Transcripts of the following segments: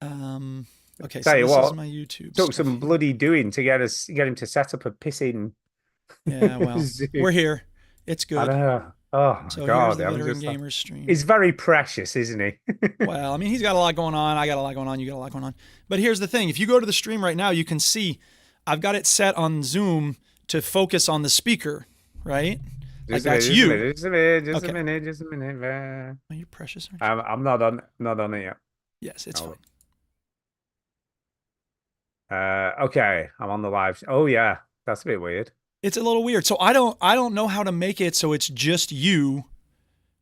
Okay, Tell so you this is what, my YouTube took stuff some here. bloody doing to get him to set up a pissing Yeah, well, Zoom. we're here. It's I good. know. Oh my So here's God, the I'm Veteran just like, Gamers stream. he's very precious, isn't he? Well, I mean, he's got a lot going on. I got a lot going on. You got a lot going on. But here's the thing. If you go to the stream right now, you can see I've got it set on Zoom to focus on the speaker, right? Like that's you. Just a minute, Okay. just a minute. Oh, you're precious, aren't you? I'm not on it yet. Yes, it's fine. Okay, I'm on the live. Oh yeah, that's a bit weird. It's a little weird. So I don't know how to make it so it's just you.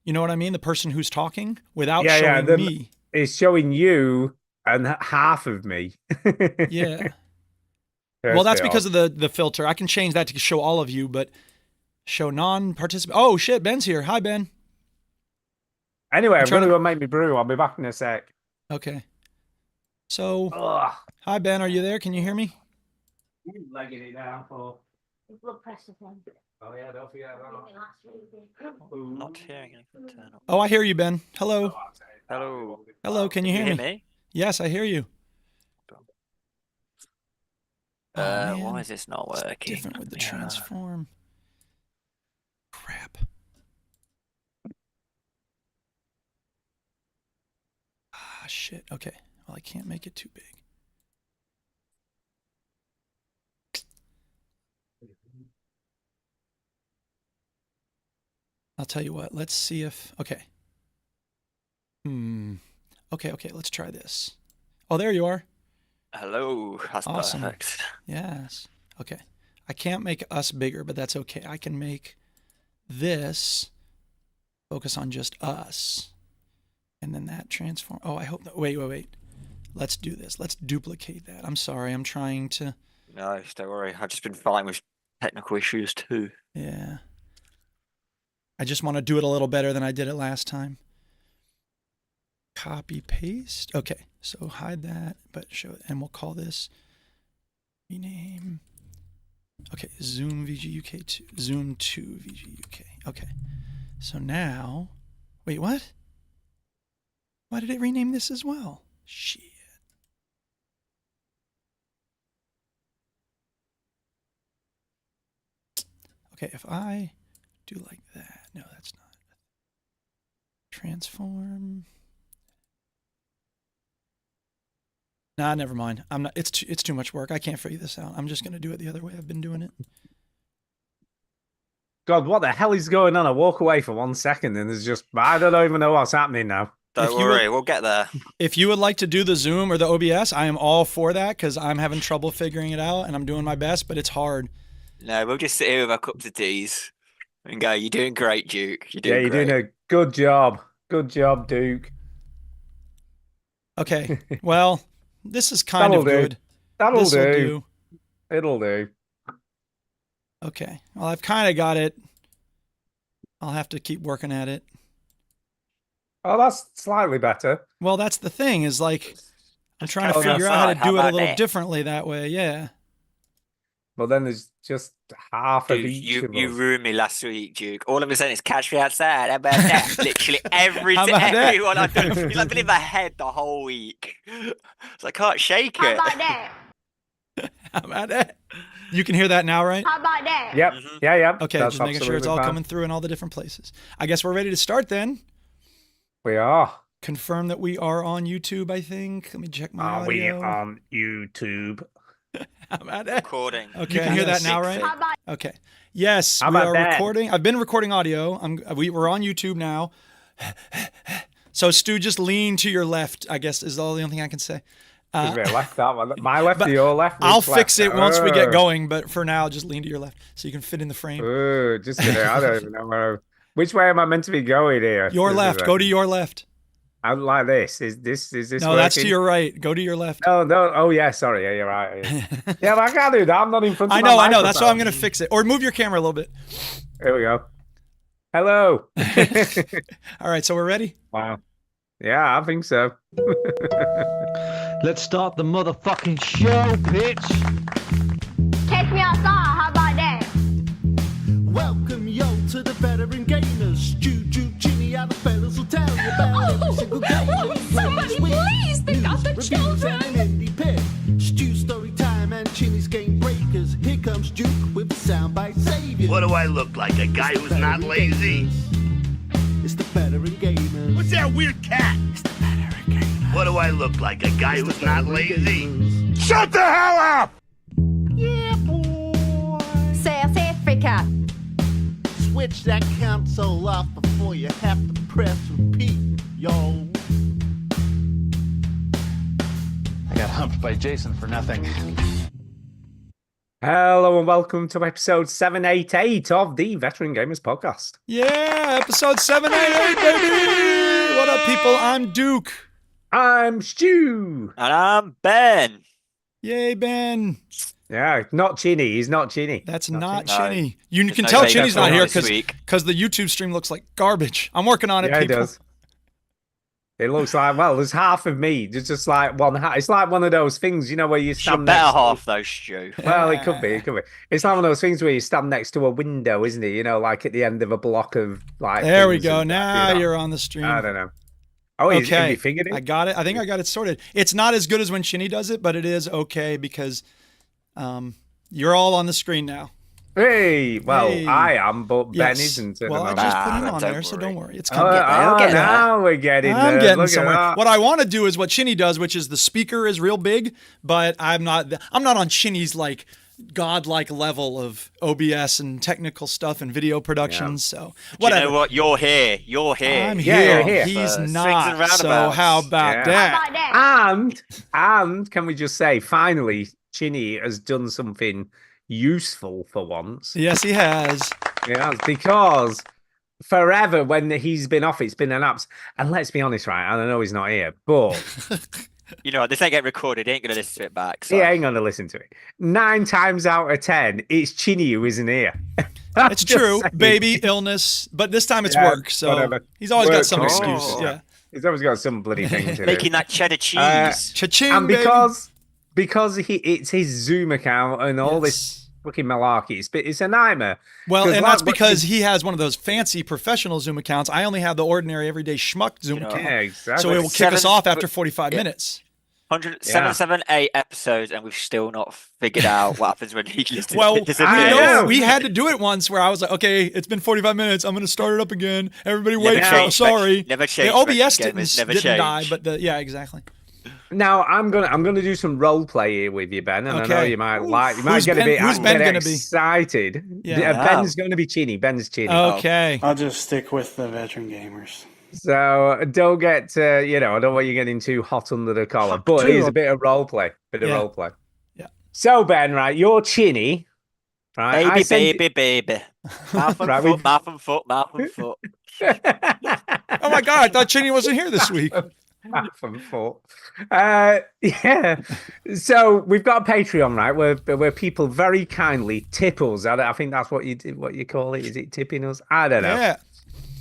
You know what I mean? The person who's talking without showing me. It's showing you and half of me. Yeah. Well, that's because of the filter. I can change that to show all of you, but show non-participant. Oh shit, Ben's here. Hi, Ben. Anyway, I'm gonna go make me brew. I'll be back in a sec. Okay. So, hi Ben, are you there? Can you hear me? I'm legging it down for blood pressure thing. Oh yeah, don't forget that. Not hearing anything turn up. Oh, I hear you, Ben. Hello. Hello. Hello, can you hear me? Yes, I hear you. Why is this not working? It's different with the transform. Crap. Ah, shit. Okay. Well, I can't make it too big. I'll tell you what. Let's see if... Okay. Okay, let's try this. Oh, there you are. Hello. That's awesome. Perfect. Yes. Okay. I can't make us bigger, but that's okay. I can make this focus on just us. And then that transform. Oh, I hope that... Wait. Let's do this. Let's duplicate that. I'm sorry. I'm trying to... No, don't worry. I've just been fighting with technical issues too. Yeah. I just want to do it a little better than I did it last time. Copy, paste. Okay, so hide that, but show it. And we'll call this rename. Okay, Zoom VGUK2. Zoom 2 VGUK. Okay. So now, wait, what? Why did it rename this as well? Shit. Okay, if I do like that. No, that's not. Transform. Nah, never mind. I'm not. It's too much work. I can't figure this out. I'm just gonna do it the other way I've been doing it. God, what the hell is going on? I walk away for 1 second and there's just I don't even know what's happening now. Don't worry, we'll get there. If you would like to do the Zoom or the OBS, I am all for that because I'm having trouble figuring it out and I'm doing my best, but it's hard. No, we'll just sit here with our cups of teas and go, "You're doing great, Duke. You're doing doing a good job. Good job, Duke." Okay. Well, this is kind of good. That'll do. It'll do. Okay. Well, I've kind of got it. I'll have to keep working at it. Oh, that's slightly better. Well, that's the thing is like, I'm trying to figure out how to do it a little differently that way. Yeah. Well, then there's just half of each. You ruined me last week, Duke. All of a sudden, it's catch me outside. How about that? Literally everyone I've done. I've been in my head the whole week. So I can't shake it. How about that? How about that? You can hear that now, right? How about that? Yep. Yeah. Okay, that's just making sure it's all coming through in all the different places. I guess we're ready to start then. We are. Confirm that we are on YouTube, I think. Let me check my audio. Are we on YouTube? How about that? Recording. Okay, you can hear that now, right? How about Okay. Yes, we are recording. I've been recording audio. We're on YouTube now. So Stu, just lean to your left, I guess, is the only thing I can say. Left that one. My left or your left? I'll fix it once we get going, but for now, just lean to your left so you can fit in the frame. Just kidding. I don't even know which way am I meant to be going here? Your left. Go to your left. I'm like this. Is this No, working? That's to your right. Go to your left. No. Oh, yeah. Sorry. Yeah, you're right. Yeah, but I can't do that. I'm not in front of I know. That's why I'm going to fix it. Or move your camera a little bit. There we go. Hello. All right. So we're ready? Wow. Yeah, I think so. Let's start the motherfucking show, bitch. catch me outside? How about that? Welcome, yo, to the Veteran Gamers. Juju, Jimmy, other fellas will tell you about every single game. Somebody please pick up the children. do I look like? A guy who's not lazy? It's the veteran gamers. What's that weird cat? It's the veteran gamers. What do I look like? A guy It's the who's not veteran lazy? gamers. Shut the hell up! Yeah, boy. South Africa. Switch that console off before you have to press repeat, yo. I got humped by Jason for nothing. Hello and welcome to episode 788 of the Veteran Gamers Podcast. Yeah, episode 788, baby. What up, people? I'm Duke. I'm Stu. And I'm Ben. Yay, Ben. Yeah, not Chinny. He's not Chinny. That's not No. Chinny. You There's can no tell way Chinny's that's not on here this week. because the YouTube stream looks like garbage. I'm working on it, Yeah, it people. does. It looks like, well, there's half of me. There's just like one half. It's like one of those things, you know, where you It's your stand better next to- half, though, Stu. Well, it could be. It could be. It's like one of those things where you stand next to a window, isn't it? You know, like at the end of a block of like. There we things go. and Now you know. you're on the stream. I don't know. Oh, have Okay, you figured it? I got it. I think I got it sorted. It's not as good as when Chinny does it, but it is okay because you're all on the screen now. Hey, well, Hey. I am, but Ben Yes. isn't. at the Well, I moment. just put him Ah, on don't there, so don't worry. It's Oh, coming. I'll get there. now we're getting I'm there. getting Look at somewhere. that. What I want to do is what Chinny does, which is the speaker is real big, but I'm not on Chinny's like godlike level of OBS and technical stuff and video production. So Do you whatever. know what? You're here. You're here. I'm Yeah, here. you're here. He's Swings not. and So roundabouts. how about Yeah. How that? about that? And can we just say, finally, Chinny has done something useful for once. Yes, he has. Yeah, because forever when he's been off, it's been an apps. And let's be honest, right? I know he's not here, but You know what? This ain't getting recorded. He ain't going to listen to it back. So. he ain't going to listen to it. 9 times out of 10, it's Chinny who isn't here. It's true. Baby, illness, but this time it's Yeah, work. So whatever. he's always got Work some commitment. excuse. Oh. Yeah. He's always got some bloody thing to do. Making that cheddar cheese. Cha-ching, And baby. because it's his Zoom account and all this fucking malarkey, it's a nightmare. Well, 'Cause and like that's what because he has one of those fancy professional Zoom accounts. I only have the ordinary everyday schmuck Zoom know, account. Yeah, exactly. So it will kick us Seven- off after 45 yeah. minutes. 778 episodes, and we've still not figured out what happens when he listens. Well, It I I know know. we had to do it once where I was like, okay, it's been 45 minutes. I'm going to start it up again. Everybody Never wait. change, Sorry. never The change, OBS veteran didn't, gamers, never didn't die, change. but yeah, exactly. Now I'm gonna do some role play here with you, Ben, and I know Okay. you might Who's get Ben- a bit who's Ben get gonna be? excited. Yeah. Ben's going to be Chinny. Ben's Chinny. Okay. I'll just stick with the veteran gamers. So don't get I don't want you getting too hot under the collar, but here's a bit of role play. Yeah. Role play. Yeah. So Ben, right, you're Chinny, right? I send- Baby. Mouth and Right, foot, we- mouth and foot, mouth and foot. Oh my God, I thought Chinny wasn't here this week. Half and foot. Yeah. So we've got a Patreon, right? Where people very kindly tip us. I think that's what you call it. Is it tipping us? I don't know. Yeah.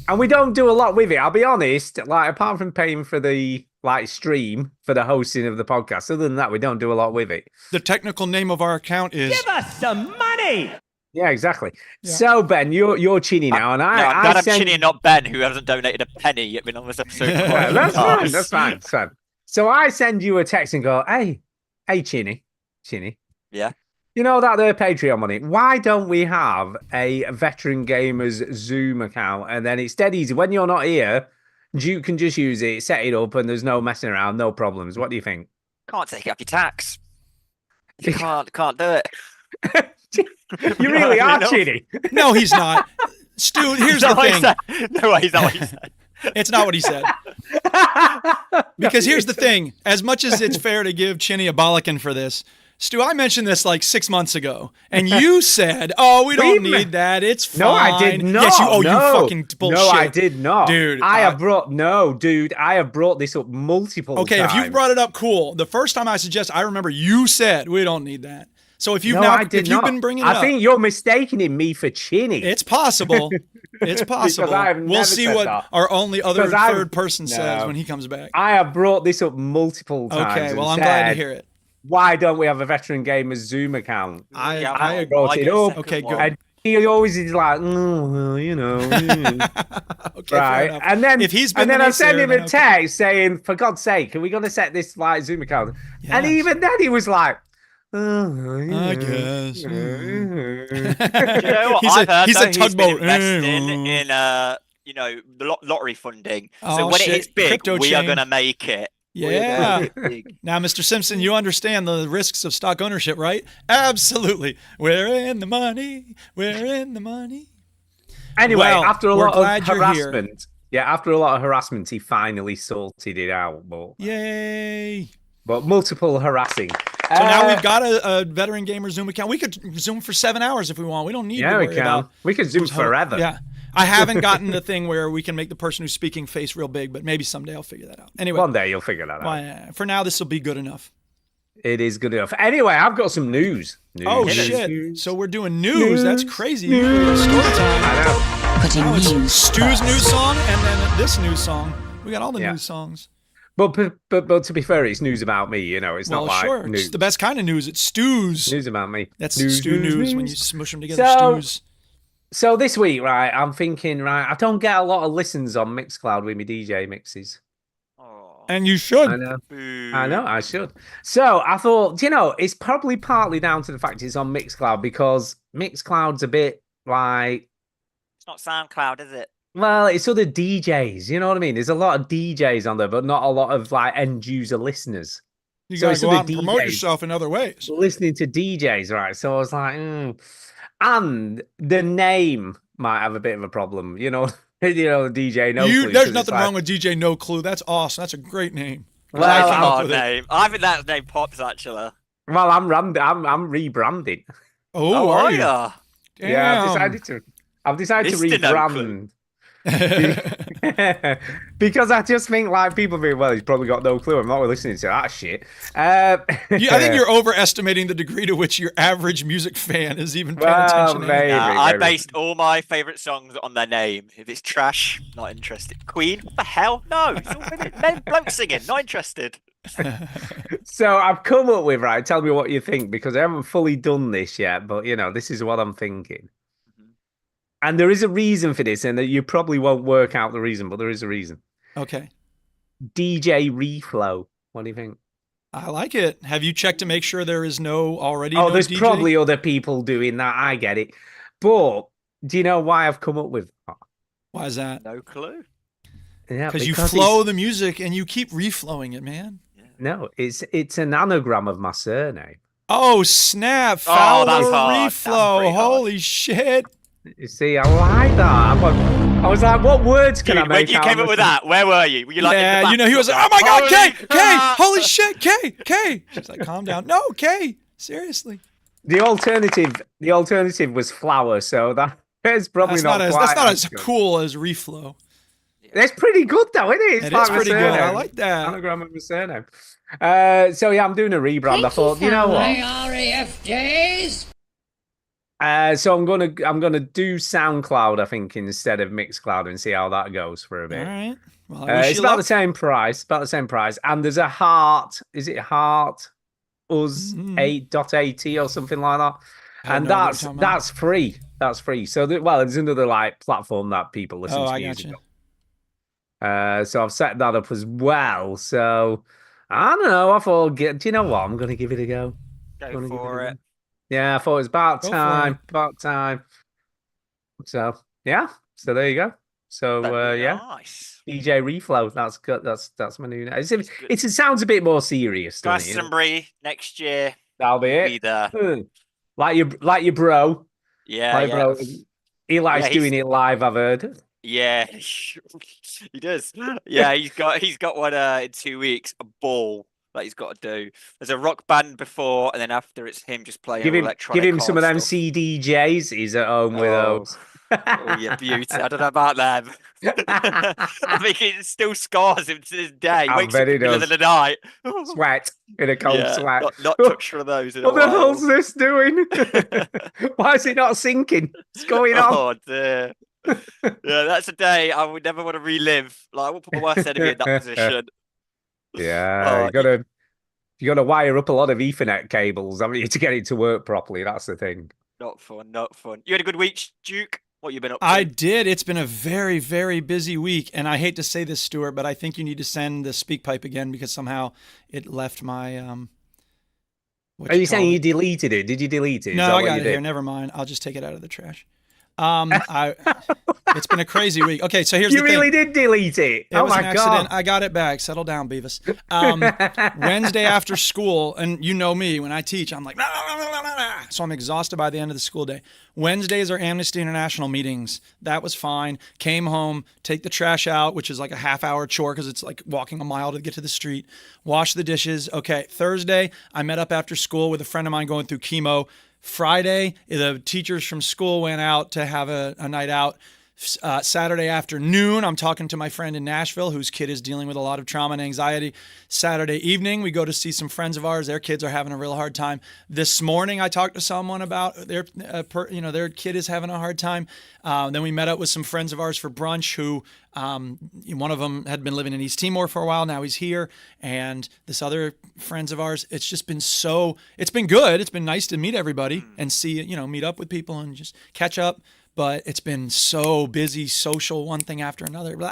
And we don't do a lot with it. I'll be honest. Like apart from paying for the stream for the hosting of the podcast, other than that, we don't do a lot with it. The technical name of our account is. Yeah, exactly. Yeah. So Ben, you're Chinny now, and No, I I'm glad I'm send- Chinny and not Ben, who hasn't donated a penny yet been on this episode. Yeah, Yeah, that's Oh, fine. That's fine. That's fine. So I send you a text and go, hey, Chinny. Yeah. You know that there Patreon money. Why don't we have a Veteran Gamers Zoom account? And then it's dead easy. When you're not here, Duke can just use it, set it up, and there's no messing around, no problems. What do you think? Can't take up your tax. You can't do it. You really are enough. Chinny. No, he's not. Stu, here's Is the that what he thing. said? No, he's not what he said. It's not what he said. Because here's the thing. As much as it's fair to give Chinny a bollocking for this, Stu, I mentioned this like 6 months ago, and you said, "Oh, we don't need that. It's fine." No, I did not. Yes, you. Oh, no. you fucking bullshit. No, I did not, Dude, I have brought this up multiple Okay, times. if you've brought it up, cool. The first time I suggest, I remember you said we don't need that. So if you've No, I did you've not. been bringing it I up, think you're mistaking me for Chinny. it's possible. It's possible. I have We'll never see said what that. our only other Because I've- third person says No. when he comes back. I have brought this up multiple times. Okay, and well, I'm glad to said, hear it. Why don't we have a Veteran Gamers Zoom account? Yeah, I I'll agree. brought get it a up. second Okay, good. one. And he always is like, oh, well, you know. Okay, fair Right. enough. And then if he's been and then the I send naysayer, him then a okay. text saying, for God's sake, are we going to set this like Zoom account? And Yes. even then he was like, I guess. Do you know what? He's I've heard he's though, a tugboat. He's been investing in the lottery funding. Oh, So when it hits shit. big, Crypto we are chain. gonna make it. We are Yeah. gonna make it big. Now, Mr. Simpson, you understand the risks of stock ownership, right? Absolutely. We're in the money. We're in the money. Anyway, Well, after a we're lot of glad you're here. harassment, after a lot of harassment, he finally sorted it out. Yay. But multiple harassing. So now we've got a veteran gamer Zoom account. We could Zoom for 7 hours if we want. We don't need to Yeah, we worry can. about We could Zoom who's forever. Yeah. I haven't gotten the thing where we can make the person who's speaking face real big, but maybe someday I'll figure that out. Anyway, One day you'll figure that out. well, for now, this will be good enough. It is good enough. Anyway, I've got some news. Oh, News. shit. So we're doing news. That's crazy. Story time. I know. Putting Now it's news Stu's first. news song and then this news song. We got all the Yeah. news songs. But to be fair, it's news about me. It's Well, not like sure. news. It's the best kind of news. It's Stu's. News about me. That's news, Stu news when you smush them together. Stu's. So this week, right, I'm thinking, right, I don't get a lot of listens on Mixcloud with my DJ mixes. Oh, And you should. I know. boo. I know, I should. So I thought, it's probably partly down to the fact it's on Mixcloud because Mixcloud's a bit like, It's not SoundCloud, is it? well, it's other DJs. You know what I mean? There's a lot of DJs on there, but not a lot of like end user listeners. You So gotta it's go the out and promote DJs. yourself in other ways. Listening to DJs, right? So I was like, and the name might have a bit of a problem. The DJ No Clue, 'cause There's it's nothing like- wrong with DJ No Clue. That's awesome. That's a great name. Well, I That's came a up hard with it. name. I think that name pops actually. Well, I'm rebranding. Oh, are you? yeah. Yeah, Damn. I've decided to Mr. No Clue. rebrand. Because I just think like people think, well, he's probably got no clue. I'm not listening to that shit. I think you're overestimating the degree to which your average music fan is even paying Well, attention. to maybe. anything. I based all my favourite songs on their name. If it's trash, not interested. Queen, what the hell? No, it's all men blokes singing, not interested. So I've come up with, right, tell me what you think, because I haven't fully done this yet, but this is what I'm thinking. And there is a reason for this, and that you probably won't work out the reason, but there is a reason. Okay. DJ Reflow. What do you think? I like it. Have you checked to make sure there is already Oh, no there's DJ? probably other people doing that. I get it. But do you know why I've come up with that? Why is that? No clue. Yeah, Because you because flow the music and you keep reflowing it, man. No, it's an anagram of my surname. Oh, snap. Oh, Fowler that's hard. That's reflow. pretty hard. Holy shit. You see, I like that. I was like, what words can I Dude, make? when you out came of up with this? that, where were you? Were you like, in the Yeah, back? he was like, oh my God, Kay, Holy Kay, crap. holy shit, Kay. She's like, calm down. No, Kay, seriously. The alternative was flower, so that's probably That's not as good. cool as reflow. That's pretty good though, isn't it? It's It like is my pretty good. I surname. like that. Anagram of my surname. So yeah, I'm doing a rebrand. I thought, you know what? So I'm gonna do SoundCloud, I think, instead of Mixcloud, and see how that goes for a bit. All right. Well, I wish It's you about luck. the same price. About the same price. And there's a heart. Is it heart? Us Mhm. 8.at or something like that. I And don't know what you're talking about. that's free. That's free. So there's another like platform that people listen Oh, to I music gotcha. on. So I've set that up as well. So I don't know. I thought, do you know what? I'm gonna give it a go. Go Gonna give for a it. go. Yeah, I thought it was about Go for time. it. About time. So yeah. So there you go. So That'd be yeah. Nice. DJ Reflow. That's good. That's my new name. good. It sounds a bit more serious, doesn't it? Glastonbury next year. That'll be Be it. there. Like your bro. Yeah, My yeah. bro. He likes Yeah, he's- doing it live, I've heard. Yeah, he does. Yeah, he's got one in 2 weeks, a ball that he's got to do. There's a rock band before, and then after it's him just playing Give him electronic. some of them stuff. CDJs. He's at home with Oh. those. Oh yeah, beauty. I don't know about them. I think it still scars him to this day. I Wakes bet up he in the middle does. of the night. Sweat in a cold Yeah, sweat. not touched one of those in a What the while. hell's this doing? Why is it not sinking? What's going on? Oh dear. Yeah, that's a day I would never want to relive. Like I won't put my worst enemy in that position. Yeah, Oh, you gotta wire up a lot of Ethernet cables, haven't you, to get it to work properly. That's the thing. Not fun, not fun. You had a good week, Duke? What you been up to? I did. It's been a very, very busy week. And I hate to say this, Stuart, but I think you need to send the speak pipe again because somehow it left my what Are you saying call you it. deleted it? Did you delete it? Is No, that I what got you it did? here. Never mind. I'll just take it out of the trash. It's been a crazy week. Okay, so here's You the thing. really did delete it. It Oh was my an accident. god. I got it back. Settle down, Beavis. Wednesday after school, and you know me, when I teach, I'm like, so I'm exhausted by the end of the school day. Wednesdays are Amnesty International meetings. That was fine. Came home, take the trash out, which is like a half-hour chore because it's like walking a mile to get to the street. Wash the dishes. Okay, Thursday, I met up after school with a friend of mine going through chemo. Friday, the teachers from school went out to have a night out. Saturday afternoon, I'm talking to my friend in Nashville whose kid is dealing with a lot of trauma and anxiety. Saturday evening, we go to see some friends of ours. Their kids are having a real hard time. This morning, I talked to someone about their kid is having a hard time. Then we met up with some friends of ours for brunch who one of them had been living in East Timor for a while. Now he's here. And this other friends of ours, it's been good. It's been nice to meet everybody and see, meet up with people and just catch up. But it's been so busy, social, one thing after another. Blah.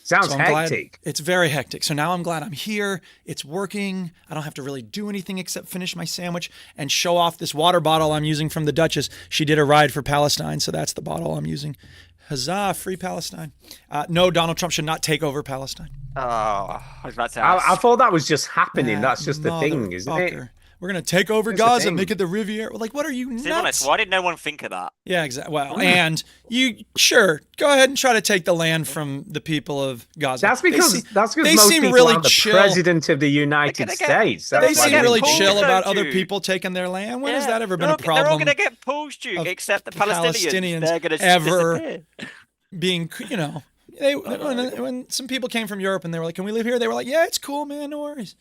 Sounds So I'm glad- hectic. It's very hectic. So now I'm glad I'm here. It's working. I don't have to really do anything except finish my sandwich and show off this water bottle I'm using from the Duchess. She did a ride for Palestine, so that's the bottle I'm using. Huzzah, free Palestine. No, Donald Trump should not take over Palestine. Oh, I was about to I ask. thought that was just happening. That's just the thing, isn't it? Motherfucker. We're going to take over That's the Gaza, thing. make it the Riviera. Like, what are you, To be nuts? honest, why did no one think of that? Yeah, exactly. Well, and sure, go ahead and try to take the land from the people of Gaza. That's because they most seem people really aren't the chill. president of the United They're gonna States. get- They That's why seem they're really involved. chill though, about other dude. people taking their land. When has Yeah, that ever been they're a all- They're all problem? going to get pulls, Duke, of except the Palestinians Palestinians. They're going to ever- disappear. Being, when some people came from Europe and they were like, "Can we live here?" They were like, "Yeah, it's cool, man. No worries."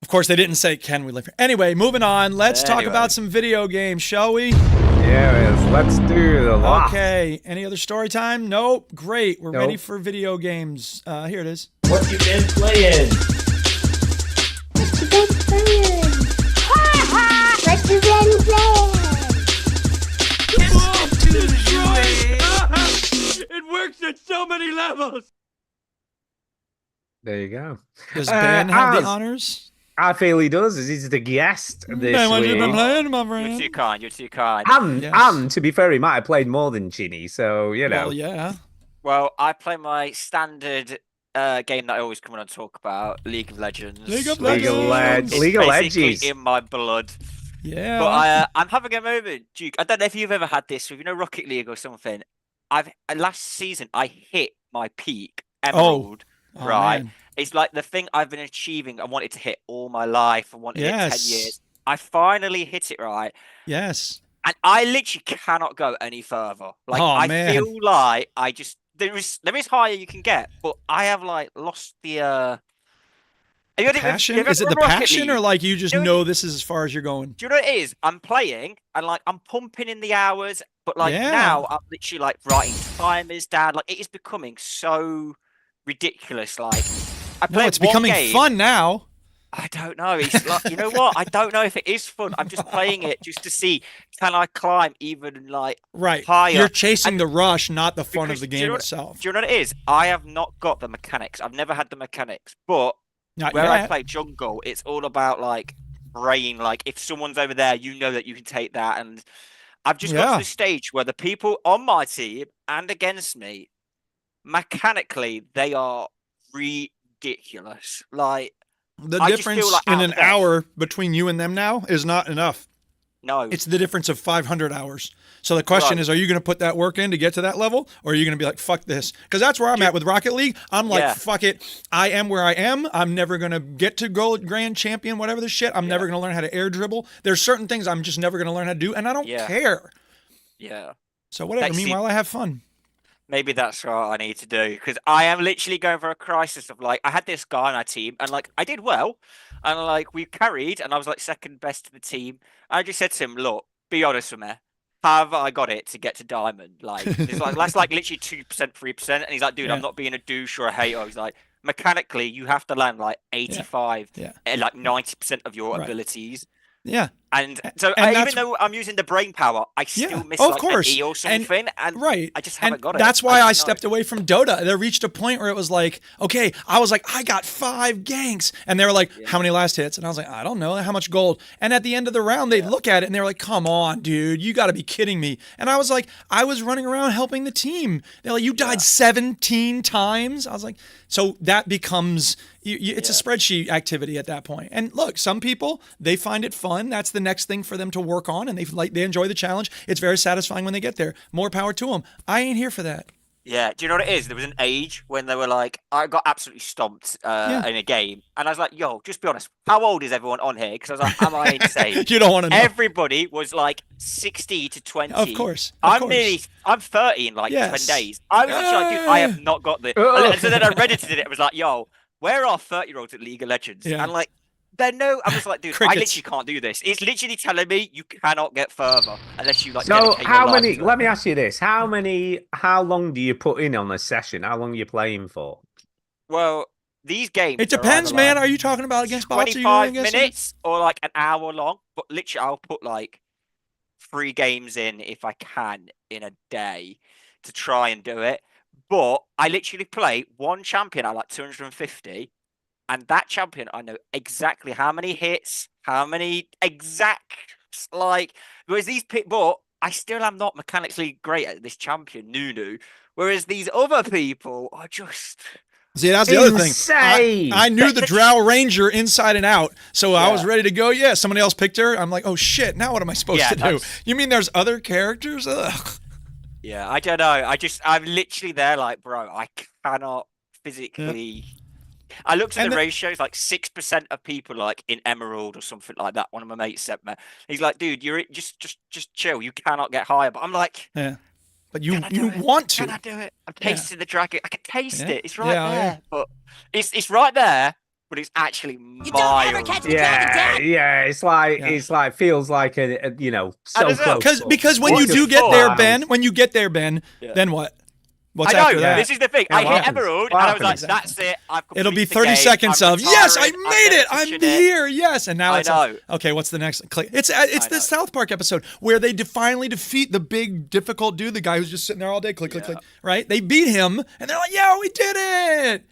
Of course, they didn't say, "Can we live here?" Anyway, moving on. Let's talk Anyway. about some video games, shall we? Yes, let's do the last. Okay. Any other story time? Nope. Great. We're Nope. ready for video games. Here it is. What you been playing? What you been playing? What you been playing? It works at so many levels. There you go. Does Ben have the Az, honors? I feel he does, as he's the guest this Ben, what you been week. playing, my You're friend? too kind. You're too kind. And, Yes. and to be fair, he might have played more than Ginny, so, you know. Well, yeah. Well, I play my standard game that I always come on and talk about, League of Legends. League of League of Legends. It's League of basically Legends. in my blood. Yeah. But I'm having a moment, Duke. I don't know if you've ever had this with, Rocket League or something. Last season I hit my peak emerald. Oh, right. man. It's like the thing I've been achieving. I wanted to hit all my life. I wanted it 10 Yes. years. I finally hit it right. Yes. And I literally cannot go any further. Like Oh, I man. feel like there is higher you can get, but I have like lost the Have you ever- Passion? you ever Is it the run Rocket passion or League? like you just You know- know this is as far as you're going? Do you know what it is? I'm playing and like I'm pumping in the hours, but like Yeah. now I'm literally like writing timers down. Like it is becoming so ridiculous. Like I No, play it's one becoming game, fun now. I don't know. It's like you know what? I don't know if it is fun. I'm just playing it just to see can I climb even like Right. higher. You're chasing the rush, not the fun Because of the do you game know itself. Do you know what it is? I have not got the mechanics. I've never had the mechanics, but Not where I yet. play jungle, it's all about like brain. Like if someone's over there, you know that you can take that. And I've just got Yeah. to the stage where the people on my team and against me, mechanically, they are ridiculous. Like The I just feel difference like in out an of depth. hour between you and them now is not enough. no, It's the difference of 500 hours. So the question Right. is, are you going to put that work in to get to that level? Or are you going to be like, fuck this? Because that's where I'm at with Rocket League. I'm like, Yeah. fuck it. I am where I am. I'm never going to get to gold grand champion, whatever the shit. I'm never going to learn how to air dribble. There's certain things I'm just never going to learn how to do. And I don't Yeah. care. yeah. So whatever. Like, see- Meanwhile, I have fun. Maybe that's what I need to do because I am literally going for a crisis of like I had this guy on our team and like I did well and like we carried and I was like second best to the team. I just said to him, look, be honest with me. Have I got it to get to diamond? Like it's like that's like literally 2%, 3%. And he's like, dude, Yeah. I'm not being a douche or a hater. He's like, mechanically, you have to land like 85 Yeah. and like 90% of your Right. abilities. Yeah. And so And even that's- though I'm using the brain power, I still Yeah. miss Oh, of like course. an E or something, and Right. I just haven't And got it. that's why I don't know. stepped away from Dota. There reached a point where it was like, okay, I was like, I got 5 ganks. And they were like, how many last hits? And I was like, I don't know. How much gold? And at the end of the round, they'd look at it and they were like, come on, dude, you got to be kidding me. And I was like, I was running around helping the team. They're like, you died 17 times? I was like, so that becomes, it's a spreadsheet activity at that point. And look, some people, they find it fun. That's the next thing for them to work on, and they enjoy the challenge. It's very satisfying when they get there. More power to them. I ain't here for that. Yeah, do you know what it is? There was an age when they were like, I got absolutely stomped in a game, and I was like, "Yo, just be honest. How old is everyone on here?" Because I was like, "Am I insane?" You don't want to know. Everybody was like 60 to 20. Of course. I'm 30 in like Yes. 10 days. I was actually like, dude, I have not got this. And so then I reddited it. It was like, "Yo, where are 30-year-olds at League of Legends?" Yeah. And like, I was like, dude, I Crickets. literally can't do this. It's literally telling me you cannot get further unless you like. So dedicate your how life many? to it. Let me ask you this: how long do you put in on a session? How long are you playing for? Well, these games. It depends, man. Are you talking about against bots? Or you 25 against minutes or like an hour long, but literally I'll put like 3 games in if I can in a day to try and do it. But I literally play one champion at like 250, and that champion I know exactly how many hits, how many exacts, like, whereas but I still am not mechanically great at this champion, Nunu. Whereas these other people are just See, that's the other Insane. thing. I knew the Drow Ranger inside and out, so I was ready to go. Yeah, somebody else picked her. I'm like, oh shit! Now what am I supposed to do? that's- You mean there's other characters? Ugh. Yeah, I don't know. I'm literally there like, bro, I cannot physically. I looked at And the the- ratios, like 6% of people like in Emerald or something like that. One of my mates sent me. He's like, dude, you're just chill. You cannot get higher. But I'm like, Yeah, but you can I do it? want to. Can I do it? I'm tasting the dragon. I can taste Yeah. it. It's right Yeah, there. yeah. But it's right there. But it's actually miles. Yeah, it's like feels like a so as well, close. Because when What's you do it get for? there, Ben, Yeah. then what? What's I know. after that? This is the thing. Yeah, I what hit happens? Emerald, What and I was like, happens? "That's it. I've It'll be completed the 30 game. seconds I'm of yes, I retiring. I'm made it. never I'm touching it." here. Yes, and now I it's like, know. okay. What's the next click? It's I the know. South Park episode where they finally defeat the big difficult dude, the guy who's just sitting there all day, click, click, click. Right? They beat him, and they're like, "Yeah, we did it!"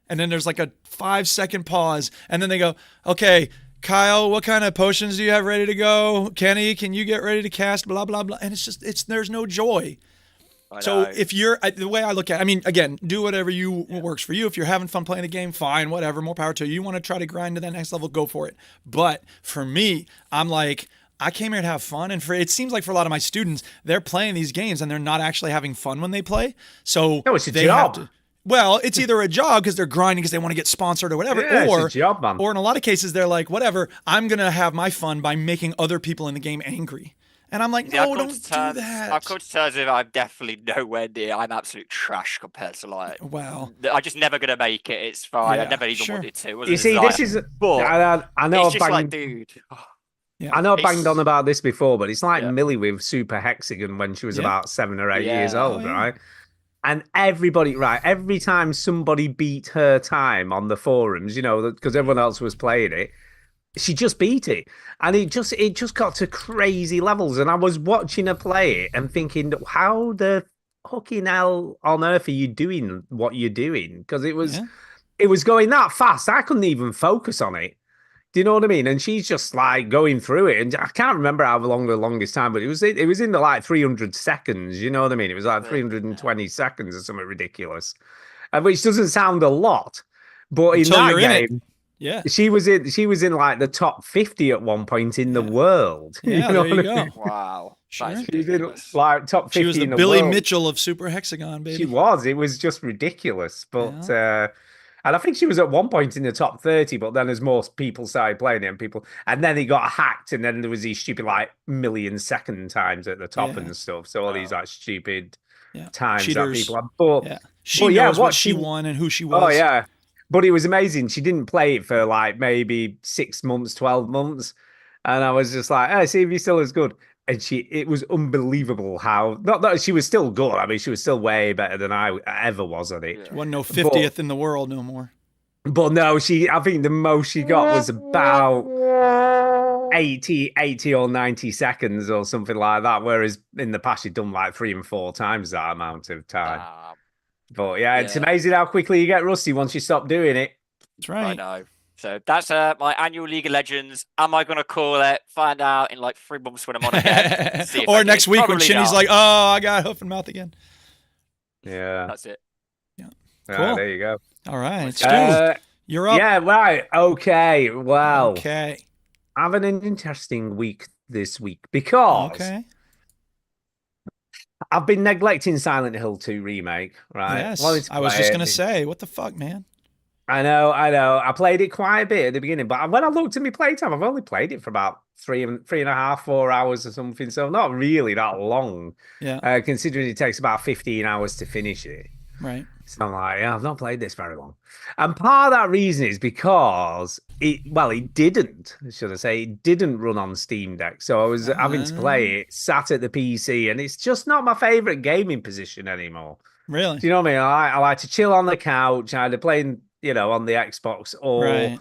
And then there's like a 5-second pause, and then they go, "Okay, Kyle, what kind of potions do you have ready to go? Kenny, can you get ready to cast? Blah blah blah." And there's no joy. I So know. if you're the way I look at it, I mean, again, do whatever what works for you. If you're having fun playing a game, fine, whatever, more power to you. You want to try to grind to that next level, go for it. But for me, I'm like, I came here to have fun, and it seems like for a lot of my students, they're playing these games and they're not actually having fun when they play. So No, it's a they job. have to. Well, it's either a job because they're grinding because they want to get sponsored or whatever, Yeah, or it's a job, man. or in a lot of cases they're like, whatever, I'm gonna have my fun by making other people in the game angry. And I'm like, See, I've no, come don't to do terms- that. I've come to terms with I'm definitely nowhere near. I'm absolute trash compared to like. Wow. I'm just never gonna make it. It's fine. I Yeah, never even sure. wanted to. It wasn't You a see, desire. this is. But I know it's I've just like, banged, dude. I know I've it's- banged on about this before, but it's like Yeah. Millie with Super Hexagon when she was Yeah. about 7 or 8 Yeah. years old, Oh, yeah. right? And every time somebody beat her time on the forums, because everyone else was playing it, she just beat it, and it just got to crazy levels. And I was watching her play it and thinking, how the fucking hell on earth are you doing what you're doing? Because it was going that fast, I couldn't even focus on it. Do you know what I mean? And she's just like going through it, and I can't remember how long the longest time, but it was in the like 300 seconds. You know what I mean? It was like 320 seconds or something ridiculous, which doesn't sound a lot, but in Until that you're in it. game, Yeah. she was in like the top 50 at one point in the world. Yeah, know there you what I go. mean? Wow. Sure. That's She was in ridiculous. like top 50 She was the in the Billy world. Mitchell of Super Hexagon, baby. She was. It was just ridiculous. But and I think she was at one point in the top 30, but then as more people started playing it and then it got hacked, and then there was these stupid like millisecond times at the top Yeah. and stuff. So all these like stupid times Cheaters. that people have. But Yeah. She knows what she won and who she was. oh yeah. But it was amazing. She didn't play it for like maybe 6 months, 12 months. And I was just like, hey, see if you're still as good. And it was unbelievable how, not that she was still good. I mean, she was still way better than I ever was at it. She wasn't no 50th in the world no more. But no, I think the most she got was about 80 or 90 seconds or something like that. Whereas in the past, you've done like 3 and 4 times that amount of time. But yeah, it's Yeah. amazing how quickly you get rusty once you stop doing it. That's I right. know. So that's my annual League of Legends. Am I going to call it? Find out in like 3 months when I'm on again. See if I Or did. next week when Probably Shinny's not. like, "Oh, I got hoof and mouth again." Yeah. That's it. Cool. There you go. All right, Stu, you're up. Yeah, right. Okay. Well, Okay. having an interesting week this week because Okay. I've been neglecting Silent Hill 2 remake, right? Yes. Wanted to I was play just it. gonna say, what the fuck, man? I know. I played it quite a bit at the beginning, but when I looked at my playtime, I've only played it for about 3.5, 4 hours or something. So not really that long, Yeah. considering it takes about 15 hours to finish it. Right. So I'm like, yeah, I've not played this very long. And part of that reason is because it didn't, should I say, it didn't run on Steam Deck. So I was having to play it, sat at the PC, and it's just not my favorite gaming position anymore. Really? Do you know what I mean? I like to chill on the couch, either playing, on the Xbox or Right.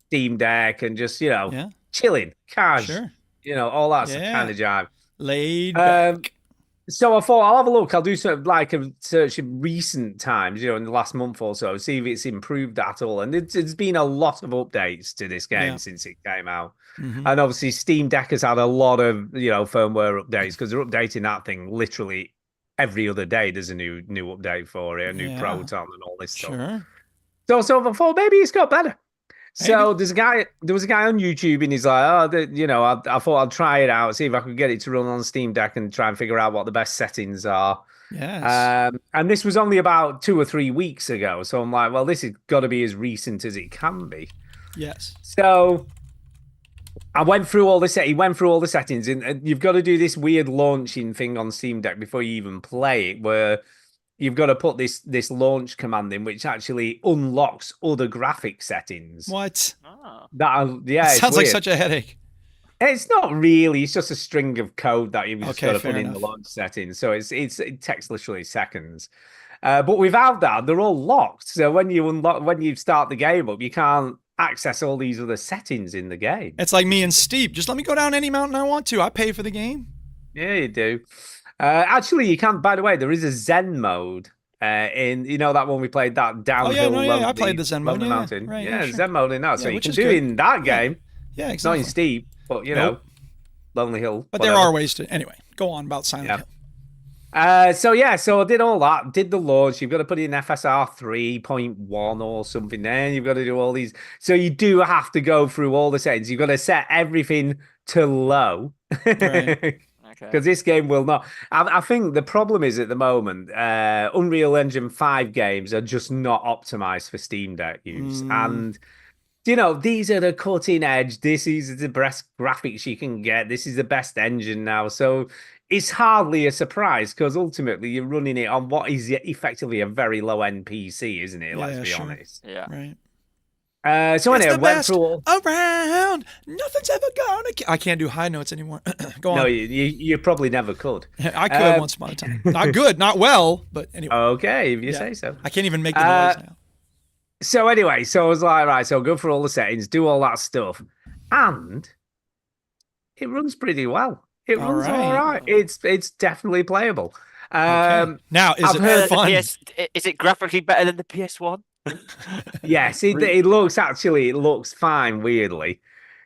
Steam Deck and just, Yeah. chilling, cash, Sure. all that Yeah. kind of jive. Laid back. So I thought I'll have a look. I'll do sort of like a search in recent times, in the last month or so, see if it's improved at all. And it's been a lot of updates to this game Yeah. since it came out. Mhm. And obviously Steam Deck has had a lot of, firmware updates because they're updating that thing literally every other day. There's a new update for it, a new Yeah. Proton and all this stuff. Sure. So I thought maybe it's got better. So there was a guy on YouTube and he's like, I thought I'd try it out, see if I could get it to run on Steam Deck and try and figure out what the best settings are. Yes. And this was only about 2 or 3 weeks ago. So I'm like, well, this has got to be as recent as it can be. Yes. So I went through all he went through all the settings, and you've got to do this weird launching thing on Steam Deck before you even play it, where you've got to put this launch command in, which actually unlocks other graphic settings. What? It's Sounds like weird. such a headache. It's not really. It's just a string of code that you've just Okay, got to fair put in the enough. launch settings. So it takes literally seconds. But without that, they're all locked. So when you start the game up, you can't access all these other settings in the game. It's like me and Steve. Just let me go down any mountain I want to. I pay for the game. Yeah, you do. Actually, you can. By the way, there is a Zen mode in that one we played, that downhill. I played the Zen mode. lonely Yeah, mountain. right, yeah, sure. Zen mode in that. So Yeah, you which can is do good. it in that game. Yeah, Not exactly. in steep, but Nope. Lonely Hill. But whatever. there are ways to. Anyway, go on about Silent Yeah. Hill. So I did all that, did the launch. You've got to put in FSR 3.1 or something. Then you've got to do all these. So you do have to go through all the settings. You've got to set everything to low. Right. Okay. Because this game will not. I think the problem is at the moment, Unreal Engine 5 games are just not optimized for Steam Deck use. And, these are the cutting edge. This is the best graphics you can get. This is the best engine now. So it's hardly a surprise because ultimately you're running it on what is effectively a very low end PC, isn't it? Let's Yeah, be sure. honest. Yeah. Right. So It's anyway, the went best through all. around. Nothing's ever gonna. I can't do high notes anymore. Go on. No, you probably never could. I could once upon a time. Not good, not well, but anyway. Okay, if you Yeah. say so. I can't even make the noise now. So anyway, so I was like, right, so I'll go through all the settings, do all that stuff, and it runs pretty well. It All runs right. all right. It's definitely playable. Okay. Now, is I've it heard fun? Is it graphically better than the PS1? Yes, it looks fine, weirdly,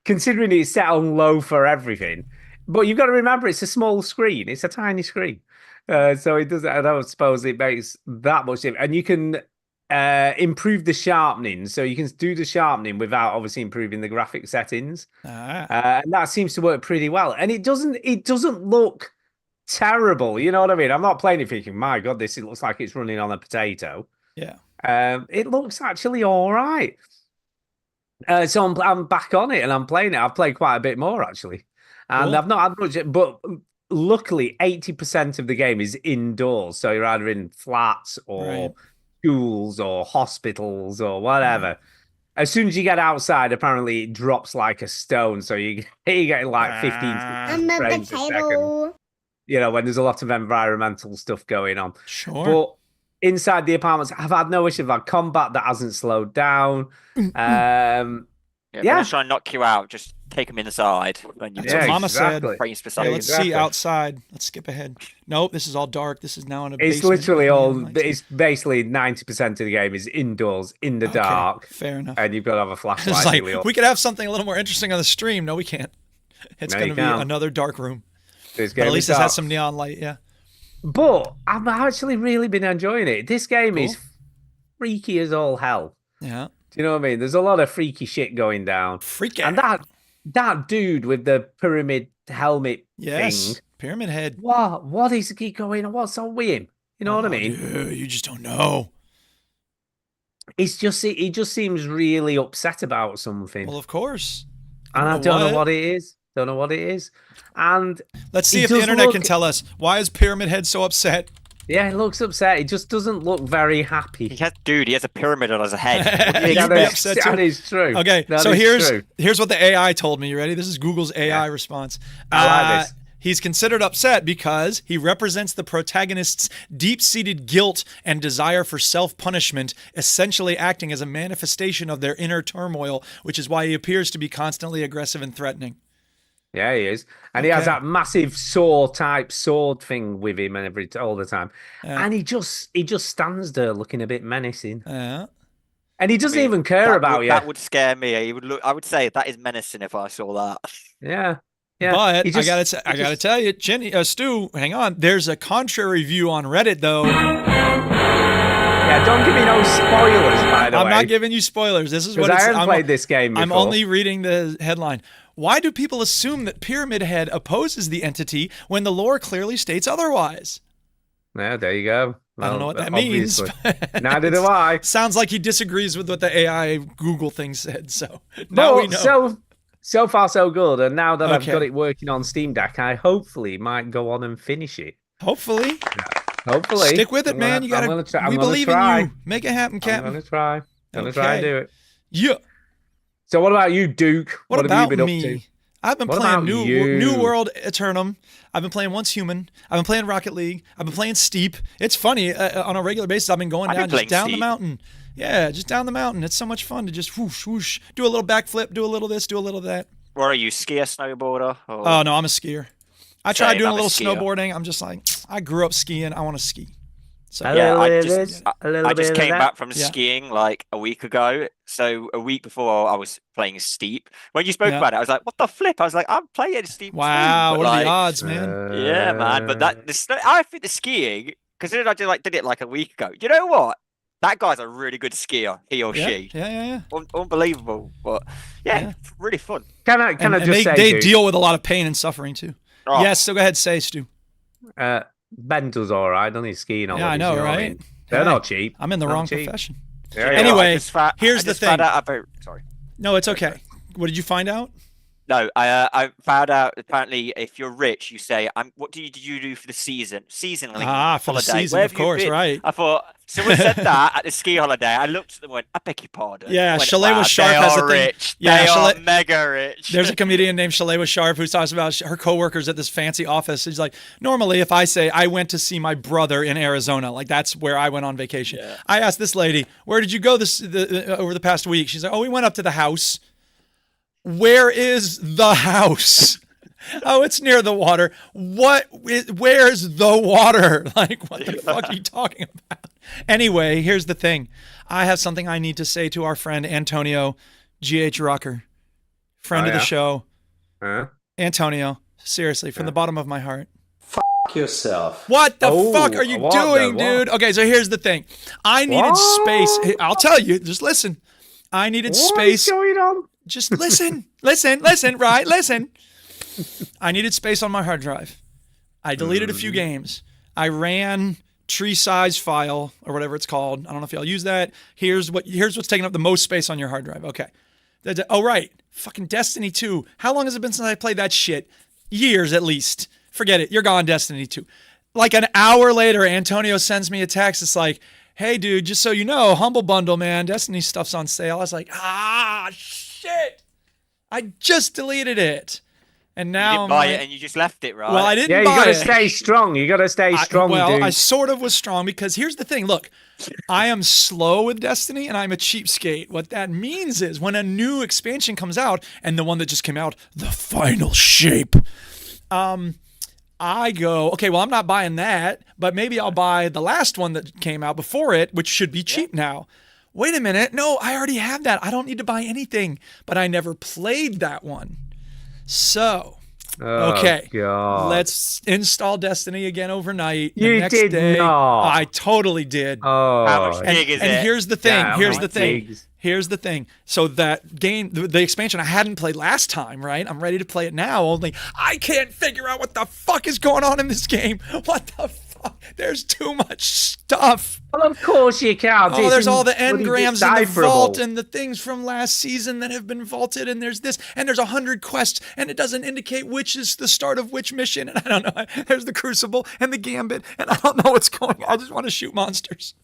considering it's set on low for everything. But you've got to remember, it's a small screen. It's a tiny screen. So it doesn't. I don't suppose it makes that much difference. And you can improve the sharpening, so you can do the sharpening without obviously improving the graphic settings. And that seems to work pretty well. And it doesn't look terrible. You know what I mean? I'm not playing it thinking, my God, it looks like it's running on a potato. Yeah. It looks actually all right. So I'm back on it and I'm playing it. I've played quite a bit more actually, and Cool. I've not had much. But luckily, 80% of the game is indoors. So you're either in flats or Right. schools or hospitals or whatever. As soon as you get outside, apparently it drops like a stone. So you're getting like 15 I'm a frames a second. potato. When there's a lot of environmental stuff going on. Sure. But inside the apartments, I've had no issue. I've had combat that hasn't slowed down. Yeah, Yeah. yeah. Try and knock you out. Just take him inside. When you That's what Mama said. exactly. Frames per Okay, second. let's Exactly. see outside. Let's skip ahead. Nope, this is all dark. This is now in a It's basement literally with all. neon lights. It's basically 90% of the game is indoors in the Okay, dark, fair enough. and you've got to have a flashlight. It's like, really up. we could have something a little more interesting on the stream. No, we can't. It's No, going you to be can't. another dark room. This But game at is least this dark. has some neon light. Yeah. But I've actually really been enjoying it. This game is freaky as all hell. Yeah. Do you know what I mean? There's a lot of freaky shit going down. Freaky. And that dude with the pyramid helmet Yes. thing. Pyramid Head. What is he going on? What's on with him? You know what I Oh, mean? dude, you just don't know. He just seems really upset about something. Well, of course. and I don't know what it is. Don't know what it is. And Let's see he if the does internet look- can tell us. Why is Pyramid Head so upset? yeah, he looks upset. He just doesn't look very happy. He has a pyramid on his head. What do you You'd That be is- upset too. that is true. Okay, That so is true. here's what the AI told me. You ready? This is Google's AI response. I like this. He's considered upset because he represents the protagonist's deep-seated guilt and desire for self-punishment, essentially acting as a manifestation of their inner turmoil, which is why he appears to be constantly aggressive and threatening. Yeah, he is, and he has Okay. that massive sword thing with him and all the time, Yeah. and he just stands there looking a bit menacing, Yeah. and he doesn't I mean, even care about you. That would scare me. He would look. I would say that is menacing if I saw that. Yeah, yeah. But He just- I gotta tell you, Stu, hang on. There's a contrary view on Reddit, though. yeah. Don't give me no spoilers, by the way. I'm not giving you spoilers. This is what because it's. I haven't I'm- played this game before. I'm only reading the headline. Why do people assume that Pyramid Head opposes the entity when the lore clearly states otherwise? Yeah, there you go. I don't know what Well, that means. obviously. but Neither do I. Sounds like he disagrees with what the AI Google thing said. So now we But know. so far so good, and now that I've Okay. got it working on Steam Deck, I hopefully might go on and finish it. Hopefully, Hopefully, stick with it, man. You gotta. We believe in you. Make it happen, I'm Captain. gonna try. Gonna try and Okay. do it. Yeah. So, what about you, Duke? What have about you been me? up to? I've been What playing about New you? World Eternum. I've been playing Once Human. I've been playing Rocket League. I've been playing Steep. It's funny on a regular basis. I've been going I've been down just playing down the Steep. mountain. Yeah, just down the mountain. It's so much fun to just whoosh whoosh, do a little backflip, do a little this, do a little that. Or are you skier, snowboarder? Or... Oh no, I'm a skier. I tried Same, doing a I'm a little skier. snowboarding. I'm just like, I grew up skiing. I want to ski. So A Yeah, little I bit of just- this, a little I bit just of came that. back from Yeah. skiing like a week ago. So a week before I was playing Steep. When you spoke Yeah. about it, I was like, what the flip? I was like, I'm playing Steep. too," wow, but, what are like, the odds, man? Yeah, man. But that the snow, I think the skiing, considering I did it like a week ago. You know what? That guy's a really good skier, he or Yeah, she. yeah. Unbelievable. But yeah, Yeah. really fun. Can I And, just and say, they Duke, deal with a lot of pain and suffering too. Oh, Yes, so go ahead, say Stu. Ben does all right, doesn't he? Skiing all Yeah, I know, right? They're Hey, not cheap. I'm in the Not wrong cheap. profession. Yeah, Yeah, yeah. Anyway, I just fa- here's I the just found thing. out about, sorry. No, it's okay. What did you find out? No, I found out apparently if you're rich, you say, what did you do for the season? Season like, For the holiday. season, Where of have you course, been?" right. I thought someone said that at the ski holiday. I looked at them and went, I beg your pardon. Yeah, I went, Shalewa "Wow, Sharp they has a are thing- rich. Yeah, they are Shale- mega rich. There's a comedian named Shalewa Sharp who talks about her coworkers at this fancy office. He's like, normally if I say I went to see my brother in Arizona, like that's where I went on vacation. Yeah. I asked this lady, where did you go over the past week? She's like, oh, we went up to the house. Where is the house? Oh, it's near the water. Where's the water? Like, what the fuck are you talking about? Anyway, here's the thing. I have something I need to say to our friend Antonio G.H. Rucker, friend Oh, of the yeah? show. Huh? Antonio, seriously, from the bottom of my heart. yourself. What the Oh, fuck are you what doing, the- what? dude? Okay, so here's the thing. I needed space. Hey, I'll tell you, just listen. I needed What space. is going on? Just listen, listen. I needed space on my hard drive. I deleted a few games. I ran tree size file or whatever it's called. I don't know if y'all use that. Here's what's taking up the most space on your hard drive. Okay. Oh, right. Fucking Destiny 2. How long has it been since I played that shit? Years at least. Forget it. You're gone, Destiny 2. Like an hour later, Antonio sends me a text. It's like, hey, dude, just so you know, Humble Bundle, man, Destiny stuff's on sale. I was like, shit. I just deleted it. And You now didn't I'm buy like, it and you just left it, right? well, I didn't Yeah, you buy gotta it. stay strong. You gotta stay strong, well, dude. I sort of was strong because here's the thing. Look, I am slow with Destiny and I'm a cheapskate. What that means is when a new expansion comes out, and the one that just came out, the Final Shape, I go, okay, well, I'm not buying that, but maybe I'll buy the last one that came out before it, which should be cheap now. Wait a minute. No, I already have that. I don't need to buy anything, but I never played that one. So, okay, God. let's install Destiny again overnight. The You next did day, not. I totally did. Oh, How much and, big is and it? here's the thing. Yeah, here's how the much thing. big? Here's the thing. So that game, the expansion I hadn't played last time, right? I'm ready to play it now. Only I can't figure out what the fuck is going on in this game. What the fuck? There's too much stuff. Well, of course you can't. Oh, It's there's all the bloody engrams in the decipherable. vault and the things from last season that have been vaulted, and there's this, and there's 100 quests, and it doesn't indicate which is the start of which mission, and I don't know. There's the Crucible and the Gambit, and I don't know what's going on. I just want to shoot monsters.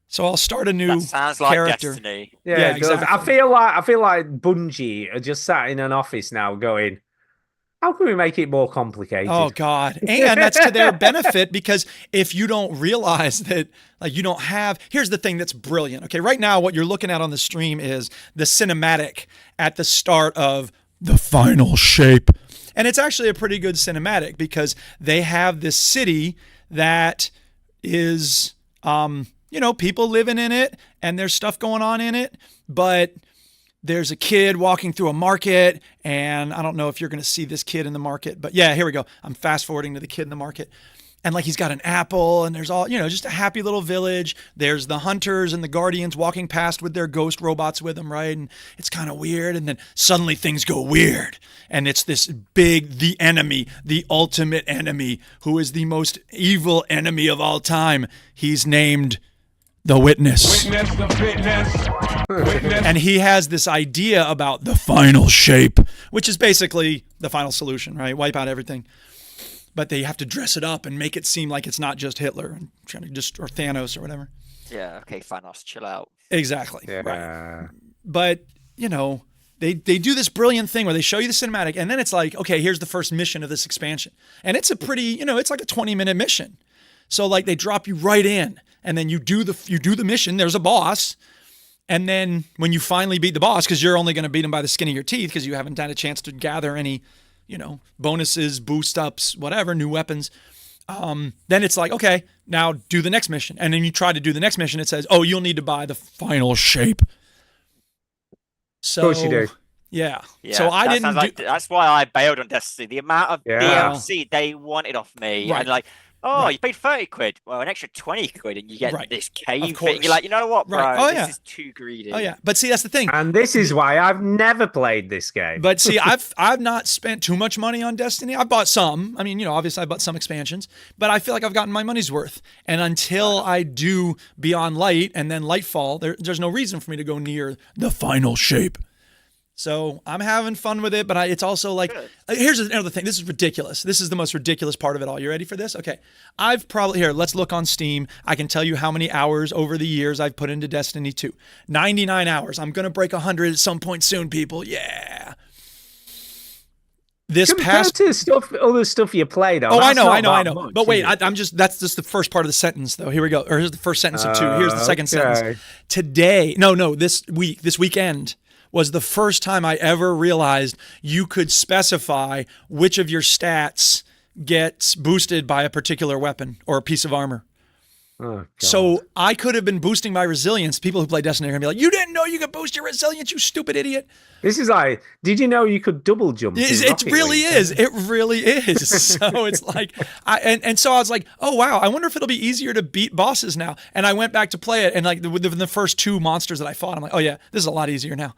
So I'll start a new That sounds like character. Destiny. Yeah, Yeah, it does. exactly. I feel like Bungie are just sat in an office now going, how can we make it more complicated? Oh God. And that's to their benefit, because if you don't realize that, like, you don't have, here's the thing that's brilliant. Okay. Right now, what you're looking at on the stream is the cinematic at the start of the Final Shape. And it's actually a pretty good cinematic because they have this city that is, people living in it and there's stuff going on in it, but there's a kid walking through a market, and I don't know if you're going to see this kid in the market, but yeah, here we go. I'm fast forwarding to the kid in the market. And like he's got an apple, and there's all, just a happy little village. There's the hunters and the guardians walking past with their ghost robots with them, right? And it's kind of weird. And then suddenly things go weird. And it's this the enemy, the ultimate enemy, who is the most evil enemy of all time. He's named the Witness. And he has this idea about the Final Shape, which is basically the final solution, right? Wipe out everything. But they have to dress it up and make it seem like it's not just Hitler and trying to or Thanos or whatever. Yeah, okay, Thanos, chill out. Exactly. Yeah. Right. But, they do this brilliant thing where they show you the cinematic, and then it's like, okay, here's the first mission of this expansion. And it's a pretty, it's like a 20-minute mission. So like they drop you right in, and then you do the mission. There's a boss. And then when you finally beat the boss, because you're only going to beat him by the skin of your teeth because you haven't had a chance to gather any, bonuses, boost ups, whatever, new weapons. Then it's like, okay, now do the next mission. And then you try to do the next mission. It says, oh, you'll need to buy the Final Shape. So, Of course you do. Yeah. Yeah, So I that didn't sounds like, that's why I bailed on Destiny. The amount of Yeah. DLC they wanted off me, Right. and like, you paid 30 quid, well, an extra 20 quid, and you get Right. this cave Of thing. course. You're like, you know what, bro? Right. Oh, this yeah. is too greedy. Oh yeah. But see, that's the thing. And this is why I've never played this game. But see, I've not spent too much money on Destiny. I bought some. I mean, obviously I bought some expansions, but I feel like I've gotten my money's worth. And until I do Beyond Light and then Lightfall, there's no reason for me to go near the Final Shape. So I'm having fun with it, but it's also like, here's another thing. This is ridiculous. This is the most ridiculous part of it all. You ready for this? Okay. Let's look on Steam. I can tell you how many hours over the years I've put into Destiny 2. 99 hours. I'm going to break 100 at some point soon, people. Yeah. This Compared to other stuff you played on. Oh, I that's know. not that much, But wait, is it? that's just the first part of the sentence, though. Here we go. Or here's the first sentence of 2. Here's the second Okay. sentence. This weekend was the first time I ever realized you could specify which of your stats gets boosted by a particular weapon or a piece of armor. Oh, God. So I could have been boosting my resilience. People who play Destiny are going to be like, you didn't know you could boost your resilience, you stupid idiot. This is like, did you know you could double jump? in It Rocket really League? is. It really is. So it's like, so I was like, oh wow, I wonder if it'll be easier to beat bosses now. And I went back to play it, and like within the first 2 monsters that I fought, I'm like, oh yeah, this is a lot easier now.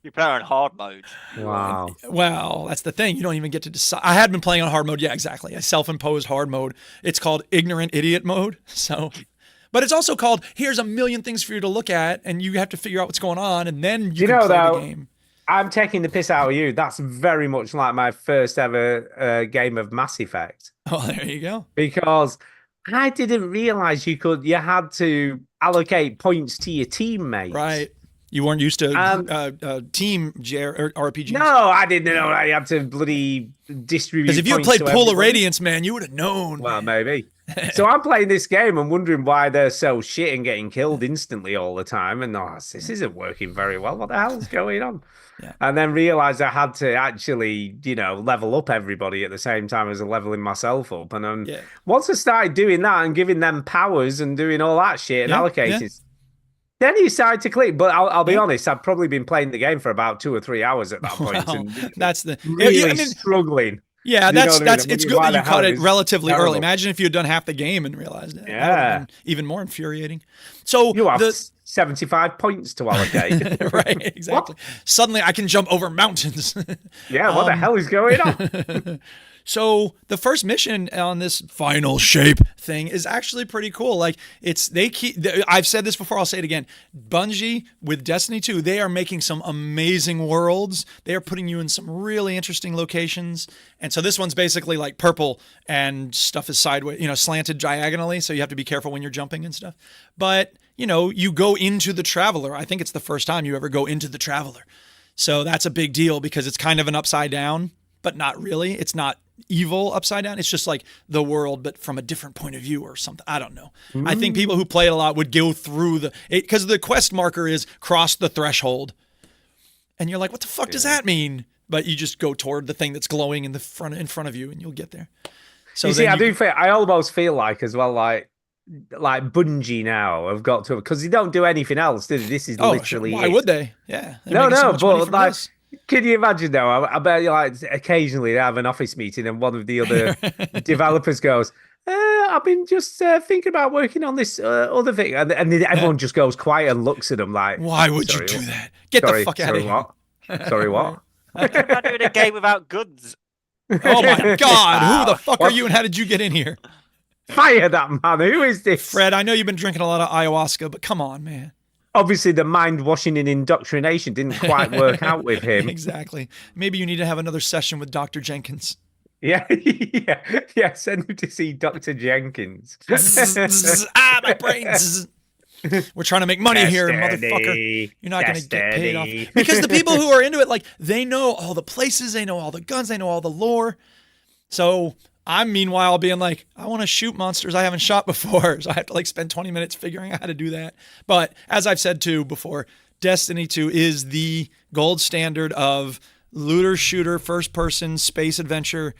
You play on hard mode. Wow. Well, that's the thing. You don't even get to decide. I had been playing on hard mode. Yeah, exactly. A self-imposed hard mode. It's called ignorant idiot mode. So, but it's also called, here's a million things for you to look at, and you have to figure out what's going on, and then you can play the game. I'm taking the piss out of you. That's very much like my first ever game of Mass Effect. Oh, there you go. Because I didn't realize you had to allocate points to your teammates. Right. You weren't used to team or RPGs. No, I didn't know I had to bloody distribute. Because if you had points played to Pool of everybody. Radiance, man, you would have known. Well, man. maybe. So I'm playing this game and wondering why they're so shit and getting killed instantly all the time. And this isn't working very well. What the hell's going on? Yeah. And then realized I had to actually, level up everybody at the same time as leveling myself up. And once I started doing that and giving them powers and doing all that shit and allocating, then you started to click. But I'll be honest, I've probably been playing the game for about 2 or 3 hours at that point. Well, And that's the really struggling. Yeah, You know that's what I mean? that's I'm it's wondering good why that the you caught hell it is relatively early. terrible. Imagine if you had done half the game and realized that. Yeah. That would have been even more infuriating. So You have 75 points to allocate. right, exactly. Suddenly I can jump over mountains. Yeah, what the hell is going on? So the first mission on this final shape thing is actually pretty cool. Like I've said this before, I'll say it again. Bungie with Destiny 2, they are making some amazing worlds. They are putting you in some really interesting locations. And so this one's basically like purple and stuff is sideways, slanted diagonally. So you have to be careful when you're jumping and stuff. But, you go into the Traveler. I think it's the first time you ever go into the Traveler. So that's a big deal because it's kind of an upside down, but not really. It's not evil upside down. It's just like the world, but from a different point of view or something. I don't know. I think people who play it a lot would go through because the quest marker is cross the threshold. And you're like, what the fuck does that mean? But you just go toward the thing that's glowing in front of you and you'll get there. So you see, I almost feel like as well, like Bungie now have got to, because they don't do anything else, do they? This is literally why would they? Yeah. No, but like, can you imagine though? I bet occasionally they have an office meeting and one of the other developers goes, I've been just thinking about working on this other thing. And then everyone just goes quiet and looks at them like, why would you do that? Get the fuck out of here. What? Sorry, what? I'm not doing a game without guns. Oh my God. Who the fuck are you and how did you get in here? Fire that man. Who is this? Fred, I know you've been drinking a lot of ayahuasca, but come on, man. Obviously, the mind washing and indoctrination didn't quite work out with him. Exactly. Maybe you need to have another session with Dr. Jenkins. Yeah. Send him to see Dr. Jenkins. My brain. We're trying to make money here, motherfucker. You're not going to get paid off. Because the people who are into it, they know all the places, they know all the guns, they know all the lore. So I'm meanwhile being like, I want to shoot monsters I haven't shot before. So I have to spend 20 minutes figuring out how to do that. But as I've said too before, Destiny 2 is the gold standard of looter shooter, first person space adventure.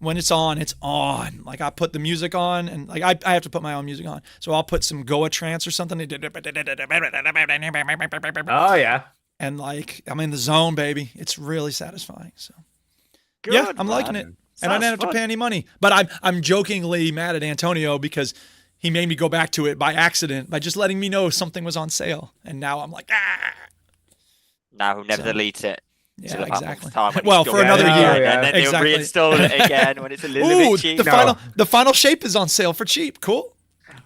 When it's on, it's on. I put the music on and I have to put my own music on. So I'll put some Goa trance or something. Oh yeah. And I'm in the zone, baby. It's really satisfying. So Good, yeah, I'm liking it. And I didn't have to pay any money. But I'm jokingly mad at Antonio because he made me go back to it by accident by just letting me know something was on sale. And now I'm like, ah. Now he'll never delete it. Yeah, exactly. Well, for another year. And then exactly. he'll reinstall it again when it's a little bit cheap. The final shape is on sale for cheap. Cool.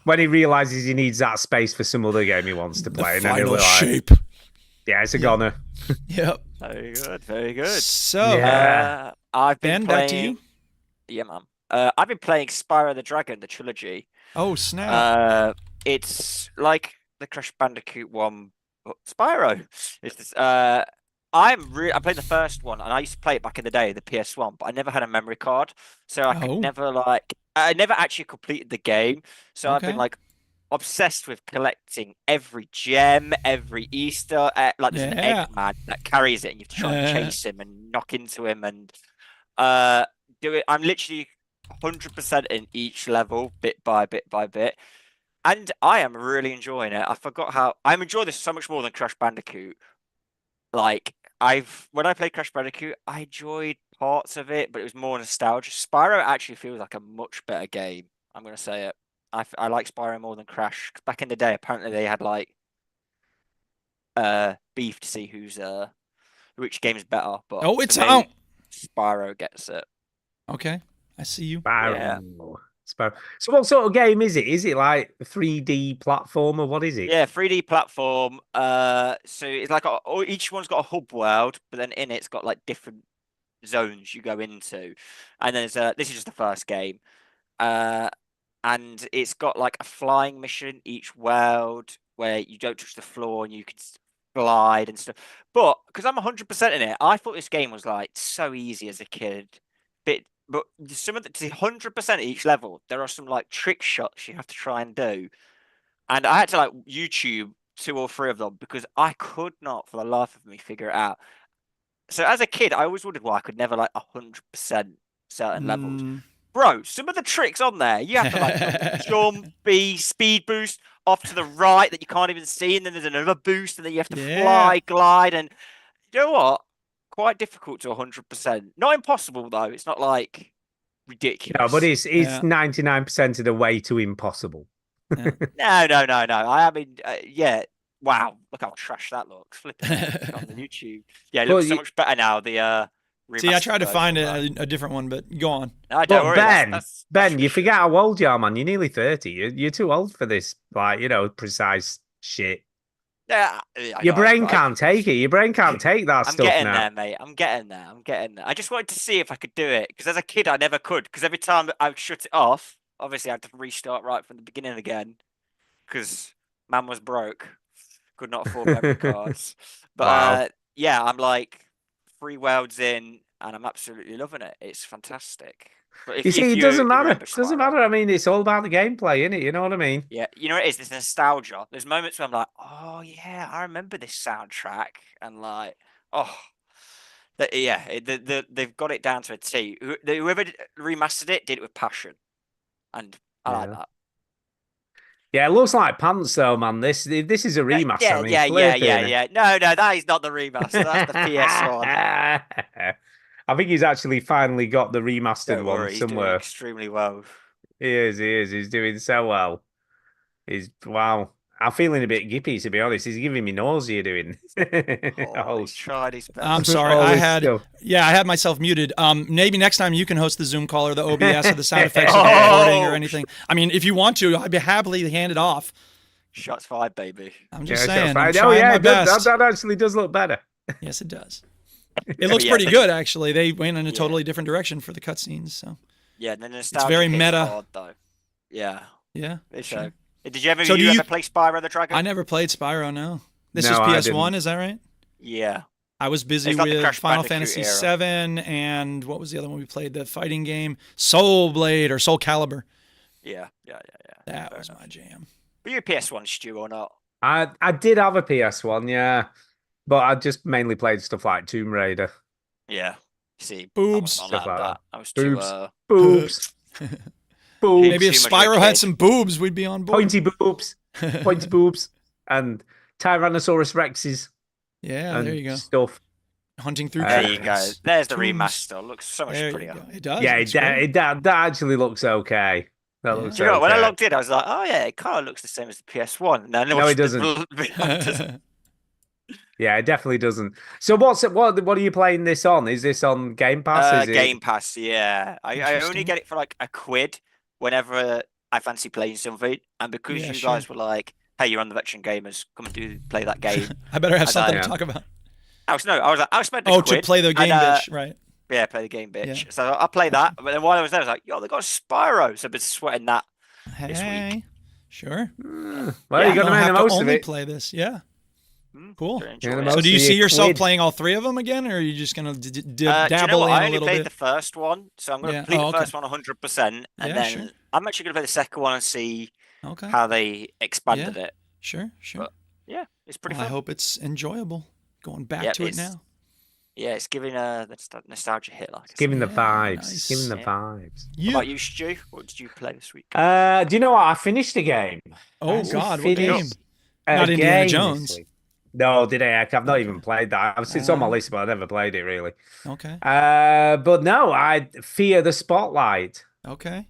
When he realizes he needs that space for some other game he wants to play. The and final then shape. Yeah, it's a goner. Yep. Very good. Very good. So, I've been Ben, playing... back to you. Yeah, man. I've been playing Spyro the Dragon, the trilogy. Oh, snap. It's like the Crash Bandicoot one, but Spyro. It's this, I played the first one, and I used to play it back in the day, the PS1, but I never had a memory card, so I could never I never actually completed the game. So I've been obsessed with collecting every gem, every Easter. There's an Eggman that carries it, and you have to try and chase him and knock into him and do it. I'm literally 100% in each level, bit by bit by bit. And I am really enjoying it. I forgot how I'm enjoying this so much more than Crash Bandicoot. When I played Crash Bandicoot, I enjoyed parts of it, but it was more nostalgia. Spyro actually feels like a much better game. I'm gonna say it. I like Spyro more than Crash. 'Cause back in the day, apparently they had beef to see which game's better. But it's out. Spyro gets it. Okay, I see you. Spyro. So what sort of game is it? Is it like a 3D platform or what is it? Yeah, 3D platform. So it's like each one's got a hub world, but then in it's got different zones you go into, and then this is just the first game, and it's got a flying mission each world where you don't touch the floor and you can glide and stuff. But because I'm 100% in it, I thought this game was like so easy as a kid. But some of to 100% each level, there are some like trick shots you have to try and do. And I had to like YouTube 2 or 3 of them because I could not for the life of me figure it out. So as a kid, I always wondered why I could never like 100% certain levels. Bro, some of the tricks on there, you have to like jump, speed boost off to the right that you can't even see, and then there's another boost, and then you have to fly, glide, and you know what? Quite difficult to 100%. Not impossible though. It's not like ridiculous. No, but it's 99% of the way to impossible. No. I mean, yeah. Wow, look how trash that looks. Flipping on the YouTube. Yeah, it looks so much better now. The See, I tried to find a different one, but go on. No, don't worry. Ben, you forget how old you are, man. You're nearly 30. You're too old for this, like, precise shit. Yeah, your brain can't take it. Your brain can't take that stuff now. I'm getting there, mate. I'm getting there. I just wanted to see if I could do it because as a kid, I never could. Because every time I would shut it off, obviously I had to restart right from the beginning again because man was broke, could not afford memory cards. But yeah, I'm like 3 worlds in, and I'm absolutely loving it. It's fantastic. But you see, it doesn't matter. It doesn't matter. I mean, it's all about the gameplay, isn't it? You know what I mean? Yeah, you know what it is? There's nostalgia. There's moments where I'm like, oh yeah, I remember this soundtrack, and like, oh, they've got it down to a T. Whoever remastered it did it with passion, and I like that. Yeah, it looks like pants though, man. This is a remaster. Yeah. No, that is not the remaster. That's the PS1. I think he's actually finally got the remastered one he's somewhere. Doing extremely well. He is. He's doing so well. Wow. I'm feeling a bit gippy, to be honest. He's giving me nausea doing. He's tried his best. I'm sorry. I had myself muted. Maybe next time you can host the Zoom call or the OBS or the sound effects or the recording or anything. I mean, if you want to, I'd be happily hand it off. Shots fired, baby. I'm just saying. I'm trying my best. That actually does look better. Yes, it does. It looks pretty good, actually. They went in a totally different direction for the cutscenes. So yeah, and then it's very meta. Hard, though. Yeah. Sure. Did you ever play Spyro the Dragon? I never played Spyro. No. This is PS1. Is that right? Yeah. I was busy with Final Fantasy VII and what was the other one we played? The fighting game, Soul Blade or Soul Calibur. Yeah. That was my jam. Were you a PS1, Stu, or not? I did have a PS1, yeah. But I just mainly played stuff like Tomb Raider. Yeah. See, boobs. Stuff like that. I was boobs. Boobs. Maybe if Spyro had some boobs, we'd be on board. Pointy boobs. And Tyrannosaurus Rexes. Yeah, there you go. Stuff. Hunting through There you go. There's the remaster. Looks so much prettier. It does. Yeah, that actually looks okay. That looks okay. When I logged in, I was like, oh yeah, it kind of looks the same as the PS1. No, it doesn't. Yeah, it definitely doesn't. So what are you playing this on? Is this on Game Pass? Game Pass, yeah. I only get it for like £1 whenever I fancy playing something. And because you guys were like, hey, you're on the Veteran Gamers, come and play that game. I better have something to talk about. I was like, I'll spend £1. To play the game, bitch, right? Yeah, play the game, bitch. Yeah. So I'll play that. But then while I was there, I was like, yo, they got Spyro. So I've been sweating that this week. Sure. Well, you're going to make the most of it. Play this, yeah. Cool. So do you see yourself playing all 3 of them again, or are you just going to dabble in a little bit? I only played the first one, so I'm going to complete the first one 100%, and then I'm actually going to play the second one and see how they expanded it. Sure. But, yeah, it's pretty fun. I hope it's enjoyable. Going back to it now. Yeah, it's giving the nostalgia hit. Like it's giving the vibes. Nice. It's giving the vibes. What about you, Stu? What did you play this week? Do you know what? I finished a game. Oh, God, what game? Not Indiana Jones. No, did I? I've not even played that. It's on my list, but I never played it really. Okay. But no, I Fear the Spotlight. Okay.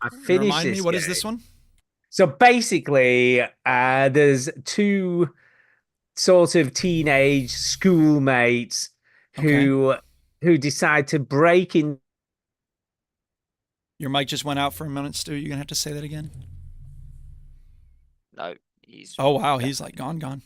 I finished Remind this me, what game. is this one? So basically, there's 2 sort of teenage schoolmates who decide to break in. Your mic just went out for a minute, Stu. You're gonna have to say that again. No, he's. Oh wow, he's like gone.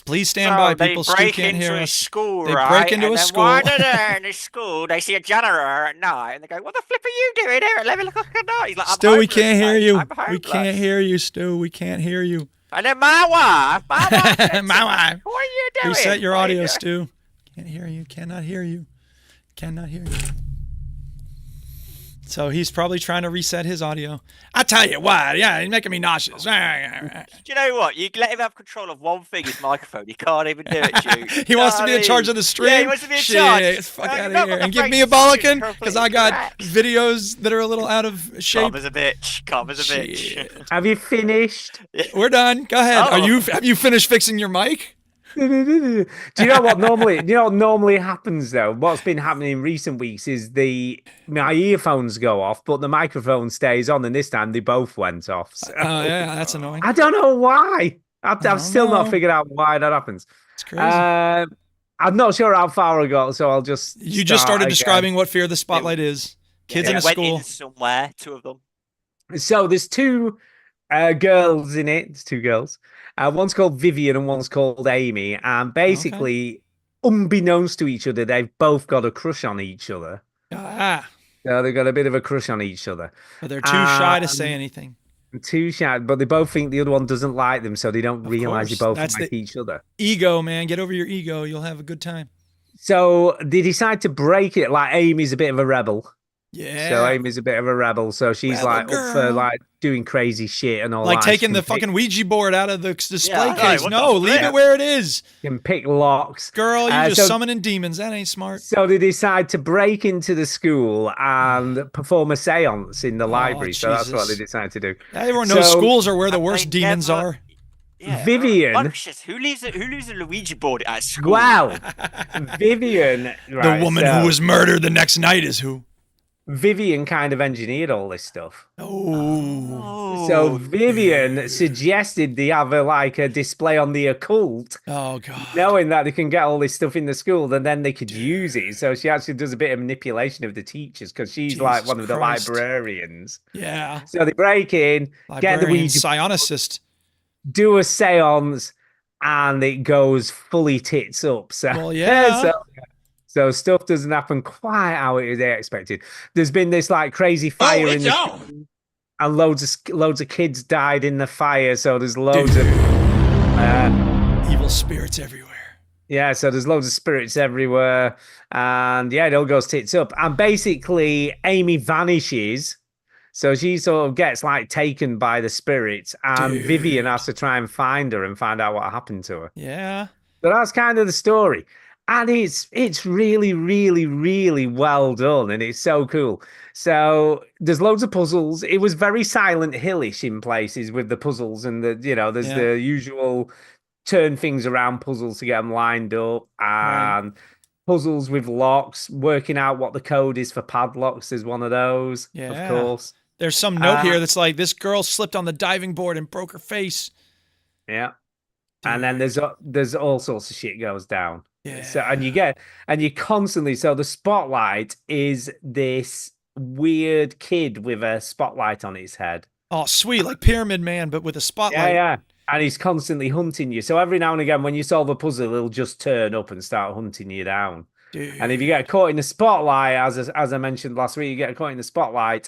Please stand by, people. Stu can't hear us. School, they break into a school. While they're in the school, they see a janitor at night, and they go, "What the flip are you doing here at 11 o'clock at night?" He's like, "Stu, we can't hear you. We can't hear you, Stu. We can't hear you." And then my wife said to My me, wife. what are you doing? Reset your What are you audio, doing?" Stu. Can't hear you. Cannot hear you. Cannot hear you. So he's probably trying to reset his audio. I tell you what, yeah, he's making me nauseous. Do you know what? You let him have control of one thing, his microphone. He can't even do it, Duke. He wants to be in charge of the stream. Yeah, he wants to be in Shit, charge. fuck You're out not of here. gonna And give break me a the stream, bollocking because completely I got correct. videos that are a little out of shape. Calm as a bitch. Calm as a bitch. Shit. Have you finished? We're done. Go ahead. Oh. Have you finished fixing your mic? Do you know what normally happens though? What's been happening in recent weeks is my earphones go off, but the microphone stays on, and this time they both went off. So, Oh yeah, that's annoying. I don't know why. I've don't still not know. figured out why that happens. It's crazy. I'm not sure how far I got, so I'll just. You just start started again. describing what Fear the Spotlight is. Kids They in a went school. in somewhere, two of them. So there's two girls in it. There's two girls. One's called Vivian and one's called Amy. And basically, unbeknownst to each other, they've both got a crush on each other. Ah, So they've got a bit of a crush on each other. but they're too shy to Um, say anything. Too shy, but they both think the other one doesn't like them, so they don't Of realize they course. both That's like the- each other. Ego, man. Get over your ego. You'll have a good time. So they decide to break it. Like Amy's a bit of a rebel. Yeah. So Amy's a bit of a rebel. So she's Rebel like up for girl. like doing crazy shit and all Like that. taking She the can pick- fucking Ouija board out of the display Yeah, I know, case. what No, the leave frick? it where it is. can pick locks. Girl, you're just so- summoning demons. That ain't smart. So they decide to break into the school and perform a seance in the library. So that's what they Jesus. decide to do. Everyone knows So- schools are where the And worst they demons never- are. Yeah, Vivian- Bunkshit. Who leaves a Luigi board at school? Wow. Vivian, right, The woman so who was murdered the next night is who? Vivian kind of engineered all this stuff. Oh. So Vivian suggested they have a display on the occult, Oh, God. knowing that they can get all this stuff in the school, and then they could use it. So she actually does a bit of manipulation of the teachers because she's like Jesus one of the Christ. librarians. Yeah. So they break in, get the Librarian Ouija, psionicist. do a seance, and it goes fully tits up. So Well, yeah. So stuff doesn't happen quite how they expected. There's been this like crazy fire in the school, and loads of kids died in the fire. So there's loads of Evil spirits everywhere. yeah. So there's loads of spirits everywhere, and yeah, it all goes tits up. And basically, Amy vanishes. So she sort of gets like taken by the spirits, and Dude. Vivian has to try and find her and find out what happened to her. Yeah. So that's kind of the story. And it's really, really, really well done, and it's so cool. So there's loads of puzzles. It was very Silent Hillish in places with the puzzles, and there's Yeah. the usual turn things around puzzles to get them lined up, Right. and puzzles with locks, working out what the code is for padlocks is one of those, Yeah. of course. There's some note here Uh, that's like, this girl slipped on the diving board and broke her face. Yeah. And then there's all sorts of shit goes down. Yeah. So and you constantly, so the spotlight is this weird kid with a spotlight on his head. Oh, sweet. Like Pyramid Man, but with a spotlight. Yeah. And he's constantly hunting you. So every now and again, when you solve a puzzle, he'll just turn up and start hunting you down. Dude. And if you get caught in the spotlight, as I mentioned last week, you get caught in the spotlight,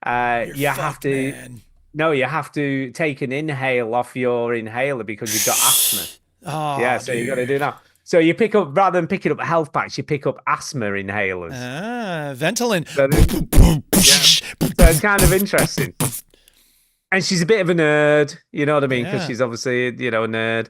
You're you have fucked, to man. no, you have to take an inhale off your inhaler because you've got asthma. Oh, Yeah, so you got to dude. do that. So you pick up, rather than picking up health packs, you pick up asthma inhalers. Ah, Ventolin. So So it's kind of interesting. And she's a bit of a nerd, you know what I mean? Because Yeah. she's obviously, a nerd.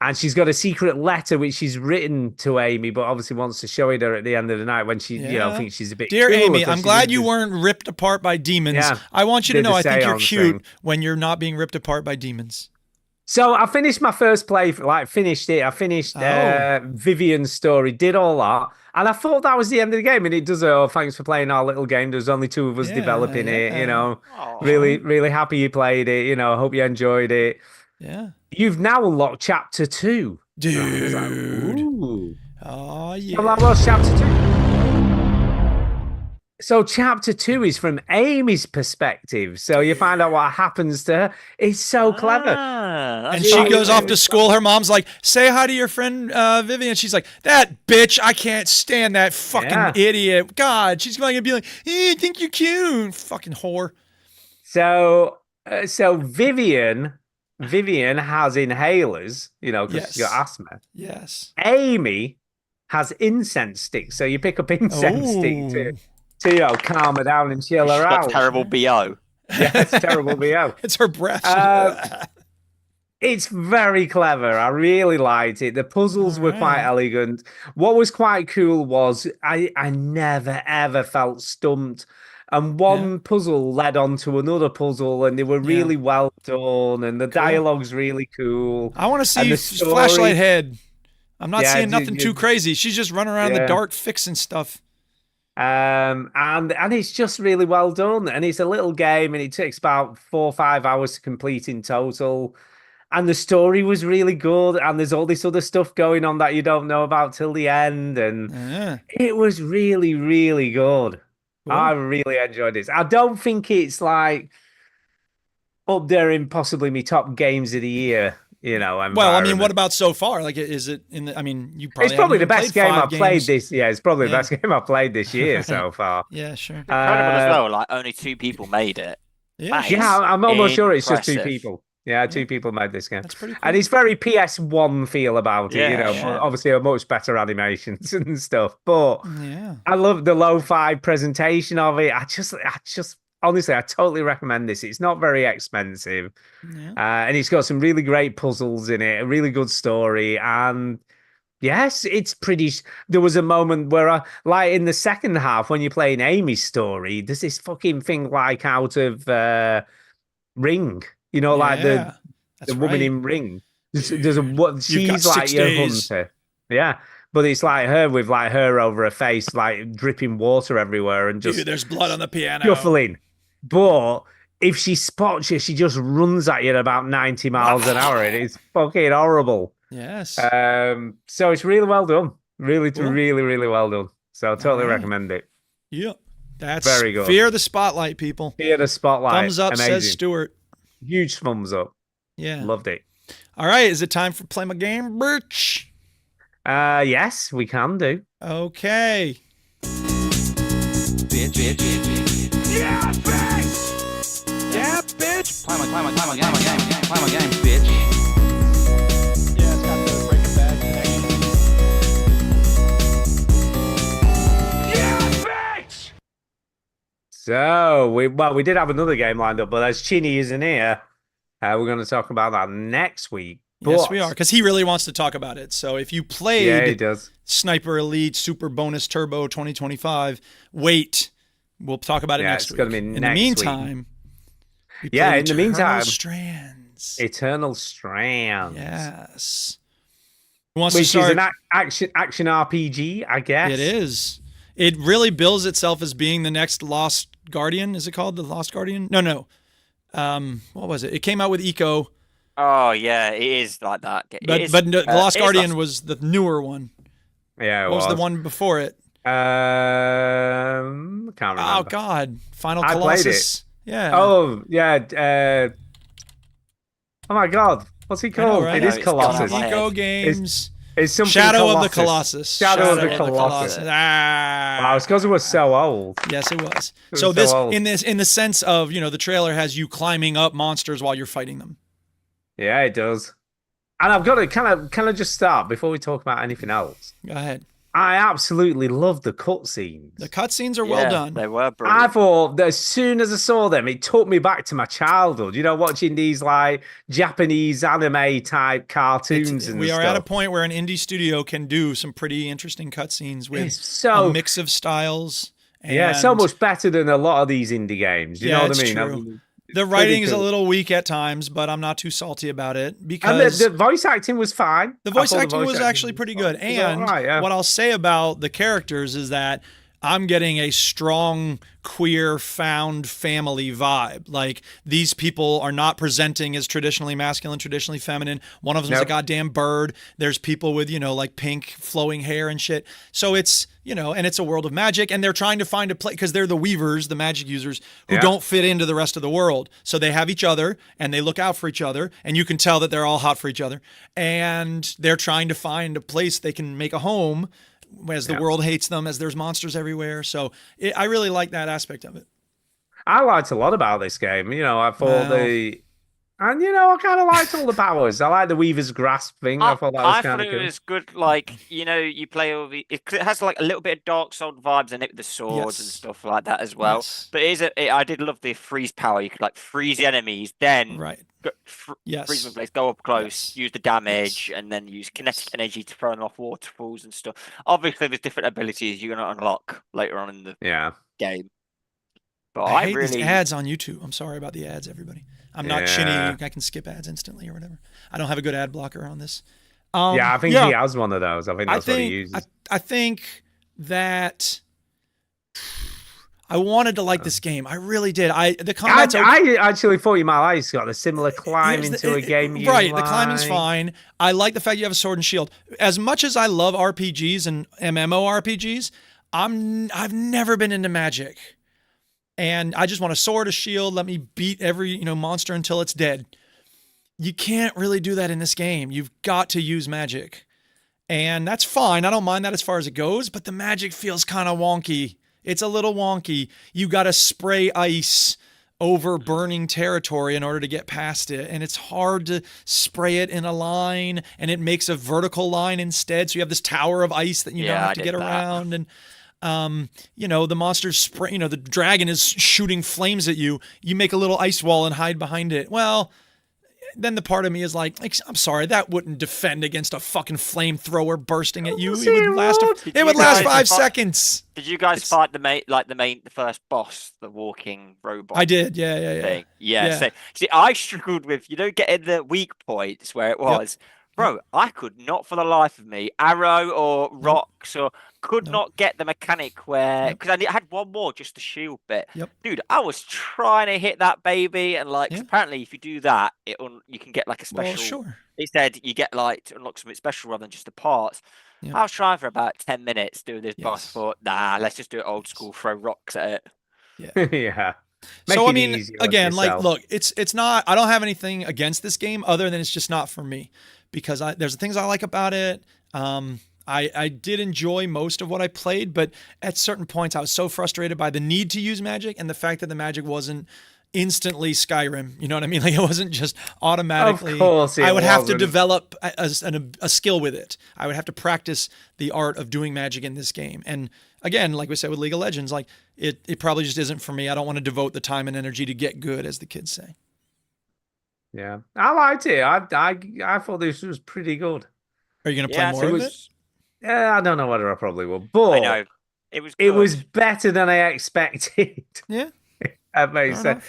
And she's got a secret letter which she's written to Amy, but obviously wants to show it her at the end of the night when she, Yeah. thinks she's a bit Dear cooler Amy, 'cause I'm she's glad into- you weren't ripped apart by demons. Yeah. I want you to Did know the I think you're seance cute thing. when you're not being ripped apart by demons. So I finished my first play, finished it. I finished Oh. Vivian's story, did all that. And I thought that was the end of the game. And it does, thanks for playing our little game. There's only two of us Yeah, developing it, yeah. Really, really happy you played it. I hope you enjoyed it. Yeah. You've now unlocked chapter 2. Dude. Ooh. Oh, yeah. Well, that was chapter 2. So chapter 2 is from Amy's perspective. So you find out what happens to her. It's so clever. And she goes off to school. Her mom's like, say hi to your friend Vivian. She's like, that bitch, I can't stand that fucking Yeah. idiot. God, she's going to be like, I think you're cute. Fucking whore. So Vivian Vivian has inhalers, because she's got Yes. asthma. Yes. Amy has incense sticks, so you pick up incense sticks Oh. to calm her down and chill She's her got out. terrible BO. Yeah, it's terrible BO. It's her breath. It's very clever. I really liked it. The puzzles were quite Alright. elegant. What was quite cool was I never ever felt stumped. And one puzzle led on to another puzzle, and they were really well done, and the dialogue's really cool. I want to And see the story- Flashlight Head. I'm not Yeah, seeing nothing dude, too crazy. She's just running around in the Yeah. dark fixing stuff. And it's just really well done, and it's a little game, and it takes about 4 or 5 hours to complete in total. And the story was really good, and there's all this other stuff going on that you don't know about till the end, and Yeah. it was really, really good. Cool. I really enjoyed this. I don't think it's like up there in possibly my top games of the year, Well, I mean, environment. what about so far? Like, is it in the? I mean, you probably It's probably the haven't even best game played I've 5 played games. this. Yeah, it's probably the Yeah. best game I've played this year so far. Yeah, sure. Incredible as Uh, well. Like only 2 people made it. Yeah, That Yeah, is I'm almost sure it's just 2 impressive. people. Yeah, 2 people made this game. that's pretty cool. And it's very PS1 feel about it, Yeah, sure. obviously a much better animations and stuff. But Yeah. I love the lo-fi presentation of it. I just honestly, I totally recommend this. It's not very expensive. Yeah. And it's got some really great puzzles in it, a really good story. And yes, it's pretty. There was a moment where, like in the second half, when you're playing Amy's story, there's this fucking thing like out of Ring, like Yeah, the that's woman right. in Ring. There's a what You've she's got like 6 your days. hunter. Yeah. But it's like her with like her over her face, like dripping water everywhere and just Dude, there's blood on the piano. shuffling. But if she spots you, she just runs at you at about 90 miles an hour. And it's fucking horrible. Yes. So it's really well done. Really, Cool. really, really well done. So I totally Alright. recommend it. Yeah. That's Very good. Fear the Spotlight, people. Here the spotlight. Thumbs up, Amazing. says Stuart. Huge thumbs up. Yeah. Loved it. All right. Is it time for Play My Game, Birch? Yes, we can do. Okay. Yeah, it's got the Breaking Bad connection. So we did have another game lined up, but as Chinny isn't here, we're going to talk about that next week. Yes, But- we are, because he really wants to talk about it. So if you played Yeah, he does. Sniper Elite Super Bonus Turbo 2025, wait. We'll talk about it Yeah, next it's week. gonna be In the next week. meantime, we Yeah, played in the Eternal meantime- Strands. Eternal Strands. Yes. Who wants to Which is start? an action RPG, I guess. It is. It really bills itself as being the next Lost Guardian. Is it called the Lost Guardian? No. What was it? It came out with Eco, Oh yeah, it is like that. It but is, the Lost it is Guardian Lost- was the newer one. Yeah, it What was the one before it? Can't remember. Oh God, Final I played it. Colossus. Yeah. Oh, yeah. Oh my God. What's he I know, called? right? It is It's gone out of Colossus. my head. Eco Games. It's something Shadow of the Colossus. Colossus. Shadow of the Colossus. Ah. Wow, it's because it was so old. Yes, it was. It So was this, so old. in the sense of, the trailer has you climbing up monsters while you're fighting them. Yeah, it does. And I've got to can I just start before we talk about anything else? Go ahead. I absolutely love the cutscenes. The cutscenes are well Yeah, done. They were I brilliant. thought that as soon as I saw them, it took me back to my childhood. Watching these like Japanese anime type cartoons and We are stuff. at a point where an indie studio can do some pretty interesting cutscenes with It's so a mix of styles. And yeah, so much better than a lot of these indie games. You Yeah, know what it's I mean? true. It's The pretty writing is a cool. little weak at times, but I'm not too salty about it And because the voice acting was fine. the I voice thought acting was acting actually pretty good. was And alright, yeah. what I'll say about the characters is that I'm getting a strong queer found family vibe. Like these people are not presenting as traditionally masculine, traditionally feminine. One of them's a Nope. goddamn bird. There's people with, like pink flowing hair and shit. So it's, and it's a world of magic, and they're trying to find a place because they're the weavers, the magic users who Yeah. don't fit into the rest of the world. So they have each other and they look out for each other, and you can tell that they're all hot for each other. And they're trying to find a place they can make a home as the Yeah. world hates them, as there's monsters everywhere. So I really like that aspect of it. I liked a lot about this game. I thought Wow. And I kind of liked all the powers. I like the Weaver's Grasp thing. I thought that was I kind thought of it cool. was good. Like, you play all the. It has like a little bit of Dark Souls vibes in it with the swords and Yes. stuff like that as well. Yes. But I did love the freeze power. You could like freeze the enemies, then Right. freeze Yes. them in place, go up close, Yes. use the damage, and then use kinetic energy to throw them off waterfalls and stuff. Obviously, there's different abilities you're going to unlock later on in the Yeah. game. But I I hate these really. ads on YouTube. I'm sorry about the ads, everybody. I'm not Yeah. chinny. I can skip ads instantly or whatever. I don't have a good ad blocker on this. Yeah, I think he has one of those. I think that's what he uses. I think that I wanted to like this game. I really did. The combat's okay. I actually thought you might like it's got a similar climb Here's into a game you right, like. the climbing's fine. I like the fact you have a sword and shield. As much as I love RPGs and MMORPGs, I've never been into Magic. And I just want a sword, a shield, let me beat every, monster until it's dead. You can't really do that in this game. You've got to use magic. And that's fine. I don't mind that as far as it goes, but the magic feels kind of wonky. It's a little wonky. You got to spray ice over burning territory in order to get past it. And it's hard to spray it in a line, and it makes a vertical line instead. So you have this tower of ice that you don't have to get around. And the monsters spray, the dragon is shooting flames at you. You make a little ice wall and hide behind it. Well, then the part of me is like, I'm sorry, that wouldn't defend against a fucking flamethrower bursting at you. It would last 5 seconds. Did you guys fight the first boss, the walking robot? I did, yeah. Thing? Yeah. So, see, I struggled with, getting the weak points where it was. Bro, I could not for the life of me, arrow or rocks or could not get the mechanic where, because I had one more, just the shield bit. Dude, I was trying to hit that baby, and apparently if you do that, you can get like a special. Well, sure. It said you get to unlock something special rather than just the parts. I was trying for about 10 minutes doing this boss. Thought, nah, let's just do it old school, throw rocks at it. Yeah. Yeah. So I mean, again, look, it's not. I don't have anything against this game other than it's just not for me, because there's things I like about it. I did enjoy most of what I played, but at certain points I was so frustrated by the need to use magic and the fact that the magic wasn't instantly Skyrim. You know what I mean? Like, it wasn't just automatically. Of course, I would have to develop a skill with it. I would have to practice the art of doing magic in this game. And again, like we said with League of Legends, like it probably just isn't for me. I don't want to devote the time and energy to get good, as the kids say. Yeah, I liked it. I thought this was pretty good. Are you going to play more of it? Yeah, I don't know whether I probably will, but I know. It was good. It was better than I expected. Yeah. That makes sense.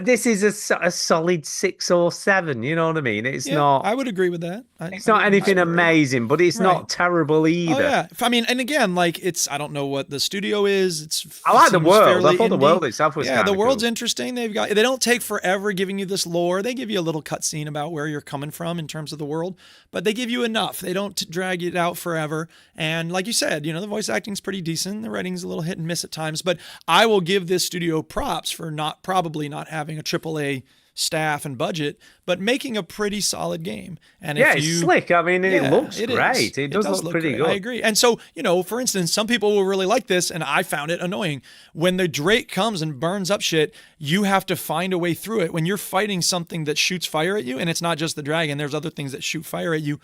This is a solid 6 or 7. You know what I mean? It's not. I would agree with that. It's not anything amazing, but it's not terrible either. Oh, yeah. I mean, and again, like, I don't know what the studio is. I like the world. I thought the world itself was the world's interesting. They don't take forever giving you this lore. They give you a little cutscene about where you're coming from in terms of the world, but they give you enough. They don't drag it out forever. And like you said, the voice acting's pretty decent. The writing's a little hit and miss at times, but I will give this studio props for probably not having a AAA staff and budget, but making a pretty solid game. And it's slick. I mean, it looks great. It does look pretty good. I agree. And so, for instance, some people will really like this, and I found it annoying. When the Drake comes and burns up shit, you have to find a way through it. When you're fighting something that shoots fire at you, and it's not just the dragon, there's other things that shoot fire at you,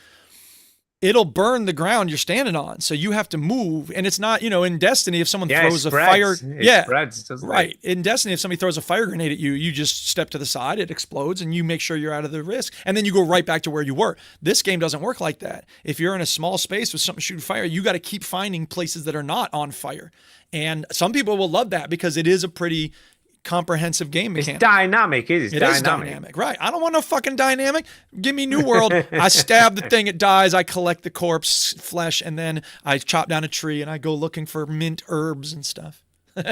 it'll burn the ground you're standing on. So you have to move. And it's not, in Destiny, if someone throws a fire. It spreads, doesn't it? Right. In Destiny, if somebody throws a fire grenade at you, you just step to the side, it explodes, and you make sure you're out of the risk. And then you go right back to where you were. This game doesn't work like that. If you're in a small space with something shooting fire, you got to keep finding places that are not on fire. And some people will love that because it is a pretty comprehensive game mechanic. It's dynamic. It is dynamic. Right. I don't want no fucking dynamic. Give me New World. I stab the thing, it dies. I collect the corpse flesh, and then I chop down a tree and I go looking for mint herbs and stuff. So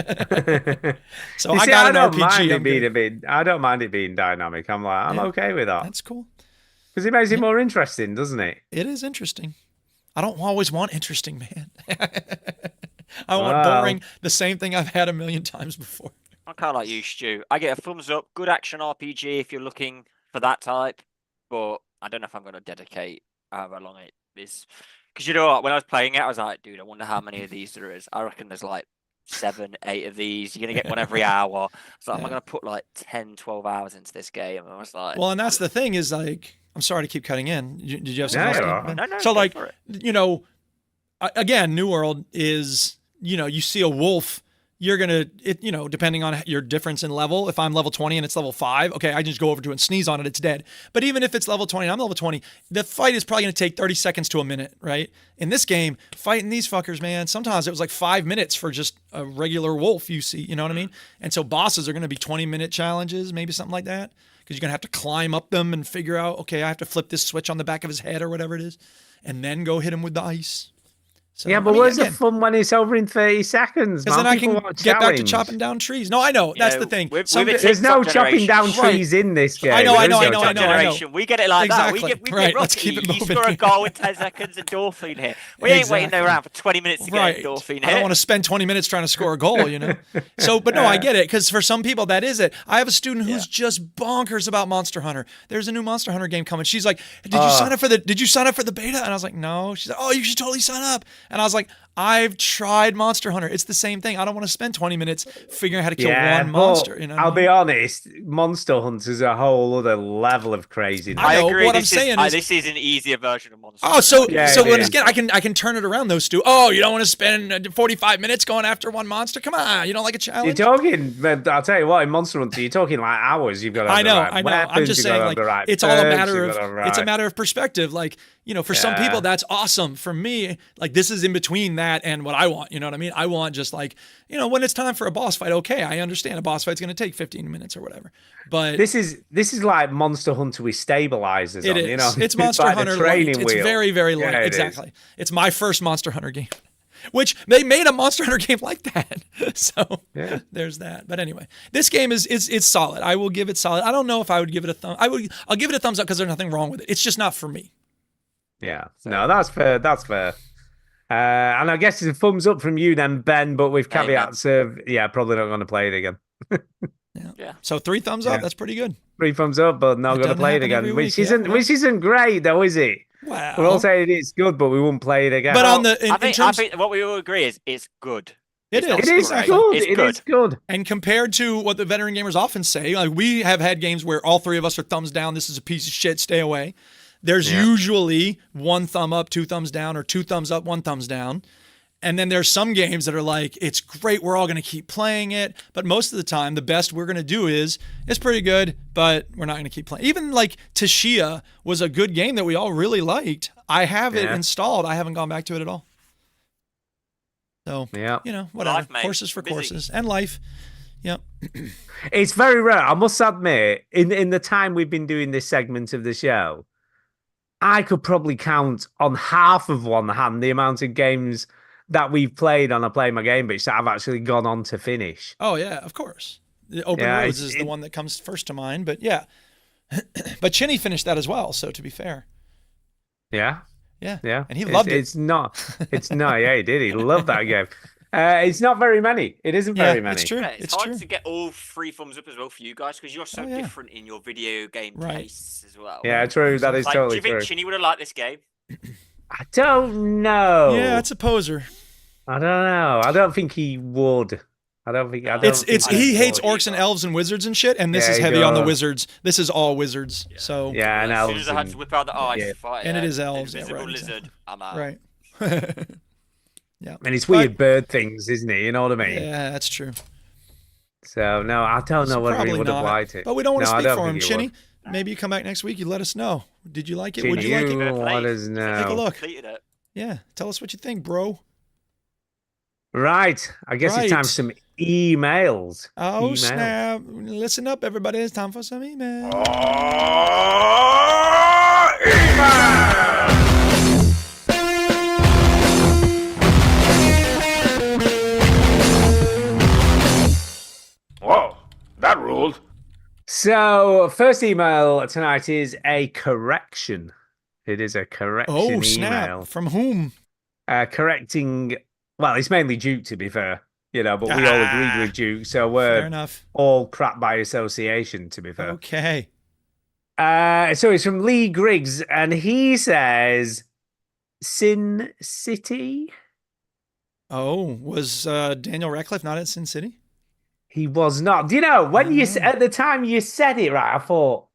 I got an RPG. I don't mind it being dynamic. I'm okay with that. That's cool. Because it makes it more interesting, doesn't it? It is interesting. I don't always want interesting, man. I want boring, the same thing I've had a million times before. I'm kind of like you, Stu. I get a thumbs up. Good action RPG if you're looking for that type. But I don't know if I'm going to dedicate however long it is. Because you know what? When I was playing it, I was like, dude, I wonder how many of these there is. I reckon there's like 7, 8 of these. You're going to get one every hour. So I'm going to put like 10, 12 hours into this game. I was like, Well, and that's the thing is like, I'm sorry to keep cutting in. Did you have something No, else? you're Ben? No, So go like, for it. you know, again, New World is, you know, you see a wolf, you're going to, you know, depending on your difference in level, if I'm level 20 and it's level 5, okay, I just go over to it and sneeze on it, it's dead. But even if it's level 20 and I'm level 20, the fight is probably going to take 30 seconds to a minute, right? In this game, fighting these fuckers, man, sometimes it was like 5 minutes for just a regular wolf you see, you know what I mean? And so bosses are going to be 20-minute challenges, maybe something like that, because you're going to have to climb up them and figure out, okay, I have to flip this switch on the back of his head or whatever it is, and then go hit him with the ice. So, Yeah, but I mean, where's the again, fun when it's over in 30 seconds? because Man? then I People can want a get back to challenge. chopping down trees. No, I know. That's the thing. With Some a bit- There's no TikTok chopping down generation. trees in this game. I know, I There is know, no I know, I chopping know, down I know. Generation, we get it like Exactly. that. We Right, get let's Rocky. keep it You moving. score a goal in 10 seconds and endorphin hit. We ain't waiting Exactly. around for 20 minutes to Right. get endorphin hit. I don't want to spend 20 minutes trying to score a goal, you know? So, but no, I get it. Because for some people, that is it. I have a student who's just bonkers about Monster Hunter. There's a new Monster Hunter game coming. She's like, did you sign up for the beta? And I was like, no. She's like, oh, you should totally sign up. And I was like, I've tried Monster Hunter. It's the same thing. I don't want to spend 20 minutes figuring out how to kill one monster. You know, what I'll I be mean? honest, Monster Hunter is a whole other level of craziness. I I know, agree. what I'm this saying is, is- this is an easier version of Monster. Oh, so Yeah, so it when is. again, I can turn it around though, Stu. Oh, you don't want to spend 45 minutes going after one monster? Come on, you don't like a You're challenge? talking, but I'll tell you what, in Monster Hunter, you're talking like hours. You've got to have I know, the right I know. I'm weapons, just you've got to saying, have like, the right it's all a perks, matter you've of got to have it's a right- matter of perspective. Like, you know, for some Yeah. people that's awesome. For me, like this is in between that and what I want. You know what I mean? I want just like, you know, when it's time for a boss fight. Okay, I understand a boss fight's going to take 15 minutes or whatever. But This is like Monster Hunter with stabilizers it on, is. you know? It's Monster like the Hunter training light. It's wheel. very, very light. Yeah, it is. Exactly. It's my first Monster Hunter game, which they made a Monster Hunter game like that. So Yeah. there's that. But anyway, this game is solid. I will give it solid. I don't know if I would give it a thumb. I'll give it a thumbs up because there's nothing wrong with it. It's just not for me. Yeah, no, that's fair. That's fair. And I guess it's a thumbs up from you then, Ben, but with Amen. caveats of, probably not going to play it again. Yeah. So 3 thumbs up. Yeah. That's pretty good. 3 thumbs up, but not It going to doesn't play it happen every again, week, yeah. which isn't great though, is it? Wow. We're all saying it's good, but we won't play it again. But on Well, the in, I in think, terms, I think what we all agree is it's good. it it's not is. it is great. good. It's It good. is good. And compared to what the veteran gamers often say, like we have had games where all 3 of us are thumbs down. This is a piece of shit. Stay away. There's usually 1 thumb up, 2 thumbs down, or 2 thumbs up, 1 thumbs down. And then there's some games that are like, it's great. We're all going to keep playing it. But most of the time, the best we're going to do is, it's pretty good, but we're not going to keep playing. Even like Tashia was a good game that we all really liked. I have it Yeah. installed. I haven't gone back to it at all. So, Yeah. you know, whatever. Life, mate. Horses for Busy. courses and life. Yep. It's very rare. I must admit, in the time we've been doing this segment of the show, I could probably count on half of one hand the amount of games that we've played on a Play My Game Bitch that I've actually gone on to finish. Oh yeah, of course. The Open Yeah, Roads it's- is the one that comes first to mind, but yeah. But Chinny finished that as well, so to be fair. Yeah. Yeah. Yeah. And he loved it. It's not. Yeah, he did. He loved that game. It's not very many. It isn't Yeah, very many. it's true. Yeah, it's It's hard true. to get all 3 thumbs up as well for you guys because you're so Oh, yeah. different in your video game Right. tastes as well. Yeah, true. That is Like, do totally you think true. Chinny would have liked this game? I don't know. Yeah, it's a poser. I don't know. I don't think he would. I don't think. It's think he hates would. orcs and elves and wizards and shit, and this Yeah, is he heavy on the does. wizards. This is all wizards. So Yeah, and As soon elves. as I had and- to whip out the ice yeah. to fight And it is elves, yeah, invisible right, lizard, I'm out. right. Yeah. And it's weird bird things, isn't it? You know what I mean? Yeah, that's true. So no, I don't know So whether he probably would have not. liked it. But we don't want to No, I speak don't for him. think he Chinny, would. maybe you come back next week. You let us know. Did you like it? Chinny, Would you like it? you Fair play. let us Take know. Take a look. Completed it. Yeah. Tell us what you think, bro. Right. I guess it's time Right. for some emails. Oh, Emails. snap. Listen up, everybody. It's time for some email. Whoa, that ruled. So, first email tonight is a correction. It is a correction Oh, snap. email. From whom? Correcting, well, it's mainly Duke, to be fair, but we all agreed with Duke, so Fair we're enough. all crap by association, to be fair. Okay. So it's from Lee Griggs, and he says Sin City. Oh, was Daniel Radcliffe not at Sin City? He was not. Do you know when you Oh. at the time you said it right? I thought,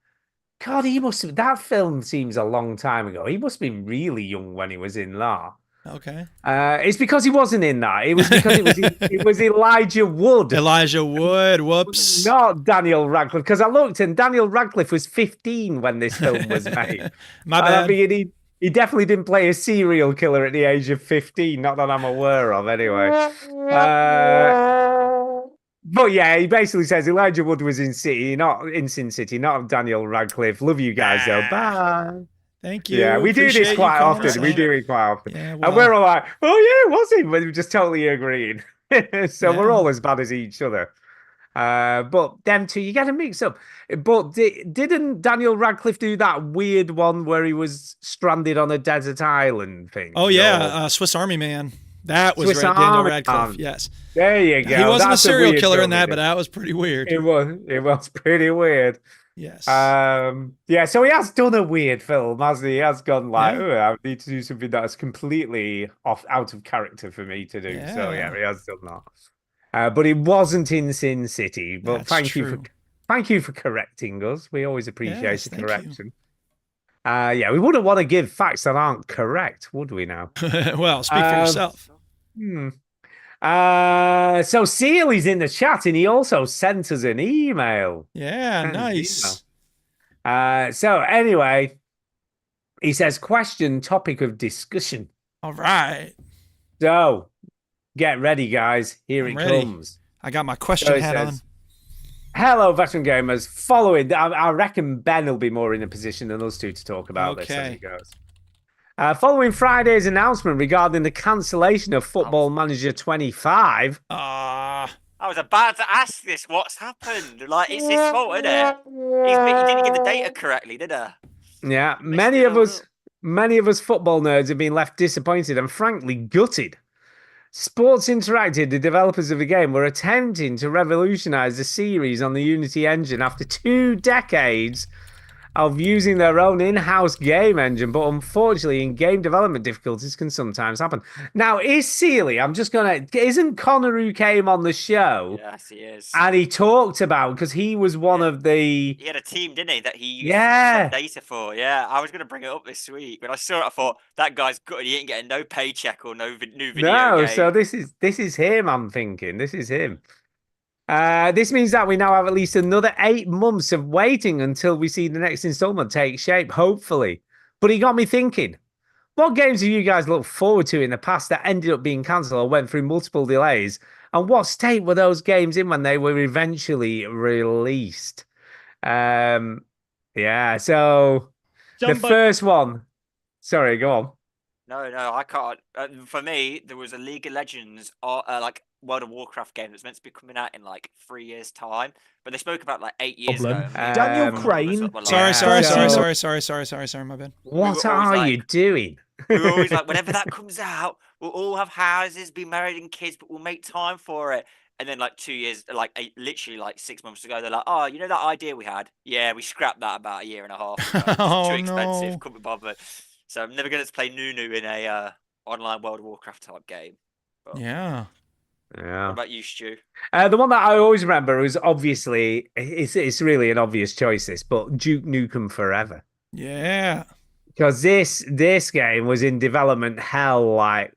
God, he must have. That film seems a long time ago. He must have been really young when he was in that. Okay. It's because he wasn't in that. It was because it was Elijah Wood, Elijah Wood. Whoops. not Daniel Radcliffe. Because I looked and Daniel Radcliffe was 15 when this film was made. My And bad. I mean, he definitely didn't play a serial killer at the age of 15. Not that I'm aware of, anyway. But yeah, he basically says Elijah Wood was in Sin City, not Daniel Radcliffe. Love you guys though. Bye. Thank you. Yeah, we do Appreciate this you quite calling us often. We out. do it quite often. Yeah, And well, we're all like, oh yeah, was he? But we're just totally agreeing. So we're Yeah. all as bad as each other. But them two, you get to mix up. But didn't Daniel Radcliffe do that weird one where he was stranded on a desert island thing? Oh yeah, Swiss Army Man. That was Swiss Daniel Army Radcliffe. Man. Yes, There you go. he wasn't That's a serial weird killer in film, that, isn't but it? that was pretty weird. It was pretty weird. Yes. Yeah, so he has done a weird film, hasn't he? He has gone like, Yeah. oh, I need to do something that's completely out of character for me to do. So yeah, he has done that. But it wasn't in Sin City. But That's thank true. you for correcting us. We always appreciate Yes, the thank you. correction. Yeah, we wouldn't want to give facts that aren't correct, would we now? Well, speak for yourself. So Sealy's in the chat and he also sent us an email. Yeah, Sent us an nice. email. So anyway, he says, question, topic of discussion. All right. So get ready, guys. Here I'm it ready. comes. I got my question So it hat on. says, hello, veteran gamers. Following, I reckon Ben will be more in a position than us two to talk about this as Okay. it goes. Following Friday's announcement regarding the cancellation of Football Manager 25, Ah, I was about to ask this. What's happened? Like, it's his fault, isn't it? He didn't get the data correctly, did he? yeah, Messed many it of all us up. Many of us football nerds have been left disappointed and frankly gutted. Sports Interactive, the developers of the game, were attempting to revolutionize the series on the Unity engine after 2 decades of using their own in-house game engine, but unfortunately, in-game development difficulties can sometimes happen. Now, isn't Connor who came on the show? Yes, he is. And he talked about, because he was one of the... He had a team, didn't he, that he used Yeah. some data for. Yeah, I was going to bring it up this week. When I saw it, I thought, that guy's good. He ain't getting no paycheck or new video No, game. so this is him, I'm thinking. This is him. This means that we now have at least another 8 months of waiting until we see the next installment take shape, hopefully. But he got me thinking, what games have you guys looked forward to in the past that ended up being cancelled or went through multiple delays? And what state were those games in when they were eventually released? Yeah, so the first one. Sorry, go on. No, I can't. For me, there was a League of Legends, like World of Warcraft game that's meant to be coming out in like 3 years' time, but they spoke about like 8 years Problem. ago. and Daniel everyone was Crane. sort of like, sorry, Yeah. sorry, sorry, So- sorry, my bad. What were always are like- you doing? We were always like, whenever that comes out, we'll all have houses, be married and kids, but we'll make time for it. And then like 2 years, literally like 6 months ago, they're like, oh, you know that idea we had? Yeah, we scrapped that about a year and a half ago. It's Oh, too expensive, no. couldn't be bothered. So I'm never going to play Nunu in a online World of Warcraft type game. But Yeah. What Yeah. about you, Stu? The one that I always remember was obviously it's really an obvious choice, this, but Duke Nukem Forever. Yeah. Because this game was in development hell, like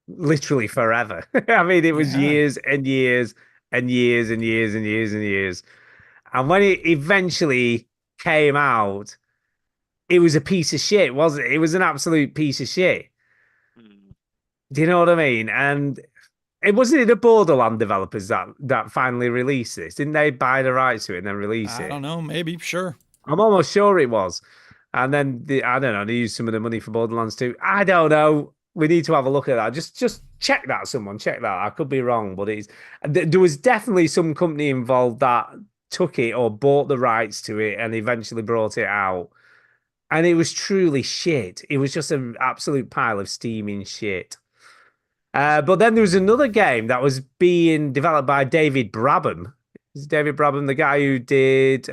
literally forever. I mean, it was Yeah. years and years and years and years and years and years. And when it eventually came out, it was a piece of shit, wasn't it? It was an absolute piece of shit. Hmm. Do you know what I mean? And it wasn't it the Borderland developers that finally released this? Didn't they buy the rights to it and then release I it? don't know. Maybe. Sure. I'm almost sure it was. And then I don't know, they used some of the money for Borderlands 2. I don't know. We need to have a look at that. Just check that, someone. Check that. I could be wrong, but there was definitely some company involved that took it or bought the rights to it and eventually brought it out. And it was truly shit. It was just an absolute pile of steaming shit. But then there was another game that was being developed by David Brabham. Is David Brabham the guy who did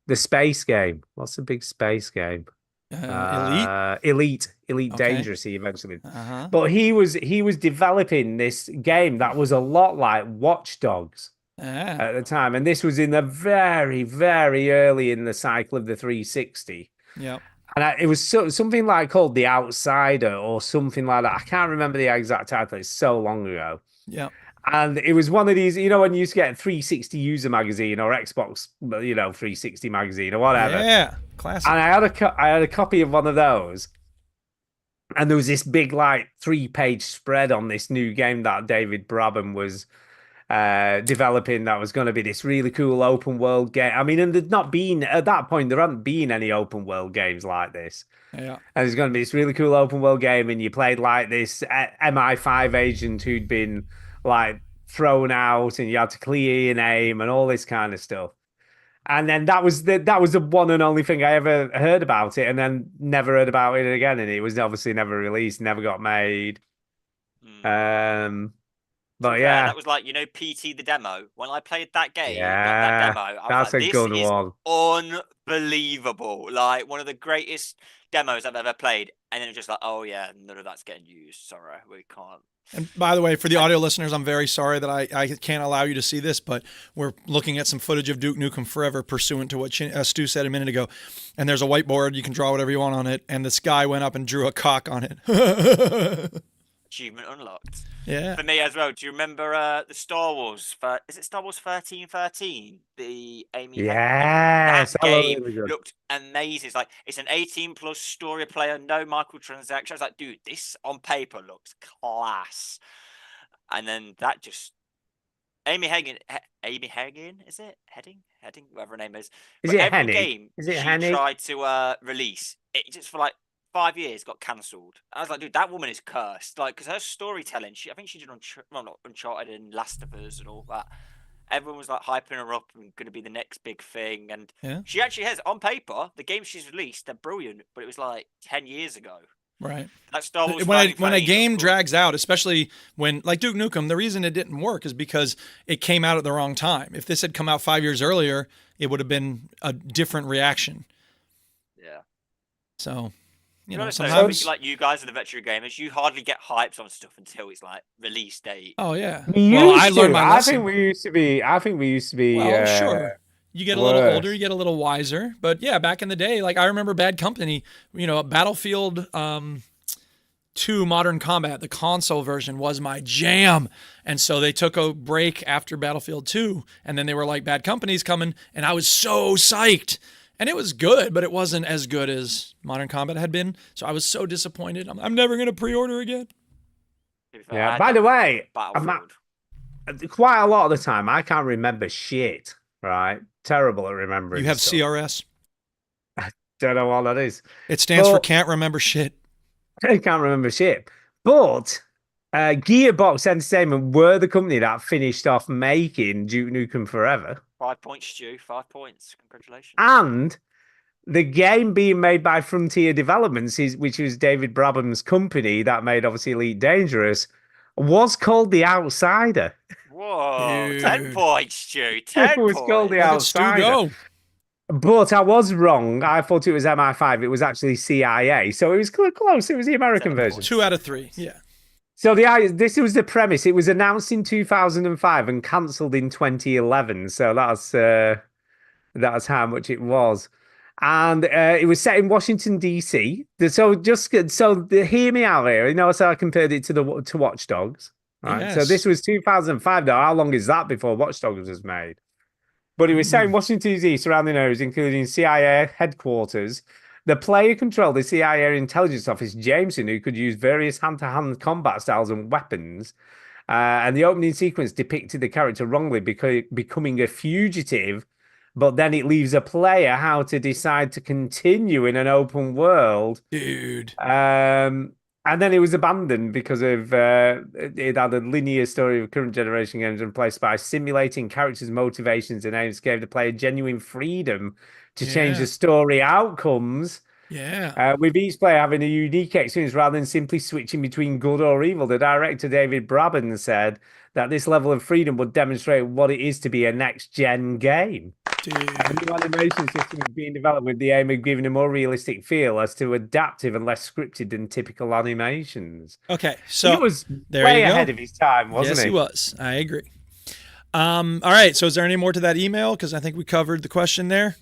the space game? What's the big space game? Elite. Elite Okay. Dangerous. He eventually, Uh-huh. but he was developing this game that was a lot like Watch Dogs Yeah. at the time, and this was in the very, very early in the cycle of the 360. Yep. And it was something like called The Outsider or something like that. I can't remember the exact title. It's so long ago. Yep. And it was one of these, when you used to get a 360 user magazine or Xbox, 360 magazine or whatever. Yeah. Classic. And I had a copy of one of those. And there was this big, 3-page spread on this new game that David Brabham was developing that was going to be this really cool open world game. I mean, and there'd not been, at that point, there hadn't been any open world games like this. Yeah. And it's going to be this really cool open world game, and you played this MI5 agent who'd been thrown out, and you had to clear your name and all this kind of stuff. And then that was the one and only thing I ever heard about it, and then never heard about it again. And it was obviously never released, never got made. But yeah, that was PT the demo. When I played that game, yeah, that demo, I that's was a this good is one. Unbelievable. One of the greatest demos I've ever played. And then it's just oh yeah, none of that's getting used. Sorry, we can't. And by the way, for the audio listeners, I'm very sorry that I can't allow you to see this, but we're looking at some footage of Duke Nukem Forever pursuant to what Stu said a minute ago. And there's a whiteboard. You can draw whatever you want on it. And this guy went up and drew a cock on it. Achievement unlocked. Yeah. For me as well. Do you remember the Star Wars? Is it Star Wars 1313? The Amy. Yes, that game looked amazing. It's an 18+ story player, no microtransactions. I was like, dude, this on paper looks class. And then that just Amy Hagen, is it? Heading, whatever her name is. Is but it every Henny? game Is it she Henny? tried to release it just for 5 years got cancelled. I was like, dude, that woman is cursed. Because her storytelling, I think she did not Uncharted and Last of Us and all that. Everyone was hyping her up and going to be the next big thing. And she actually has, on paper, the games she's released, they're brilliant, but it was 10 years ago. Right. That Star Wars when a game drags out, especially when Duke Nukem, the reason it didn't work is because it came out at the wrong time. If this had come out 5 years earlier, it would have been a different reaction. Yeah. So, sometimes you guys are the veteran gamers. You hardly get hyped on stuff until it's release date. Oh yeah. I learned my lesson. I think we used to be. Well, sure. You get a little older, you get a little wiser. But yeah, back in the day, I remember Bad Company. Battlefield 2 Modern Combat, the console version, was my jam. And so they took a break after Battlefield 2, and then they were like, Bad Company's coming, and I was so psyched. And it was good, but it wasn't as good as Modern Combat had been. So I was so disappointed. I'm never going to pre-order again. Yeah. By the way, Battlefield. quite a lot of the time, I can't remember shit. Right? Terrible at remembering. You have stuff. CRS. I don't know what that is. It stands for can't remember shit. I can't remember shit. But Gearbox Entertainment were the company that finished off making Duke Nukem Forever. 5 points, Stu. 5 points. Congratulations. And the game being made by Frontier Developments, which was David Brabham's company that made obviously Elite Dangerous, was called The Outsider. Whoa. Dude. 10 points, Stu. 10 It was points. called The Outsider. Go. But I was wrong. I thought it was MI5. It was actually CIA. So it was close. It was the American version. 2 out of 3. Yeah. So this was the premise. It was announced in 2005 and cancelled in 2011. So that's how much it was. And it was set in Washington, D.C. So hear me out here. So I compared it to Watch Dogs. Right. Yes. So this was 2005. Now, how long is that before Watch Dogs was made? But it was set in Washington, D.C., surrounding areas, including CIA headquarters. The player controlled the CIA intelligence office, Jameson, who could use various hand-to-hand combat styles and weapons. And the opening sequence depicted the character wrongly becoming a fugitive, but then it leaves a player how to decide to continue in an open world. Dude. And then it was abandoned because of it had a linear story of current generation games replaced by simulating characters' motivations and aims gave the player genuine freedom to change the story outcomes. Yeah. With each player having a unique experience rather than simply switching between good or evil. The director, David Brabham, said that this level of freedom would demonstrate what it is to be a next-gen game. A new animation system is being developed with the aim of giving a more realistic feel as to adaptive and less scripted than typical animations. Okay, He so was there way you go. ahead of his time, wasn't yes, he? he was. I agree. All right. So is there any more to that email? Because I think we covered the question there.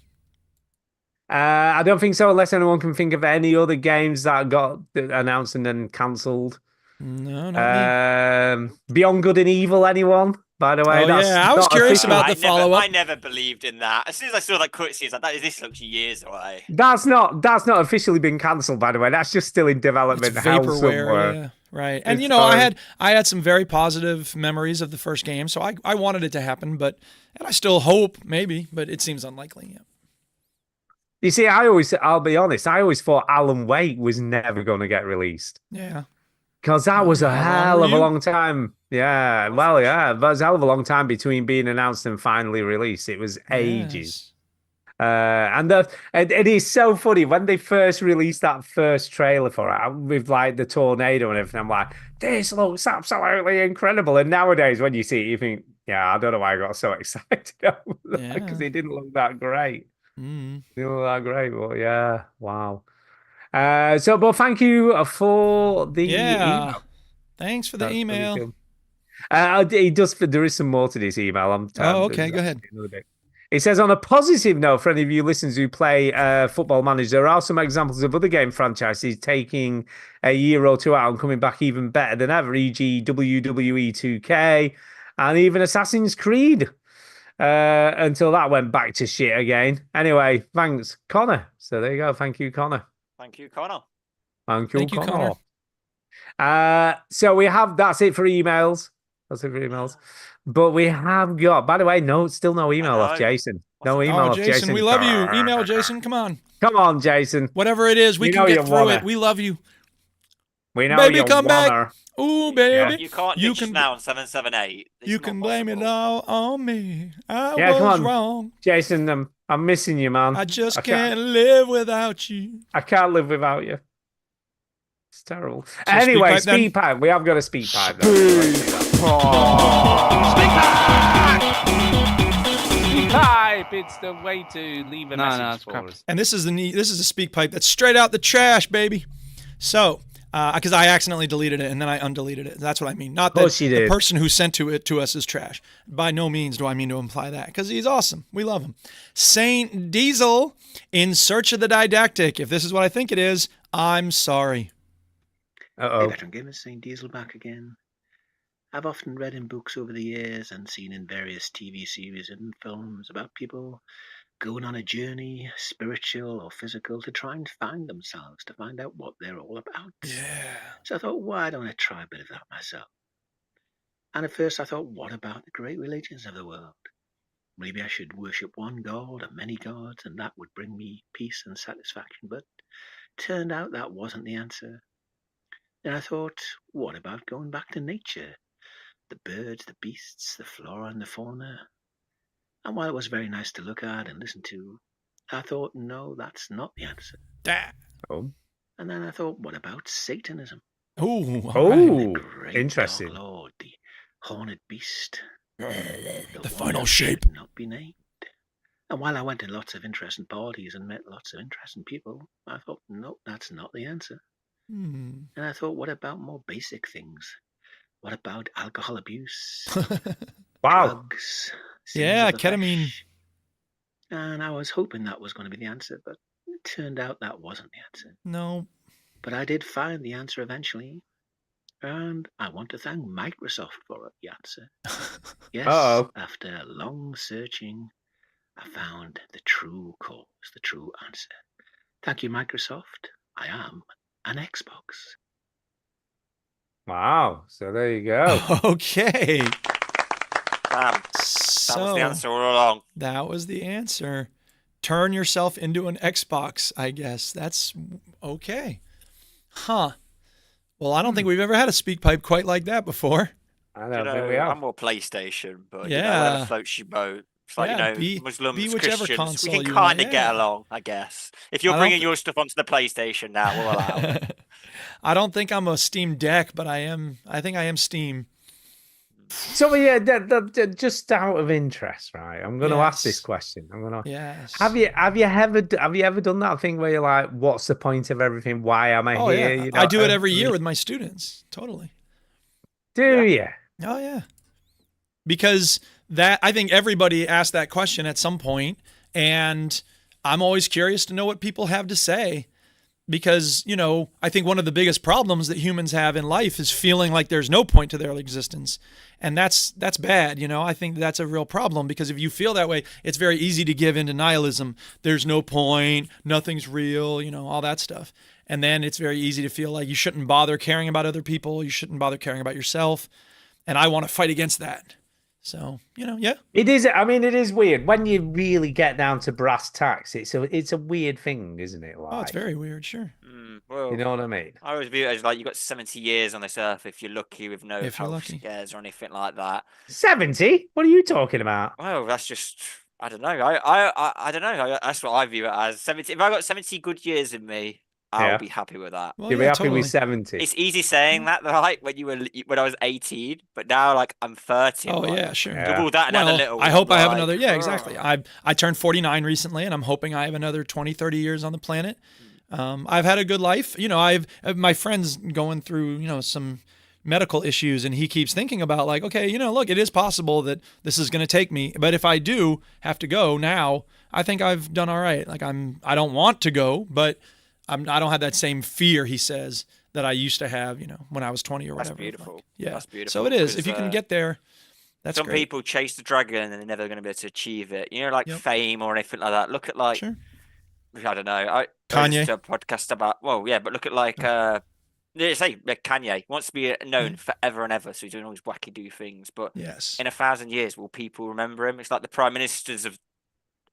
I don't think so, unless anyone can think of any other games that got announced and then cancelled. No, not me. Beyond Good and Evil, anyone? By the way, Oh, that's yeah, I was not curious official. about the follow-up. I never believed in that. As soon as I saw that cutscene, I was like, this looks years away. That's not officially been cancelled, by the way. That's just still in development. It's hell vaporware, somewhere. yeah, right. And It's you know, I fine. had some very positive memories of the first game, so I wanted it to happen, and I still hope maybe, but it seems unlikely. Yeah. You see, I'll be honest, I always thought Alan Wake was never going to get released. Yeah. Because that was a How long hell were of a you? long time. Yeah, well, yeah, that was a hell of a long time between being announced and finally released. It was ages. Yes. And it is so funny when they first released that first trailer for it with like the tornado and everything. I'm like, this looks absolutely incredible. And nowadays, when you see it, you think, yeah, I don't know why I got so excited over that because Yeah. it didn't look that great. Mm. It didn't look that great, but yeah, wow. But thank you for the Yeah. email. Thanks for the That's really email. cool. There is some more to this email. Okay, go ahead. It says, on a positive note, for any of you listeners who play Football Manager, there are some examples of other game franchises taking a year or two out and coming back even better than ever, e.g. WWE 2K and even Assassin's Creed, until that went back to shit again. Anyway, thanks, Connor. So there you go. Thank you, Connor. Thank you, Connor. Thank you, Thank you, Connor. So that's it for emails. But we have got, by the way, still no email off Jason. No email Oh, off Jason, Jason. we love you. Email Jason. Come on. Come on, Jason. Whatever it is, we We can know get you through wanna. it. We love you. We know Baby, you come wanna. back. Ooh, baby. You can't You ditch can- us now on 778. It's You not can blame it possible. all on me. I Yeah, come was on. wrong. Jason, I'm missing you, man. I just can't live without you. I can't live without you. It's terrible. So Anyway, speed pipe then? speed pipe. We have got a speed pipe. Pipe, it's the way to leave a message for us. And this is a speak pipe that's straight out the trash, baby. So, because I accidentally deleted it and then I undeleted it. That's what I mean. Not Of course that you the did. person who sent it to us is trash. By no means do I mean to imply that, because he's awesome. We love him. Saint Diesel, in search of the didactic. If this is what I think it is, I'm sorry. Uh-oh. Veteran Gamers, St. Diesel back again. I've often read in books over the years and seen in various TV series and films about people going on a journey, spiritual or physical, to try and find themselves, to find out what they're all about. Yeah. So I thought, why don't I try a bit of that myself? And at first I thought, what about the great religions of the world? Maybe I should worship one god or many gods, and that would bring me peace and satisfaction. But turned out that wasn't the answer. Then I thought, what about going back to nature? The birds, the beasts, the flora and the fauna. And while it was very nice to look at and listen to, I thought, no, that's not the answer. Oh. And then I thought, what about Satanism? Ooh, Oh, The great interesting. Dark Lord, the horned beast. The final one that shape. should not be named. And while I went to lots of interesting parties and met lots of interesting people, I thought, no, that's not the answer. Hmm. And I thought, what about more basic things? What about alcohol abuse, Wow. drugs? sins Yeah, of the ketamine. flesh? And I was hoping that was going to be the answer, but it turned out that wasn't the answer. No. But I did find the answer eventually, and I want to thank Microsoft for the answer. Yes, Uh-oh. after long searching, I found the true cause, the true answer. Thank you, Microsoft. I am an Xbox. Wow. So there you go. Okay. Damn. That So was the answer all along. that was the answer. Turn yourself into an Xbox, I guess. That's okay. Huh. Well, I don't think we've ever had a speak pipe quite like that before. I You don't think know, we have. I'm more PlayStation, but Yeah. whatever floats your boat. It's like, Yeah, Muslims, be whichever Christians, console we can you want, kind of yeah. get along, I guess. If you're I don't bringing your stuff onto the PlayStation now, we'll allow it. I don't think I'm a Steam Deck, but I think I am Steam. So yeah, just out of interest, right? I'm going to ask this Yes. question. I'm going to. Yes. Have you ever done that thing where you're like, what's the point of everything? Why am I Oh here? yeah, You I know, do it every year with my students. Totally. Do you? Oh yeah. Because I think everybody asked that question at some point, and I'm always curious to know what people have to say. Because, I think one of the biggest problems that humans have in life is feeling like there's no point to their existence. And that's bad. I think that's a real problem, because if you feel that way, it's very easy to give into nihilism. There's no point, nothing's real, all that stuff. And then it's very easy to feel like you shouldn't bother caring about other people. You shouldn't bother caring about yourself. And I want to fight against that. So, yeah. It is. I mean, it is weird when you really get down to brass tacks. It's a weird thing, isn't it? Like, Oh, it's very weird. Sure. Well, you know what I mean? I always view it as like you got 70 years on this earth if you're lucky, with no If you're health lucky. scares or anything like that. 70? What are you talking about? Well, that's just, I don't know. I don't know. That's what I view it as. 70. If I got 70 good years in me, I'll Yeah. be happy with that. Well, You'll be yeah, happy totally. with 70. It's easy saying that, like when I was 18, but now like I'm 30. I'm Oh, like, yeah, sure. Yeah. double that and add a Well, little. I hope I have like, another. Yeah, oh. exactly. I turned 49 recently, and I'm hoping I have another 20, 30 years on the planet. I've had a good life. My friend's going through, some medical issues, and he keeps thinking about like, okay, look, it is possible that this is going to take me, but if I do have to go now, I think I've done all right. Like I don't want to go, but I don't have that same fear, he says, that I used to have, when I was 20 or That's whatever. beautiful. Like, yeah. That's beautiful. So it is. 'cause, If you can get there, that's some great. people chase the dragon and they're never going to be able to achieve it. Like Yep. fame or anything like that. Look at like, Sure. I don't know. I Kanye. listened to a podcast about, well, yeah, but look at like, say like Kanye wants to be known forever and ever, so he's doing all these wacky do things. But Yes. in 1,000 years, will people remember him? It's like the prime ministers of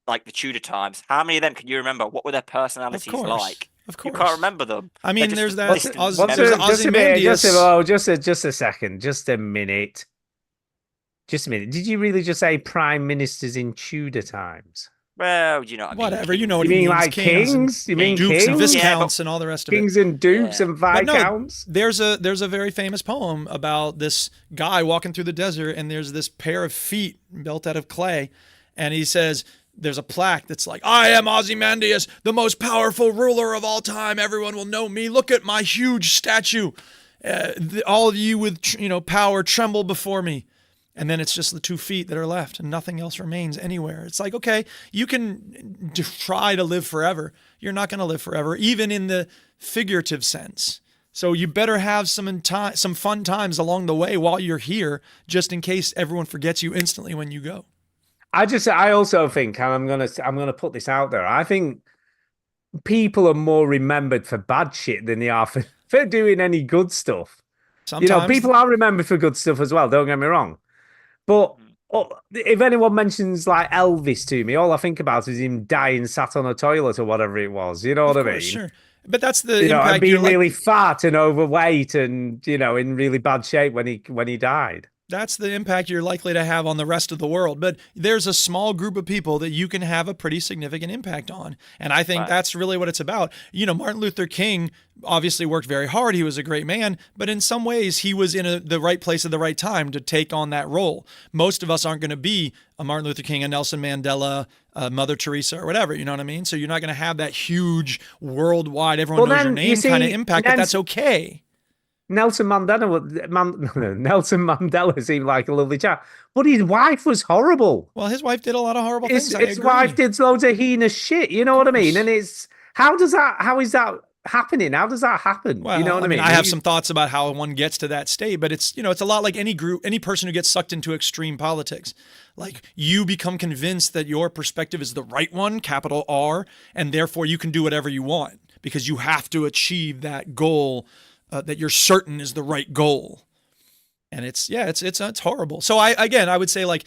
like the Tudor times. How many of them can you remember? What were their personalities course. like? Of You course. can't remember them. I mean, They're just there's that distant Oz- memories. there's just a minute, just Ozymandias. a second, just a minute. Just a minute. Did you really just say prime ministers in Tudor times? Well, you know what I mean. Whatever, you know what You he mean means. like kings? You mean dukes and kings? viscounts and all the rest of it. Kings and dukes Yeah. and But no, viscounts? there's a very famous poem about this guy walking through the desert, and there's this pair of feet built out of clay, and he says, there's a plaque that's like, I am Ozymandias, the most powerful ruler of all time. Everyone will know me. Look at my huge statue. All of you with power tremble before me. And then it's just the 2 feet that are left, and nothing else remains anywhere. It's like, okay, you can try to live forever. You're not going to live forever, even in the figurative sense. So you better have some fun times along the way while you're here, just in case everyone forgets you instantly when you go. I also think, and I'm gonna put this out there. I think people are more remembered for bad shit than they are for doing any good stuff. Sometimes People are remembered for good stuff as well. Don't get me wrong. But if anyone mentions like Elvis to me, all I think about is him dying sat on a toilet or whatever it was. You know what I mean? Sure. But that's the And impact. being really fat and overweight and in really bad shape when he died. That's the impact you're likely to have on the rest of the world. But there's a small group of people that you can have a pretty significant impact on. And I think that's really what it's about. Martin Luther King obviously worked very hard. He was a great man, but in some ways he was in the right place at the right time to take on that role. Most of us aren't going to be a Martin Luther King, a Nelson Mandela, a Mother Teresa, or whatever. You know what I mean? So you're not going to have that huge worldwide, everyone knows your name kind of impact, but that's okay. Nelson Mandela seemed like a lovely chap, but his wife was horrible. Well, his wife did a lot of horrible things. His wife did loads of heinous shit. You know what I mean? And how is that happening? How does that happen? Well, you know what I mean? I have some thoughts about how one gets to that state, but it's a lot like any person who gets sucked into extreme politics. Like you become convinced that your perspective is the right one, capital R, and therefore you can do whatever you want because you have to achieve that goal that you're certain is the right goal. And it's horrible. So I would say like,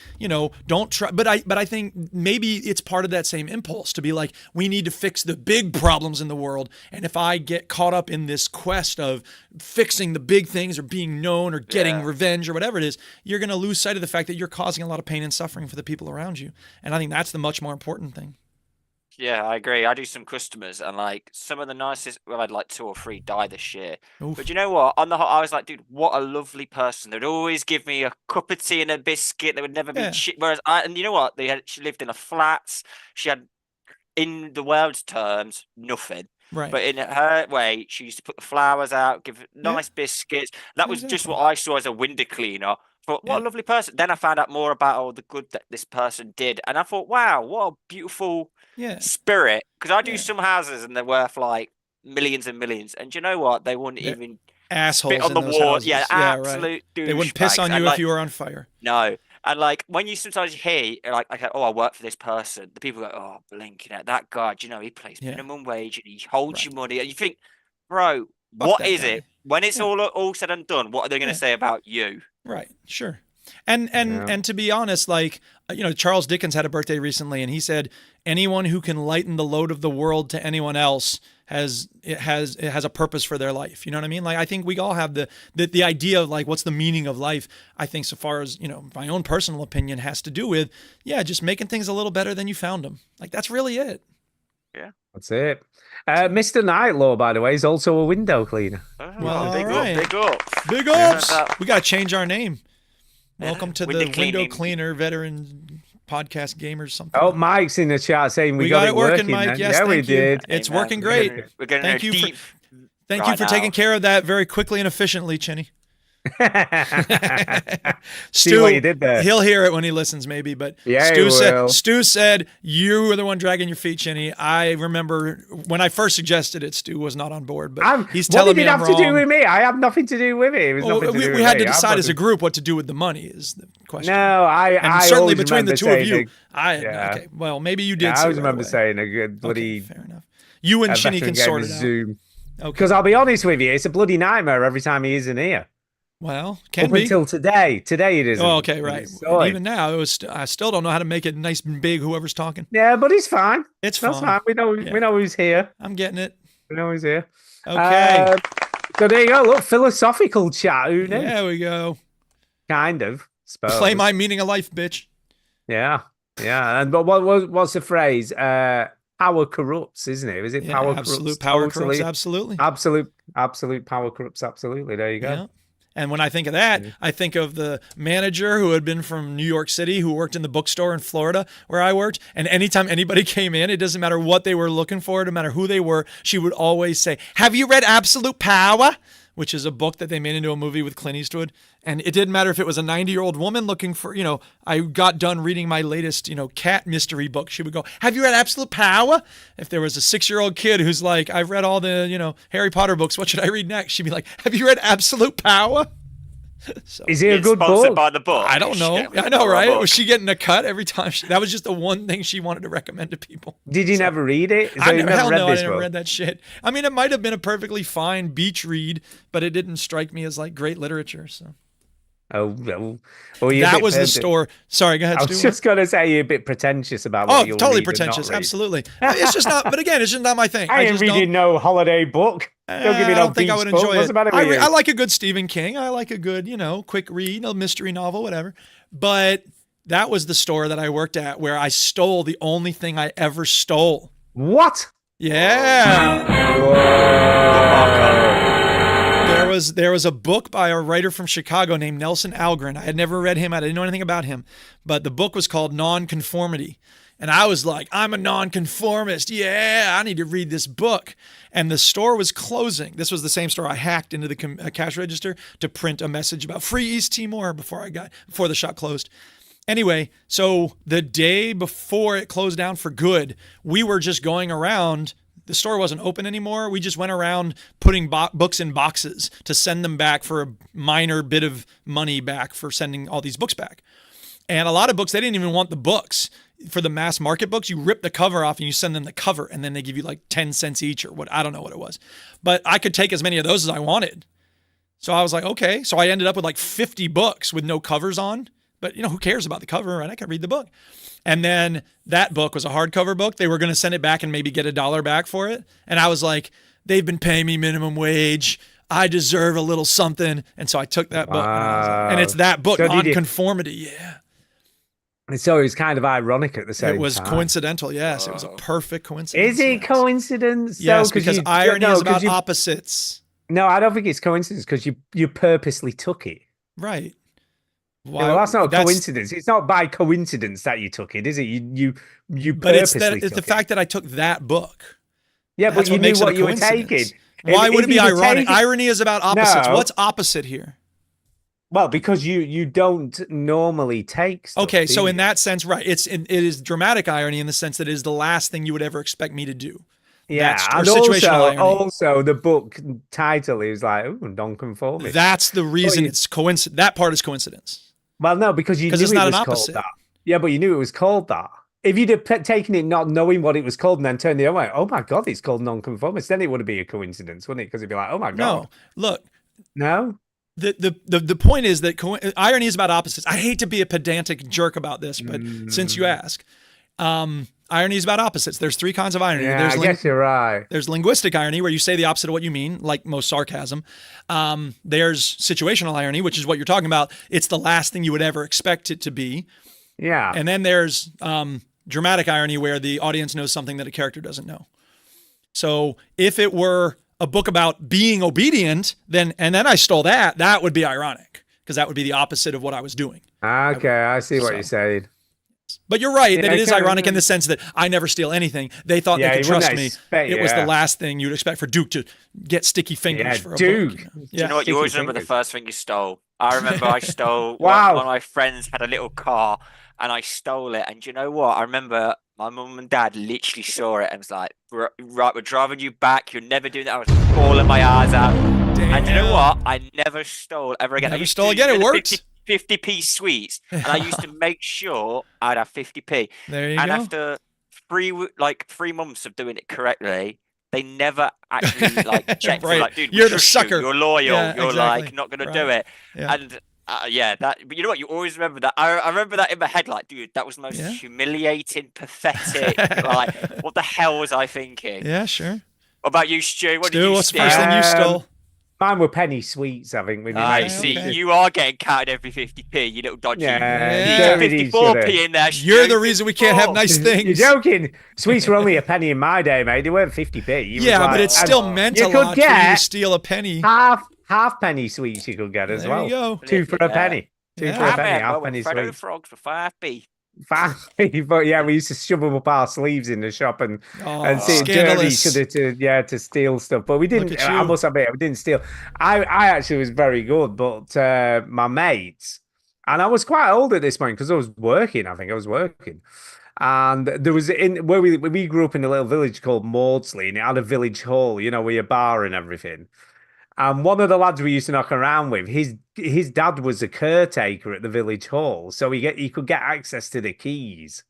don't try, but I think maybe it's part of that same impulse to be like, we need to fix the big problems in the world. And if I get caught up in this quest of fixing the big things or being known or getting revenge or whatever it is, you're going to lose sight of the fact that you're causing a lot of pain and suffering for the people around you. And I think that's the much more important thing. Yeah, I agree. I do some customers, and like some of the nicest. Well, I had like 2 or 3 die this year. Oof. But you know what? On the whole, I was like, dude, what a lovely person. They'd always give me a cup of tea and a biscuit. They would never Yeah. be cheap. Whereas and you know what? She lived in a flat. She had, in the world's terms, nothing. Right. But in her way, she used to put the flowers out, give nice biscuits. That was just Exactly. what I saw as a window cleaner. Thought, what Yeah. a lovely person. Then I found out more about all the good that this person did, and I thought, wow, what a beautiful Yeah. spirit. Because I do Yeah. some houses, and they're worth like millions and millions. And do you know what? They wouldn't They're even Assholes spit on in the those wall. houses. Yeah, right. absolute They wouldn't piss douchebags. on And, you if like, you were on fire. no. And like when you sometimes hear like, oh, I work for this person, the people go, oh, blinking at that guy. Do you know he pays Yeah. minimum wage and he holds Right. your money, and you think, bro, Fuck what that is guy. it when it's Yeah. all said and done? What are they going to Yeah. say about you? Right. Sure. And Yeah. to be honest, like, Charles Dickens had a birthday recently, and he said, anyone who can lighten the load of the world to anyone else has a purpose for their life. You know what I mean? Like, I think we all have the idea of like, what's the meaning of life? I think so far as, my own personal opinion has to do with, just making things a little better than you found them. Like, that's really it. That's it. Mr. Nightlaw, by the way, is also a window cleaner. Well, big all right. up, big up. Big Yeah. ups. We got to change our name. Welcome to Window the Window cleaning. Cleaner Veteran Podcast Gamers something. Oh, Mike's in the chat saying we got got it working, Mike. then. Yes, yeah, we thank you. did. It's Amen. working great. We're going Thank you for- deep. Thank you right for taking now. care of that very quickly and efficiently, Chinny. See what you did there. He'll hear it when he listens, maybe. But Yeah, he will. Stu said you were the one dragging your feet, Chinny. I remember when I first suggested it, Stu was not on board. But he's what telling did me it I'm have to do wrong. with me? I have nothing to do with it. It was Well, nothing to do with we had me. to I've decide as a nothing- group what to do with the money. Is the question. No, I certainly always between the remember two of saying you, yeah. okay. Well, maybe you did. Yeah, I see always right remember away. saying a good bloody. Okay, fair enough. You and a Chinny veteran can sort gamer it out. Zoom. Okay. Because I'll be honest with you, it's a bloody nightmare every time he isn't here. Well, can Up be. until today. Today it isn't. Oh, okay, right. It's And annoying. even now, I still don't know how to make it nice and big. Whoever's talking, Yeah, but it's fine. it's That's fine. fine. We know. Yeah. We know who's here. I'm getting it. We know who's here. Okay. So there you go. Look, philosophical chat. Who knew? There we go. Kind of. Suppose. Play my meaning of life, bitch. Yeah. Yeah. And but what's the phrase? Power corrupts, isn't it? Is it Yeah, power absolute corrupts? power Totally. corrupts. Absolutely. Absolute power corrupts. Absolutely. There you go. Yeah. And when I think of that, I think of the manager who had been from New York City, who worked in the bookstore in Florida where I worked. And anytime anybody came in, it doesn't matter what they were looking for, no matter who they were, she would always say, "Have you read Absolute Power?" Which is a book that they made into a movie with Clint Eastwood. And it didn't matter if it was a 90-year-old woman looking for, I got done reading my latest, cat mystery book. She would go, "Have you read Absolute Power?" If there was a 6-year-old kid who's like, "I've read all the, Harry Potter books. What should I read next?" She'd be like, "Have you read Absolute Power?" So, Is it a It's good sponsored book? by the book. I don't know. Yeah, I know, right? book. Was she getting a cut every time? That was just the one thing she wanted to recommend to people. Did you never read it? So I you never, never hell read no, I this never book? read that shit. I mean, it might have been a perfectly fine beach read, but it didn't strike me as like great literature. So Oh, you're a that bit was the pretentious. store. Sorry, go ahead. I was Stu. just going to say you're a bit pretentious about Oh, what you'll totally read and not pretentious. read. Absolutely. It's just not. But again, it's just not my thing. I ain't just reading no holiday book. Don't give me I no don't think I beach would book. enjoy What's it. the matter with you? I like a good Stephen King. I like a good, quick read, a mystery novel, whatever. But that was the store that I worked at where I stole the only thing I ever stole. What? Yeah. There was a book by a writer from Chicago named Nelson Algren. I had never read him. I didn't know anything about him. But the book was called Nonconformity. And I was like, I'm a nonconformist. Yeah, I need to read this book. And the store was closing. This was the same store I hacked into the cash register to print a message about free East Timor before the shop closed. Anyway, so the day before it closed down for good, we were just going around. The store wasn't open anymore. We just went around putting books in boxes to send them back for a minor bit of money back for sending all these books back. And a lot of books, they didn't even want the books. For the mass market books, you rip the cover off and you send them the cover, and then they give you like 10 cents each or what, I don't know what it was. But I could take as many of those as I wanted. So I was like, okay. So I ended up with like 50 books with no covers on. But who cares about the cover, right? I can read the book. And then that book was a hardcover book. They were going to send it back and maybe get $1 back for it. And I was like, they've been paying me minimum wage. I deserve a little something. And so I took that book. And it's that book, So did you- Nonconformity. Yeah. And so it was kind of ironic at the same time. It was coincidental, yes. It was a perfect coincidence. Is it yes. coincidence? Yes, though? because irony is about opposites. No, I don't think it's coincidence because you purposely took it. Right. Why, well, that's not a coincidence. It's not by coincidence that you took it, is it? You but purposely it's the fact that I took that book. Yeah, but you knew what you were taking. Why would it be ironic? Irony is about opposites. What's opposite here? Well, because you don't normally take stuff. Okay, so in that sense, right. It is dramatic irony in the sense that it is the last thing you would ever expect me to do. Yeah, and also the book title is like, ooh, non-conformist. That's the reason it's coincidence. That part is coincidence. Well, no, because you knew it's not it was an opposite. Called that. Yeah, but you knew it was called that. If you'd have taken it not knowing what it was called and then turned the other way, oh my God, it's called non-conformist, then it would be a coincidence, wouldn't it? Because it'd be like, oh my God. No, look. No? The point is that irony is about opposites. I hate to be a pedantic jerk about this, but since you ask, irony is about opposites. There's 3 kinds of irony. Yeah, I guess you're right. There's linguistic irony, where you say the opposite of what you mean, like most sarcasm. There's situational irony, which is what you're talking about. It's the last thing you would ever expect it to be. Yeah. And then there's dramatic irony, where the audience knows something that a character doesn't know. So if it were a book about being obedient, then I stole that would be ironic, because that would be the opposite of what I was doing. Okay, I see what you're saying. But you're right that it is ironic in the sense that I never steal anything. They thought they could trust me. It was the last thing you'd expect for Duke to get sticky fingers for a Duke. book. Do you know what? You always remember the first thing you stole. I remember I stole Wow. one of my friends had a little car and I stole it. And do you know what? I remember my mum and dad literally saw it and was like, right, we're driving you back. You're never doing that. I was bawling my eyes out. Damn. And you know what? I never stole ever again. Never stole again. It works. 50p sweets, and I used to make sure I'd have 50p. There you and go. After 3 months of doing it correctly, they never actually checked. Right. Like, dude, You're the sucker. You're loyal. Yeah, you're exactly. not gonna do it. Yeah. And but you know what? You always remember that. I remember that in my head. Like, dude, that was the most humiliating, pathetic. Like, what the hell was I thinking? Yeah, sure. What about you, Stu? What did Stu, you what's steal? the first thing you stole? Mine were penny sweets, I think. With I my see. Okay. You are getting counted every 50p, you little dodgy. Yeah, You get 54p in there. You're Stu, the reason we can't have nice things. You're joking. Sweets were only a penny in my day, mate. They weren't 50p. But it's still meant a lot for you to steal a penny. Half penny sweets you could get as There well. you go. 2 for a penny. 2 for a penny. Half penny Freddo sweets. frogs for 5p. But yeah, we used to shove them up our sleeves in the shop and sit scandalous. each other to steal stuff. But we didn't. Look at I you. must admit, we didn't steal. I actually was very good, but my mates, and I was quite old at this point because I was working. I think I was working. And there was where we grew up in a little village called Maudsley, and it had a village hall, with a bar and everything. And one of the lads we used to knock around with, his dad was a caretaker at the village hall, so he could get access to the keys.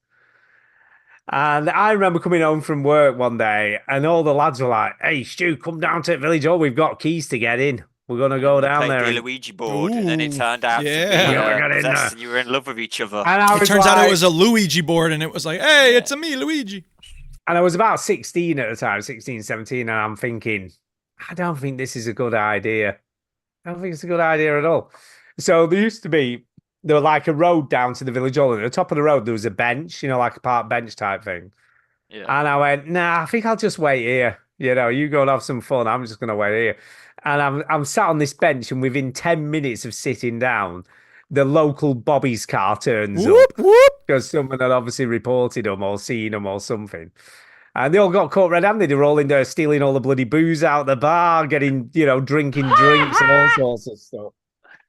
And I remember coming home from work one day, and all the lads were like, "Hey, Stu, come down to the village hall. We've got keys to get in. We're gonna go down there." The Luigi board, and then it turned out to be got in there. you were in love with each other. And It turns out it was a Luigi board, and it was like, hey, it's a me, Luigi. And I was about 16 at the time, 16, 17, and I'm thinking, I don't think this is a good idea. I don't think it's a good idea at all. So there was like a road down to the village hall, and at the top of the road there was a bench, like a park bench type thing. Yeah. And I went, nah, I think I'll just wait here. You go and have some fun. I'm just gonna wait here. And I'm sat on this bench, and within 10 minutes of sitting down, the local Bobby's car turns up because someone had obviously reported them or seen them or something. And they all got caught red-handed. They were all in there stealing all the bloody booze out the bar, getting, drinking drinks and all sorts of stuff.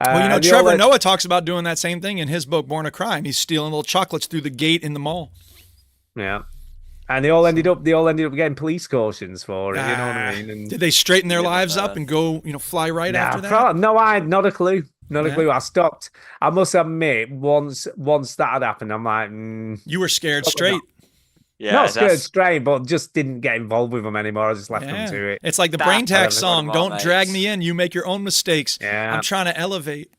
Well, Trevor Noah talks about doing that same thing in his book, Born a Crime. He's stealing little chocolates through the gate in the mall. Yeah. And they all ended up getting police cautions for it, you know what I mean? And did they straighten their lives up and go, fly right after that? No, I had not a clue. Not a clue. I stopped. I must admit, once that had happened, I'm like, you were scared straight. Yeah, not scared straight, but just didn't get involved with them anymore. I just left them to it. It's like the Brain Tax song, "Don't drag me in. You make your own mistakes." Yeah. I'm trying to elevate.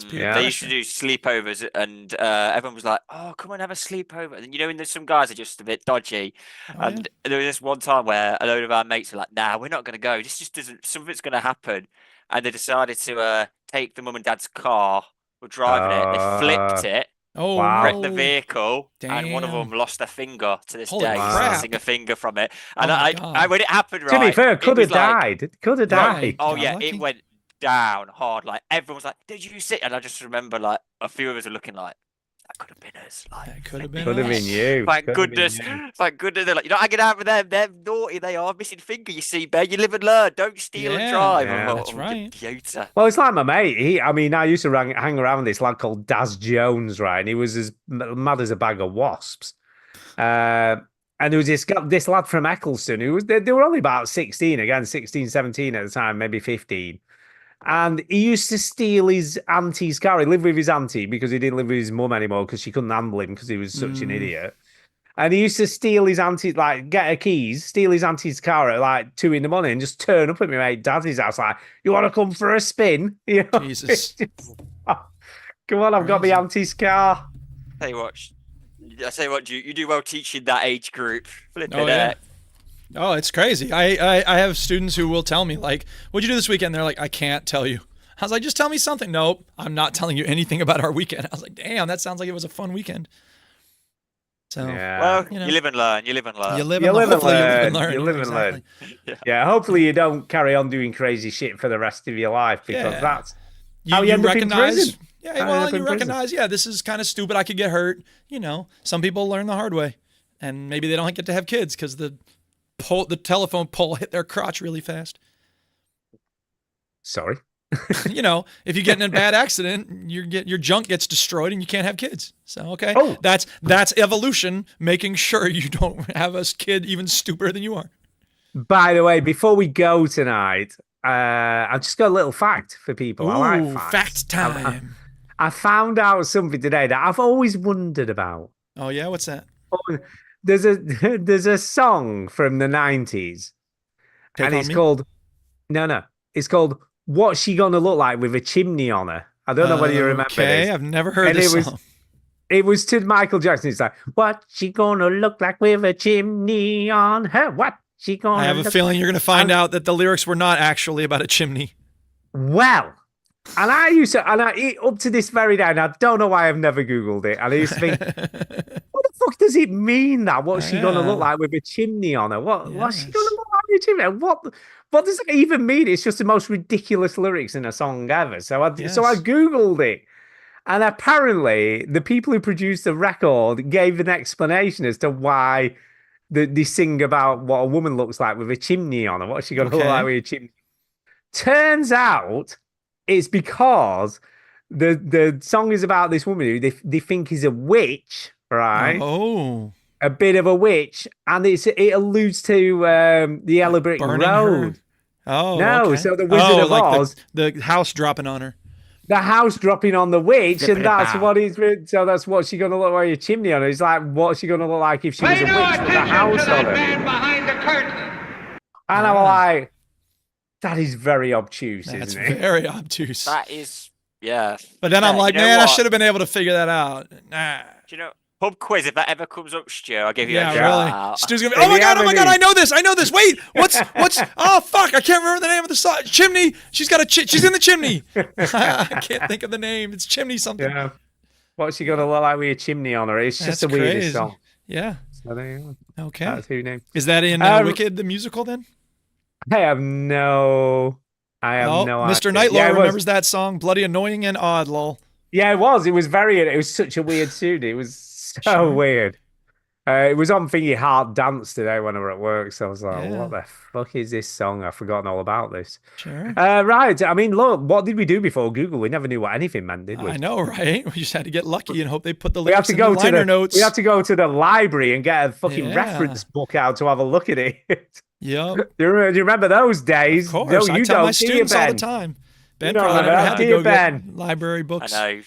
They used to do sleepovers, and everyone was like, "Oh, come on, have a sleepover." And and some guys are just a bit dodgy. And there was this one time where a load of our mates were like, "Nah, we're not going to go. This just doesn't. Something's going to happen." And they decided to take the mum and dad's car. Were driving it. They flipped it. Oh, Wow. wrecked the no. vehicle, and one of Damn. them lost a finger to this Holy day. He's crap. missing a finger from it. Oh And my I, God. when it happened, right? To be fair, it could was have like- died. Could have Right. died. Oh Got yeah, lucky. it went down hard. Like everyone was like, "Did you see?" And I just remember like a few of us were looking like, "That could have been us." Like, That could have been Could have us. been you. Thank Could have been goodness. you. Thank goodness. They're like, you're not hanging out with them. They're naughty. They are. Missing finger, you see, Ben. You live and learn. Don't steal Yeah, and drive. yeah, I'm like, that's "Oh, right." you Yoda. Well, it's like my mate. I used to hang around with this lad called Daz Jones, right? And he was as mad as a bag of wasps. And there was this lad from Eccleston who was, they were only about 16, again, 16, 17 at the time, maybe 15. And he used to steal his auntie's car. He lived with his auntie because he didn't live with his mum anymore because she couldn't handle him because he was such an idiot. And he used to steal his auntie, like, get her keys, steal his auntie's car at like 2 a.m, and just turn up at my mate Dad's house, like, you want to come for a spin? You know? Jesus. Come on, I've got my Crazy. auntie's car. I tell you what, you do well teaching that age group. Flipping Oh, yeah. heck. Oh, it's crazy. I have students who will tell me, like, what'd you do this weekend? They're like, I can't tell you. I was like, just tell me something. Nope, I'm not telling you anything about our weekend. I was like, damn, that sounds like it was a fun weekend. So Yeah. Well, you know. you live and learn. You live and learn. you live You and live and hopefully you live learn. and learn. You Yeah, live and learn. exactly. Yeah, hopefully you don't carry on doing crazy shit for the rest of your life because Yeah. that's You, how you you end up in recognize, prison. yeah, How you well, end up you in prison. recognize, yeah, this is kind of stupid. I could get hurt. You know, some people learn the hard way, and maybe they don't get to have kids because the telephone pole hit their crotch really fast. Sorry. You know, if you get in a bad accident, your junk gets destroyed and you can't have kids. So okay, Oh. that's evolution, making sure you don't have a kid even stupider than you are. By the way, before we go tonight, I've just got a little fact for people. I Ooh, like facts. fact time. I found out something today that I've always wondered about. Oh yeah, what's that? There's a song from the 90s, Take and On it's Me? called it's called "What's She Gonna Look Like with a Chimney on Her." I don't know whether you remember Okay, this. I've never heard And this it was- song. It was to Michael Jackson. It's like, "What's she gonna look like with a chimney on her? What she gonna?" I have a look feeling you're going to find out that the lyrics were not actually about a chimney. Well, and I used to, up to this very day, and I don't know why I've never Googled it. And I used to think, what the fuck does it mean that? What's she gonna look Yeah. like with a chimney on her? What's she Yes. gonna look like with a chimney? What does that even mean? It's just the most ridiculous lyrics in a song ever. So I Yes. Googled it. And apparently, the people who produced the record gave an explanation as to why they sing about what a woman looks like with a chimney on her. What's she going to look Okay. like with a chimney? Turns out it's because the song is about this woman who they think is a witch, right? Oh, A bit of a witch, and it alludes to the Yellow Brick burning Road. her. Oh, No, okay. so the Wizard of like Oz- the house dropping on her. The house dropping on the witch, Flipping and it that's out. what it's written. So that's what she gonna look like a chimney on her. It's like what's she gonna look like if she was a witch with a house on her? behind the curtain. And I'm like, that is very obtuse, That's isn't it? very obtuse. That is, yeah. But then I'm Yeah, like, you know man, I what? should have been able to figure that out. Nah. Do you know, pub quiz, if that ever comes up, Stu, I'll give you Yeah, a really. shout. Stu's gonna be, If oh my you god, have I any- know this. Wait, what's, oh fuck, I can't remember the name of the song. Chimney. She's got she's in the chimney. I can't think of the name. It's chimney something. Yeah. What's she gonna look like with a chimney on her? It's just That's the weirdest crazy. song. Yeah. So there you go. Okay. That's who name. Is that in Wicked the musical then? I have no Oh, Mr. idea. Nightlaw Yeah, it was. remembers that song. Bloody annoying and odd, lol. Yeah, it was. It was such a weird tune. It was so Sure. weird. It was on thingy Hard Dance today when I were at work. So I was like, Yeah. what the fuck is this song? I've forgotten all about this. Sure. Right. I mean, look, what did we do before Google? We never knew what anything meant, did we? I know, right? We just had to get lucky and hope they put the We had lyrics to in go the to liner the notes. we had to go to the library and get a fucking Yeah. reference book out to have a look at it. Yep. Do you remember those days? Of course. No, I you tell don't. my Do you, students all the Ben? time. Ben don't probably remember never that, had do to you, go Ben? get library books. I know.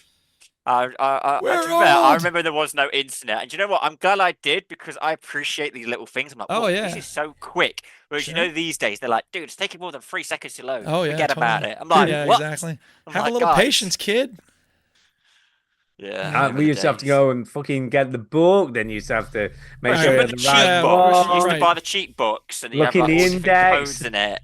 I to We're be fair, I old. remember there was no internet. And do you know what? I'm glad I did because I appreciate these little things. I'm like, Oh, "Whoa, yeah. this is so quick." Whereas, Sure. you know, these days, they're like, dude, it's taking more than 3 seconds to load. Oh, yeah. Forget about totally. it. I'm like, yeah, what? exactly. I'm Have like, a little "Guys." patience, kid. Yeah. Yeah, We used to have to go and fucking get the book. Then you used to have to make Right. sure you Remember had the the cheat right Yeah, books? book. You used right. to buy the cheat books and you Look have in like the all different index. codes in it.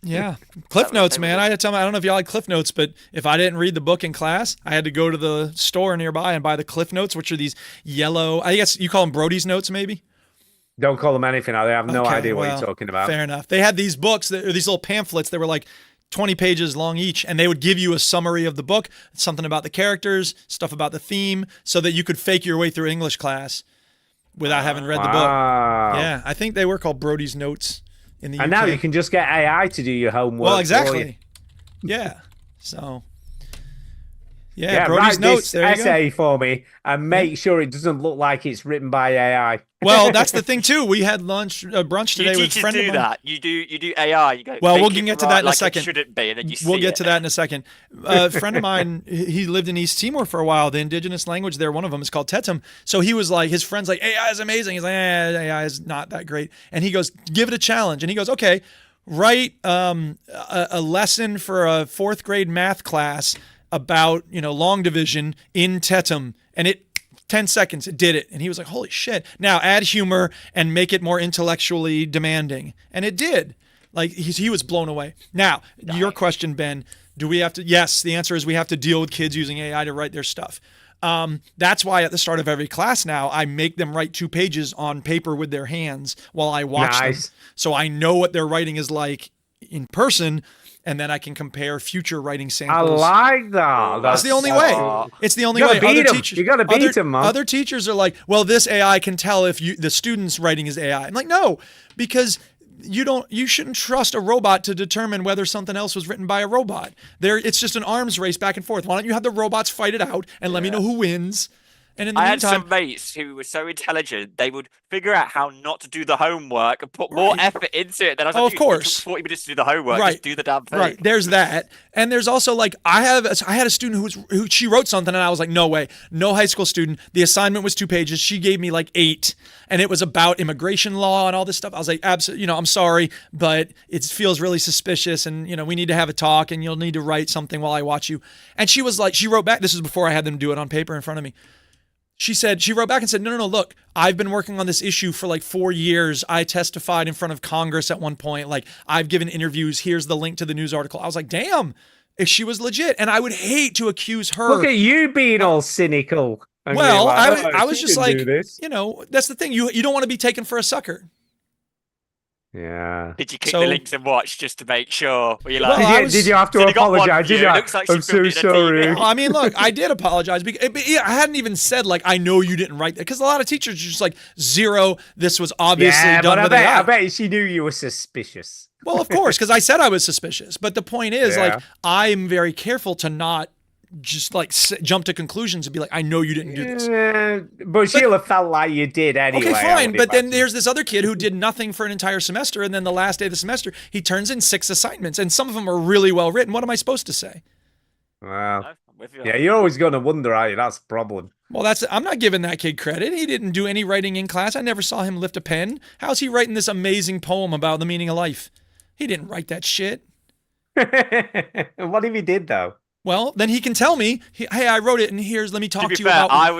Yeah, Cliff Notes, man. I had to tell them, I don't know if y'all like Cliff Notes, but if I didn't read the book in class, I had to go to the store nearby and buy the Cliff Notes, which are these yellow, I guess you call them Brody's Notes, maybe? Don't call them anything. I have no idea what you're talking about. Fair enough. They had these books, these little pamphlets that were like 20 pages long each, and they would give you a summary of the book, something about the characters, stuff about the theme, so that you could fake your way through English class without having read the book. Yeah, I think they were called Brody's Notes in the UK. And now you can just get AI to do your homework. Well, exactly. Yeah. So, yeah, Brody's write Notes. this There you go. essay for me and make sure it doesn't look like it's written by AI. Well, that's the thing too. We had brunch today with a friend of mine. That. You do AI. You go. Well, we'll make it get to right that in a like second. It shouldn't be, and then you We'll see get it. to that in a second. A friend of mine, he lived in East Timor for a while. The indigenous language there, one of them is called Tetum. So he was like, his friend's like, AI is amazing. He's like, AI is not that great. And he goes, give it a challenge. And he goes, okay, write a lesson for a 4th grade math class about, long division in Tetum. And 10 seconds, it did it. And he was like, holy shit. Now add humor and make it more intellectually demanding. And it did. Like, he was blown away. Now, your question, Ben, do we have to? Yes, the answer is we have to deal with kids using AI to write their stuff. That's why at the start of every class now, I make them write 2 pages on paper with their hands while I watch them. So I know what their writing is like in person, and then I can compare future writing samples. I like that. That's the only way. It's the only way. You got to beat them, man. Other teachers are like, well, this AI can tell if the student's writing is AI. I'm like, no, because you shouldn't trust a robot to determine whether something else was written by a robot. It's just an arms race back and forth. Why don't you have the robots fight it out and let me know who wins? And in the I meantime, had some mates who were so intelligent, they would figure out how not to do the homework and put more effort into it. Then I was like, of course, it took 40 minutes to do the homework. Right. Just do the damn thing. Right. There's that. And there's also like, I had a student who she wrote something and I was like, no way, no high school student. The assignment was 2 pages. She gave me like 8 and it was about immigration law and all this stuff. I was like, absolutely, I'm sorry, but it feels really suspicious and, we need to have a talk and you'll need to write something while I watch you. And she was like, she wrote back, this was before I had them do it on paper in front of me. She wrote back and said, no, look, I've been working on this issue for like 4 years. I testified in front of Congress at one point. Like, I've given interviews. Here's the link to the news article. I was like, damn, if she was legit. And I would hate to accuse her. Look at you being all cynical. Well, like, I was just like, this. That's the thing. You don't want to be taken for a sucker. Yeah. Did you click the links and watch just to make sure? Were you like, did you have to apologize? Did you? Looks like I'm so sorry. Well, I mean, look, I did apologize. But I hadn't even said, like, I know you didn't write that. Because a lot of teachers are just like, 0, this was obviously done with AI. I bet she knew you were suspicious. Well, of course, because I said I was suspicious. But the point is, like, I'm very careful to not just like jump to conclusions and be like, I know you didn't do this. But she'll have felt like you did anyway. Okay, fine. But then there's this other kid who did nothing for an entire semester. And then the last day of the semester, he turns in 6 assignments. And some of them are really well written. What am I supposed to say? Well, yeah, you're always going to wonder, are you? That's the problem. Well, I'm not giving that kid credit. He didn't do any writing in class. I never saw him lift a pen. How's he writing this amazing poem about the meaning of life? He didn't write that shit. What if he did, though? Well, then he can tell me, hey, I wrote it, and let me talk to you fair, about. I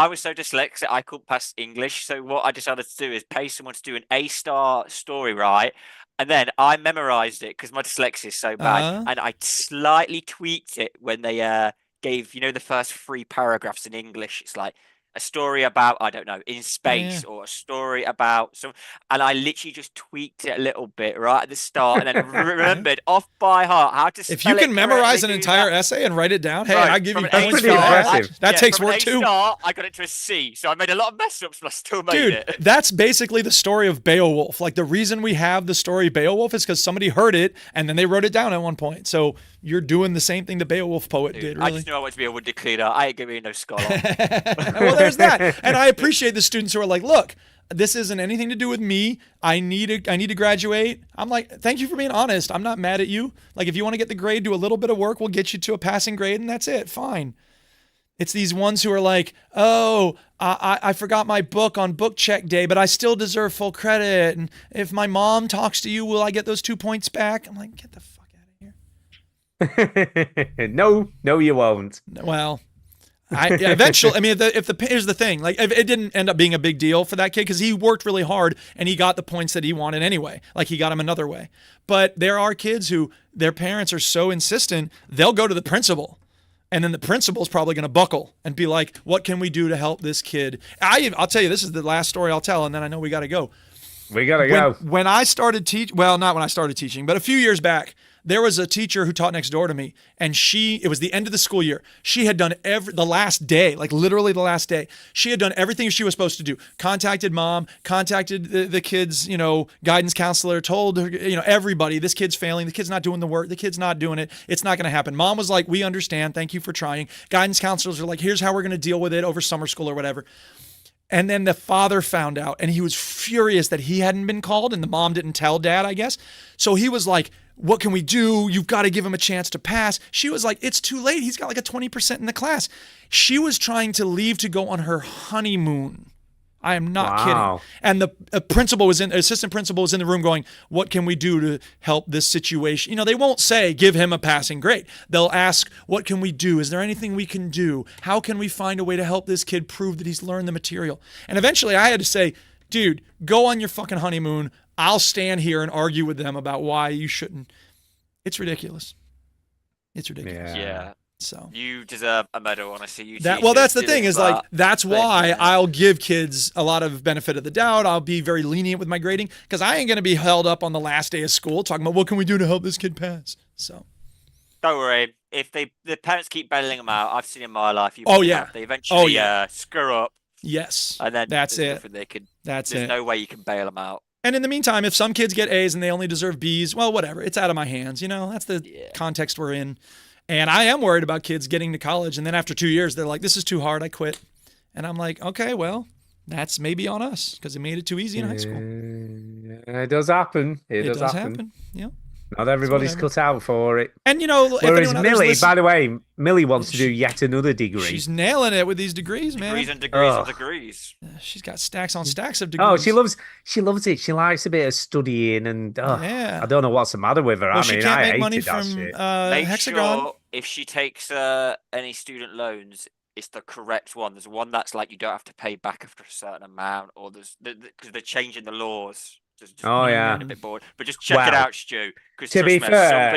was so dyslexic I couldn't pass English. So what I decided to do is pay someone to do an A-star story, right? And then I memorized it because my dyslexia is so bad, and I slightly tweaked it when they gave the first 3 paragraphs in English. It's like a story about, I don't know, in space, or a story about some, and I literally just tweaked it a little bit right at the start, and then remembered off by heart how to spell it. If you can memorize an entire essay and write it down, hey, I give you points for that. That takes work too. I got it to a C, so I made a lot of mess ups, but I still made it. Dude, that's basically the story of Beowulf. Like, the reason we have the story Beowulf is because somebody heard it and then they wrote it down at one point. So you're doing the same thing the Beowulf poet did, really. I just knew I wanted to be a wood cleaner. I ain't giving you no scholar. Well, there's that. And I appreciate the students who are like, look, this isn't anything to do with me. I need to graduate. I'm like, thank you for being honest. I'm not mad at you. Like, if you want to get the grade, do a little bit of work. We'll get you to a passing grade, and that's it. Fine. It's these ones who are like, oh, I forgot my book on book check day, but I still deserve full credit. And if my mom talks to you, will I get those 2 points back? I'm like, get the fuck out of here. No, you won't. Well, Eventually, I mean, here's the thing, like it didn't end up being a big deal for that kid because he worked really hard and he got the points that he wanted anyway. Like he got them another way. But there are kids who their parents are so insistent, they'll go to the principal. And then the principal's probably going to buckle and be like, what can we do to help this kid? I'll tell you, this is the last story I'll tell, and then I know we got to go. We got to go. When I started well, not when I started teaching, but a few years back, there was a teacher who taught next door to me, and it was the end of the school year. She had done the last day, like literally the last day. She had done everything she was supposed to do. Contacted mom, contacted the kids, guidance counselor, told her, everybody, this kid's failing. The kid's not doing the work. The kid's not doing it. It's not going to happen. Mom was like, we understand. Thank you for trying. Guidance counselors are like, here's how we're going to deal with it over summer school or whatever. And then the father found out, and he was furious that he hadn't been called, and the mom didn't tell dad, I guess. So he was like, what can we do? You've got to give him a chance to pass. She was like, it's too late. He's got like a 20% in the class. She was trying to leave to go on her honeymoon. I am not kidding. And the assistant principal was in the room going, what can we do to help this situation? They won't say, give him a passing grade. They'll ask, what can we do? Is there anything we can do? How can we find a way to help this kid prove that he's learned the material? And eventually I had to say, dude, go on your fucking honeymoon. I'll stand here and argue with them about why you shouldn't. It's ridiculous. It's ridiculous. Yeah. So you deserve a medal, honestly. That's the thing is like, that's why I'll give kids a lot of benefit of the doubt. I'll be very lenient with my grading because I ain't going to be held up on the last day of school talking about what can we do to help this kid pass. So don't worry. If the parents keep bailing them out, I've seen in my life. They eventually screw up. Yes. And then that's it. There's no way you can bail them out. And in the meantime, if some kids get A's and they only deserve B's, well, whatever. It's out of my hands. That's the context we're in. And I am worried about kids getting to college. And then after 2 years, they're like, this is too hard. I quit. And I'm like, okay, well, that's maybe on us because it made it too easy in high school. It does happen. It does happen. Yeah. Not everybody's cut out for it. And, whereas Millie, by the way, Millie wants to do yet another degree. She's nailing it with these degrees, man. Degrees and degrees and degrees. She's got stacks on stacks of degrees. Oh, she loves it. She likes a bit of studying and I don't know what's the matter with her. Well, she can't make money that from shit. Make Hexagon. sure if she takes any student loans, it's the correct one. There's one that's like you don't have to pay back after a certain amount, or because they're changing the laws. A bit bored, but just check it out, Stu. Because to be fair,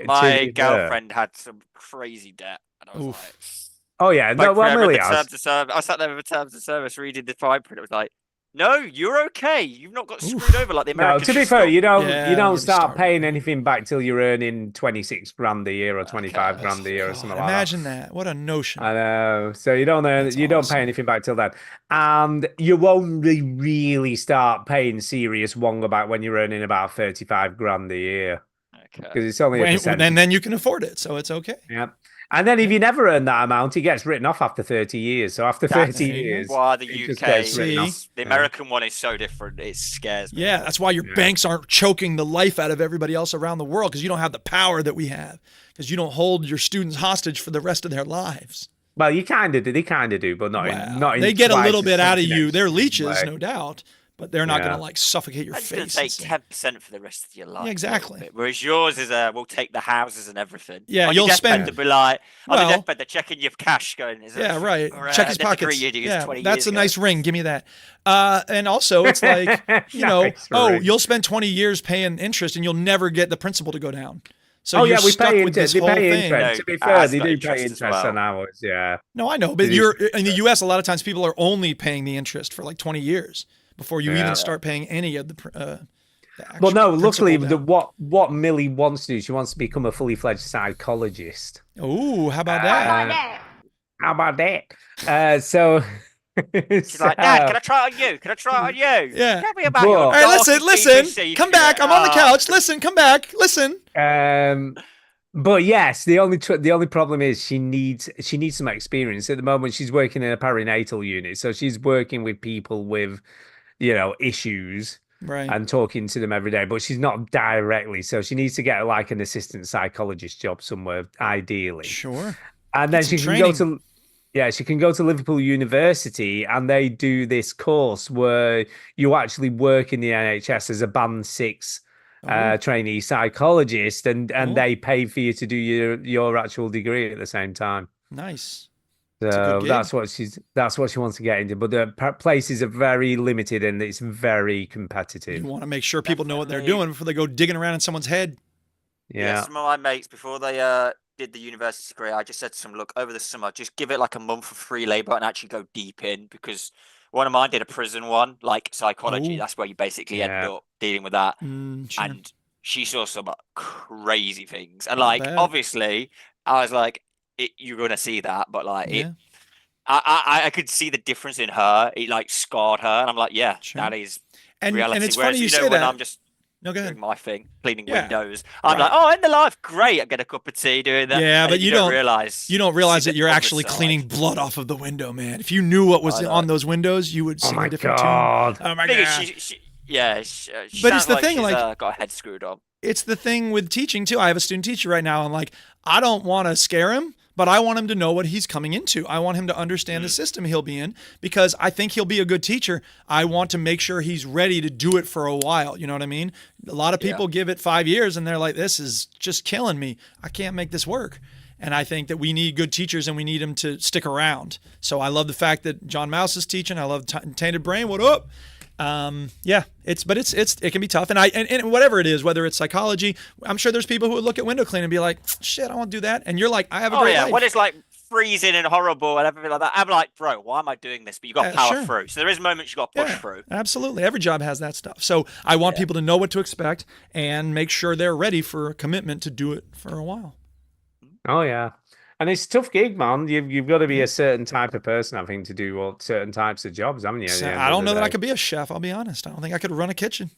my girlfriend had some crazy debt, and I was like, "Oh yeah, no, well, Millie has." I sat there with the terms of service, reading the fine print. It was like, "No, you're okay. You've not got screwed over like the Americans." No, to be fair, you don't start paying anything back till you're earning 26 grand a year or 25 grand a year or something like that. Imagine that. What a notion. I know. So you don't pay anything back till then, and you won't really start paying serious Wonga back when you're earning about 35 grand a year. Okay. Because it's only a percentage. And then you can afford it, so it's okay. Yeah. And then if you never earn that amount, it gets written off after 30 years. So after 30 years, why the UK, the American one is so different. It scares me. Yeah, that's why your banks aren't choking the life out of everybody else around the world because you don't have the power that we have because you don't hold your students hostage for the rest of their lives. Well, you kind of do. They kind of do, but not in. They get a little bit out of you. They're leeches, no doubt. But they're not going to like suffocate your face. It's going to take 10% for the rest of your life. Yeah, exactly. Whereas yours is we'll take the houses and everything. Yeah, you'll spend. To be like, on the deathbed, they're checking your cash, going. Right. Check his pockets. Yeah, that's a nice ring. Give me that. And also, it's like you'll spend 20 years paying interest, and you'll never get the principal to go down. So we pay interest. They pay interest. To be fair, they do pay interest on ours. Yeah. No, I know, but you're in the U.S. A lot of times people are only paying the interest for like 20 years. Before you even start paying any of the well, no, luckily, what Millie wants to do, she wants to become a fully fledged psychologist. Oh, how about that? How about that? So she's like, Dad, can I try it on you? Can I try it on you? Yeah. Tell me about your all right, listen. Come back. I'm on the couch. Listen, come back. Listen. But yes, the only problem is she needs some experience. At the moment, she's working in a perinatal unit, so she's working with people with issues and talking to them every day, but she's not directly, so she needs to get like an assistant psychologist job somewhere, ideally. Sure. And then she can go to Liverpool University, and they do this course where you actually work in the NHS as a band 6 trainee psychologist, and they pay for you to do your actual degree at the same time. Nice. So gig. that's what she wants to get into. But the places are very limited and it's very competitive. You want to make sure people know what they're Definitely. doing before they go digging around in someone's head. Yeah. Some of my mates before they did the university degree, I just said to them, look, over the summer, just give it like a month of free labor and actually go deep in, because one of mine did a prison one, like psychology. Oh. That's where you basically end up dealing with that. Sure. And she saw some crazy things. And like, bet. obviously, I was like, you're going to see that. But like, Yeah. I could see the difference in her. It like scarred her. And I'm like, yeah, Sure. that is And reality. it's Whereas, funny you know, say when that. I'm just No, go ahead. doing my thing, cleaning Yeah. windows, I'm Right. like, oh, in the life, great. I get a cup of tea doing that. Yeah, And but then you don't realize that you're actually cleaning blood off of the window, man. If you knew what was on those windows, you would sing a different God. tune. Oh my Thing god! is, she but it's the thing, she's, like- got her head screwed on. It's the thing with teaching too. I have a student teacher right now, and like, I don't want to scare him, but I want him to know what he's coming into. I want him to understand the system he'll be in, because I think he'll be a good teacher. I want to make sure he's ready to do it for a while. You know what I mean? A lot of people give it 5 years and they're like, this is just killing me. I can't make this work. And I think that we need good teachers and we need them to stick around. So I love the fact that John Mouse is teaching. I love Tainted Brain. What up? It can be tough. And whatever it is, whether it's psychology, I'm sure there's people who would look at window cleaning and be like, shit, I won't do that. And you're like, I have a great life. When it's like freezing and horrible and everything like that, I'm like, bro, why am I doing this? But you got to power sure. through. So there is moments you got to push through. Absolutely. Every job has that stuff. So I want people to know what to expect and make sure they're ready for a commitment to do it for a while. Oh yeah. And it's a tough gig, man. You've got to be a certain type of person, I think, to do certain types of jobs, haven't you? So I don't know that I could be a chef. I'll be honest. I don't think I could run a kitchen.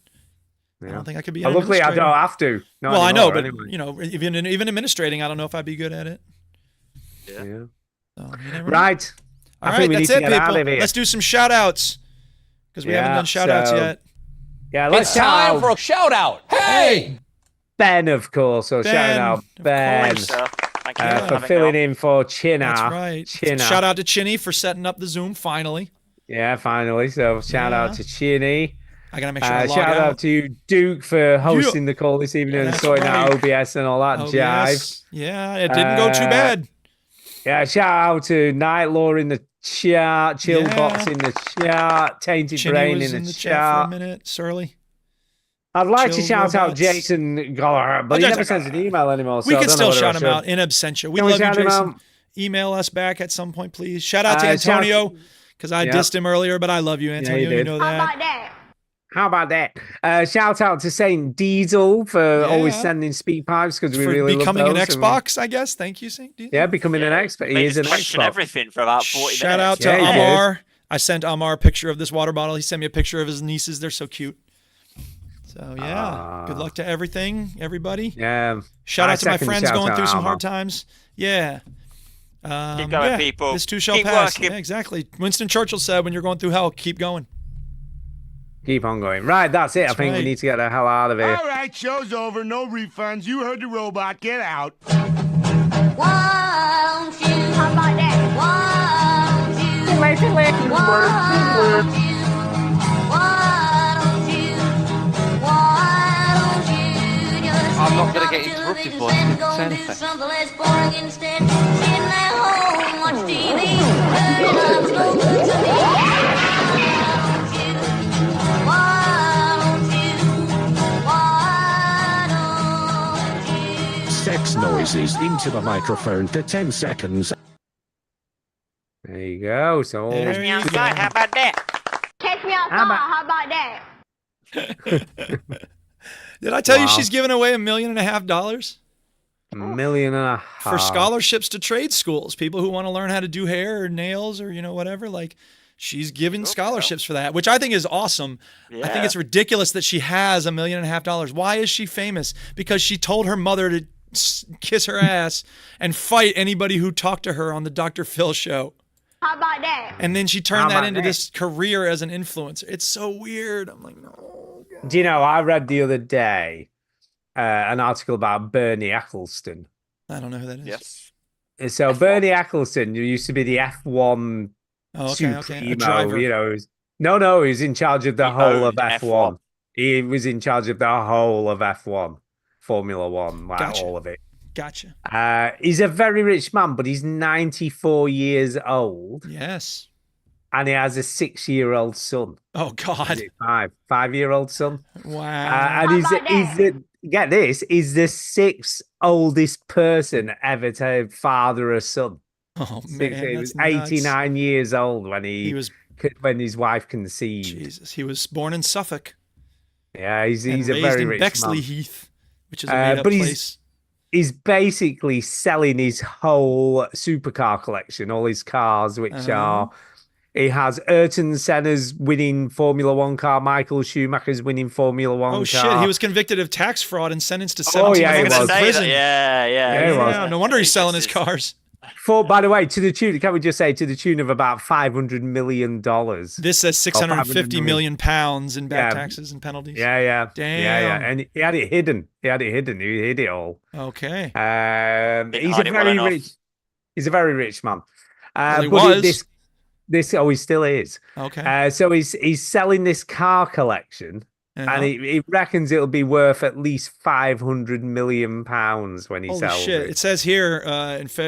Yeah. I don't think I could be. Well, luckily, I don't have to. Not well, I know, anymore, but anyway. even administrating, I don't know if I'd be good at it. Yeah. So, you never know. Right. All I right, think we that's need it, to get out people. of here. Let's do some shout outs because we haven't done shout outs yet. Yeah, let's It's time for a shout out. Hey! Ben, of course. So shout out of Ben course. Thank you for for having filling me on. in for Chinna. That's right. Chinna. Shout out to Chinny for setting up the Zoom finally. Yeah, finally. So shout out to Chinny. I gotta make sure I log shout out to Duke for hosting the call this evening and That's sorting out right. OBS and all that Oh, jive. yes. Yeah, it didn't go too bad. Yeah, shout out to Night Law in the chat, Chillbox in the chat, Tainted Chinny Brain was in the chat for a chat. minute. Surly. I'd like to Chill shout out robots. Jason Goller, but he Jason never sends an email anymore. So We I can don't still know whether shout I him should. out in absentia. We Can we love you, shout him Jason. out? Email us back at some point, please. Shout out to shout- Antonio because I Yeah. dissed him earlier, but I love you, Antonio. did. You know How that. about that? How about that? Shout out to Saint Diesel for always Yeah. sending speed pipes because we For really becoming love an those. Xbox, I guess. Thank you, Saint Diesel. Yeah, becoming an expert. He Made is us an question Xbox. everything for about 40 minutes. Shout out to Yeah, he did. Amar. I sent Amar a picture of this water bottle. He sent me a picture of his nieces. They're so cute. So yeah, good luck to everything, everybody. Yeah. Shout I out to my second the friends shout going out, through some Amar. hard times. Yeah. Keep going, people. This too shall Keep pass. working. Yeah, exactly. Winston Churchill said, when you're going through hell, keep going. Keep on going. Right, that's it. I think right. we need to get the hell out of here. All right, show's over. No refunds. You heard the robot. Get out. Won't you? How about that? Won't you? Won't you? Why don't you? Why don't you just I'm not sit gonna up get to interrupted, this boss. and Didn't go say do anything. something less boring instead? Sitting at home, watch TV. Dirty love's no good to me. Why don't you? Why don't you? Sex noises into the microphone for 10 seconds. There you go. So There Catch me you outside. go. How about that? Catch me outside. How about that? Did I tell you Wow. she's giving away $1.5 million $1.5 million for scholarships to trade schools? People who want to learn how to do hair or nails or whatever. Like, she's giving scholarships for that, which I think is awesome. I think Yeah. it's ridiculous that she has $1.5 million. Why is she famous? Because she told her mother to kiss her ass and fight anybody who talked to her on the Dr. Phil show. How about that? And then she How turned that about into that? this career as an influencer. It's so weird. I'm like, no. Do you know, I read the other day an article about Bernie Eccleston. I don't know who that is. Yes. So Bernie Eccleston, who used to be the F1 Oh, okay, okay. A supremo, driver. No, he's in charge of the He whole of owned F1. F1. He was in charge of the whole of F1, Formula One, like Gotcha. all of it. Gotcha. He's a very rich man, but he's 94 years old. Yes. And he has a 6-year-old son. Oh God. Is it 5-year-old son? Wow. And get this, he's the 6th oldest person ever to father a son. Oh man, He was that's nuts. 89 years old when when his wife conceived. Jesus, he was born in Suffolk. Yeah, he's and a raised very in rich Bexley man. Heath, which is a made-up place. He's basically selling his whole supercar collection, all his cars, which are. He has Ayrton Senna's winning Formula One car, Michael Schumacher's winning Formula One car. Oh shit, he was convicted of tax fraud and sentenced to 17 months in prison. Yeah, no wonder he's selling his cars. By the way, to the tune, can we just say to the tune of about $500 million? This says 650 million pounds in back taxes and penalties. Yeah. Damn. Yeah. And he had it hidden. He hid it all. Okay. He's a very rich man. Well, he was. He still is. Okay. So he's selling this car collection. And he reckons it'll be worth at least £500 million when he sells shit. it. It says here,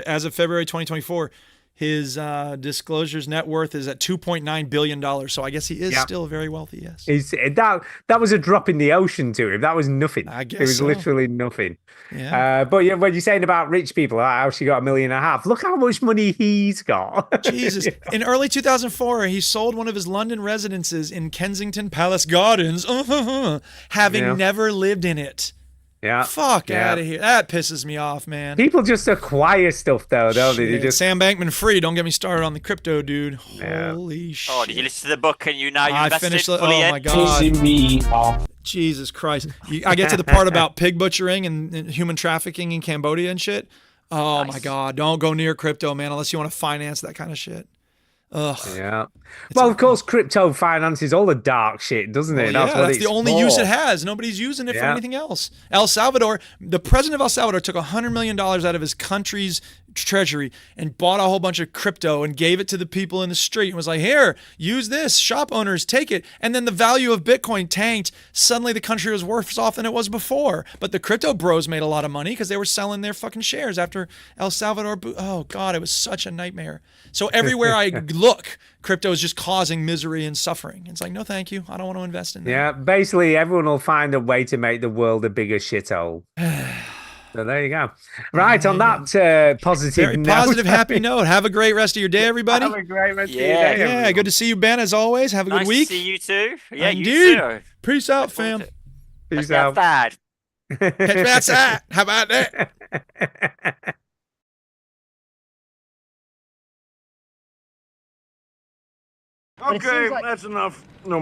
as of February 2024, his disclosures net worth is at $2.9 billion. So I guess he is still very wealthy, yes. That was a drop in the ocean to him. That was nothing. I guess it was so. literally nothing. Yeah. But yeah, when you're saying about rich people, how she got $1.5 million, look how much money he's got. Jesus. In early 2004, he sold one of his London residences in Kensington Palace Gardens, having never lived in it. Yeah. Fuck out of here. That pisses me off, man. People just acquire stuff, though, don't they? They just... Sam Bankman-Fried, don't get me started on the crypto, dude. Holy shit. Oh, did you listen to the book and you I invested finished fully my God. Jesus Christ. I get to the part about pig butchering and human trafficking in Cambodia and shit. Oh, my God. Don't go near crypto, man, unless you want to finance that kind of shit. Ugh. Yeah. Well, of course, crypto finances all the dark shit, doesn't it? Well, that's the only use it has. Nobody's using it for anything else. El Salvador, the president of El Salvador took $100 million out of his country's treasury and bought a whole bunch of crypto and gave it to the people in the street and was like, here, use this. Shop owners, take it. And then the value of Bitcoin tanked. Suddenly the country was worse off than it was before. But the crypto bros made a lot of money because they were selling their fucking shares after El Salvador. Oh, God, it was such a nightmare. So everywhere I look, crypto is just causing misery and suffering. It's like, no, thank you. I don't want to invest in that. Yeah, basically, everyone will find a way to make the world a bigger shithole. So there you go. Right, on that positive note. Positive, happy note. Have a great rest of your day, everybody. Have a great rest of your Yeah, day, everyone. good to see you, Ben, as always. Have a good week. Nice to see you too. Yeah, Indeed. you too. Peace out, fam. Peace out. Bad. That's that. How about that? Okay, that's enough. No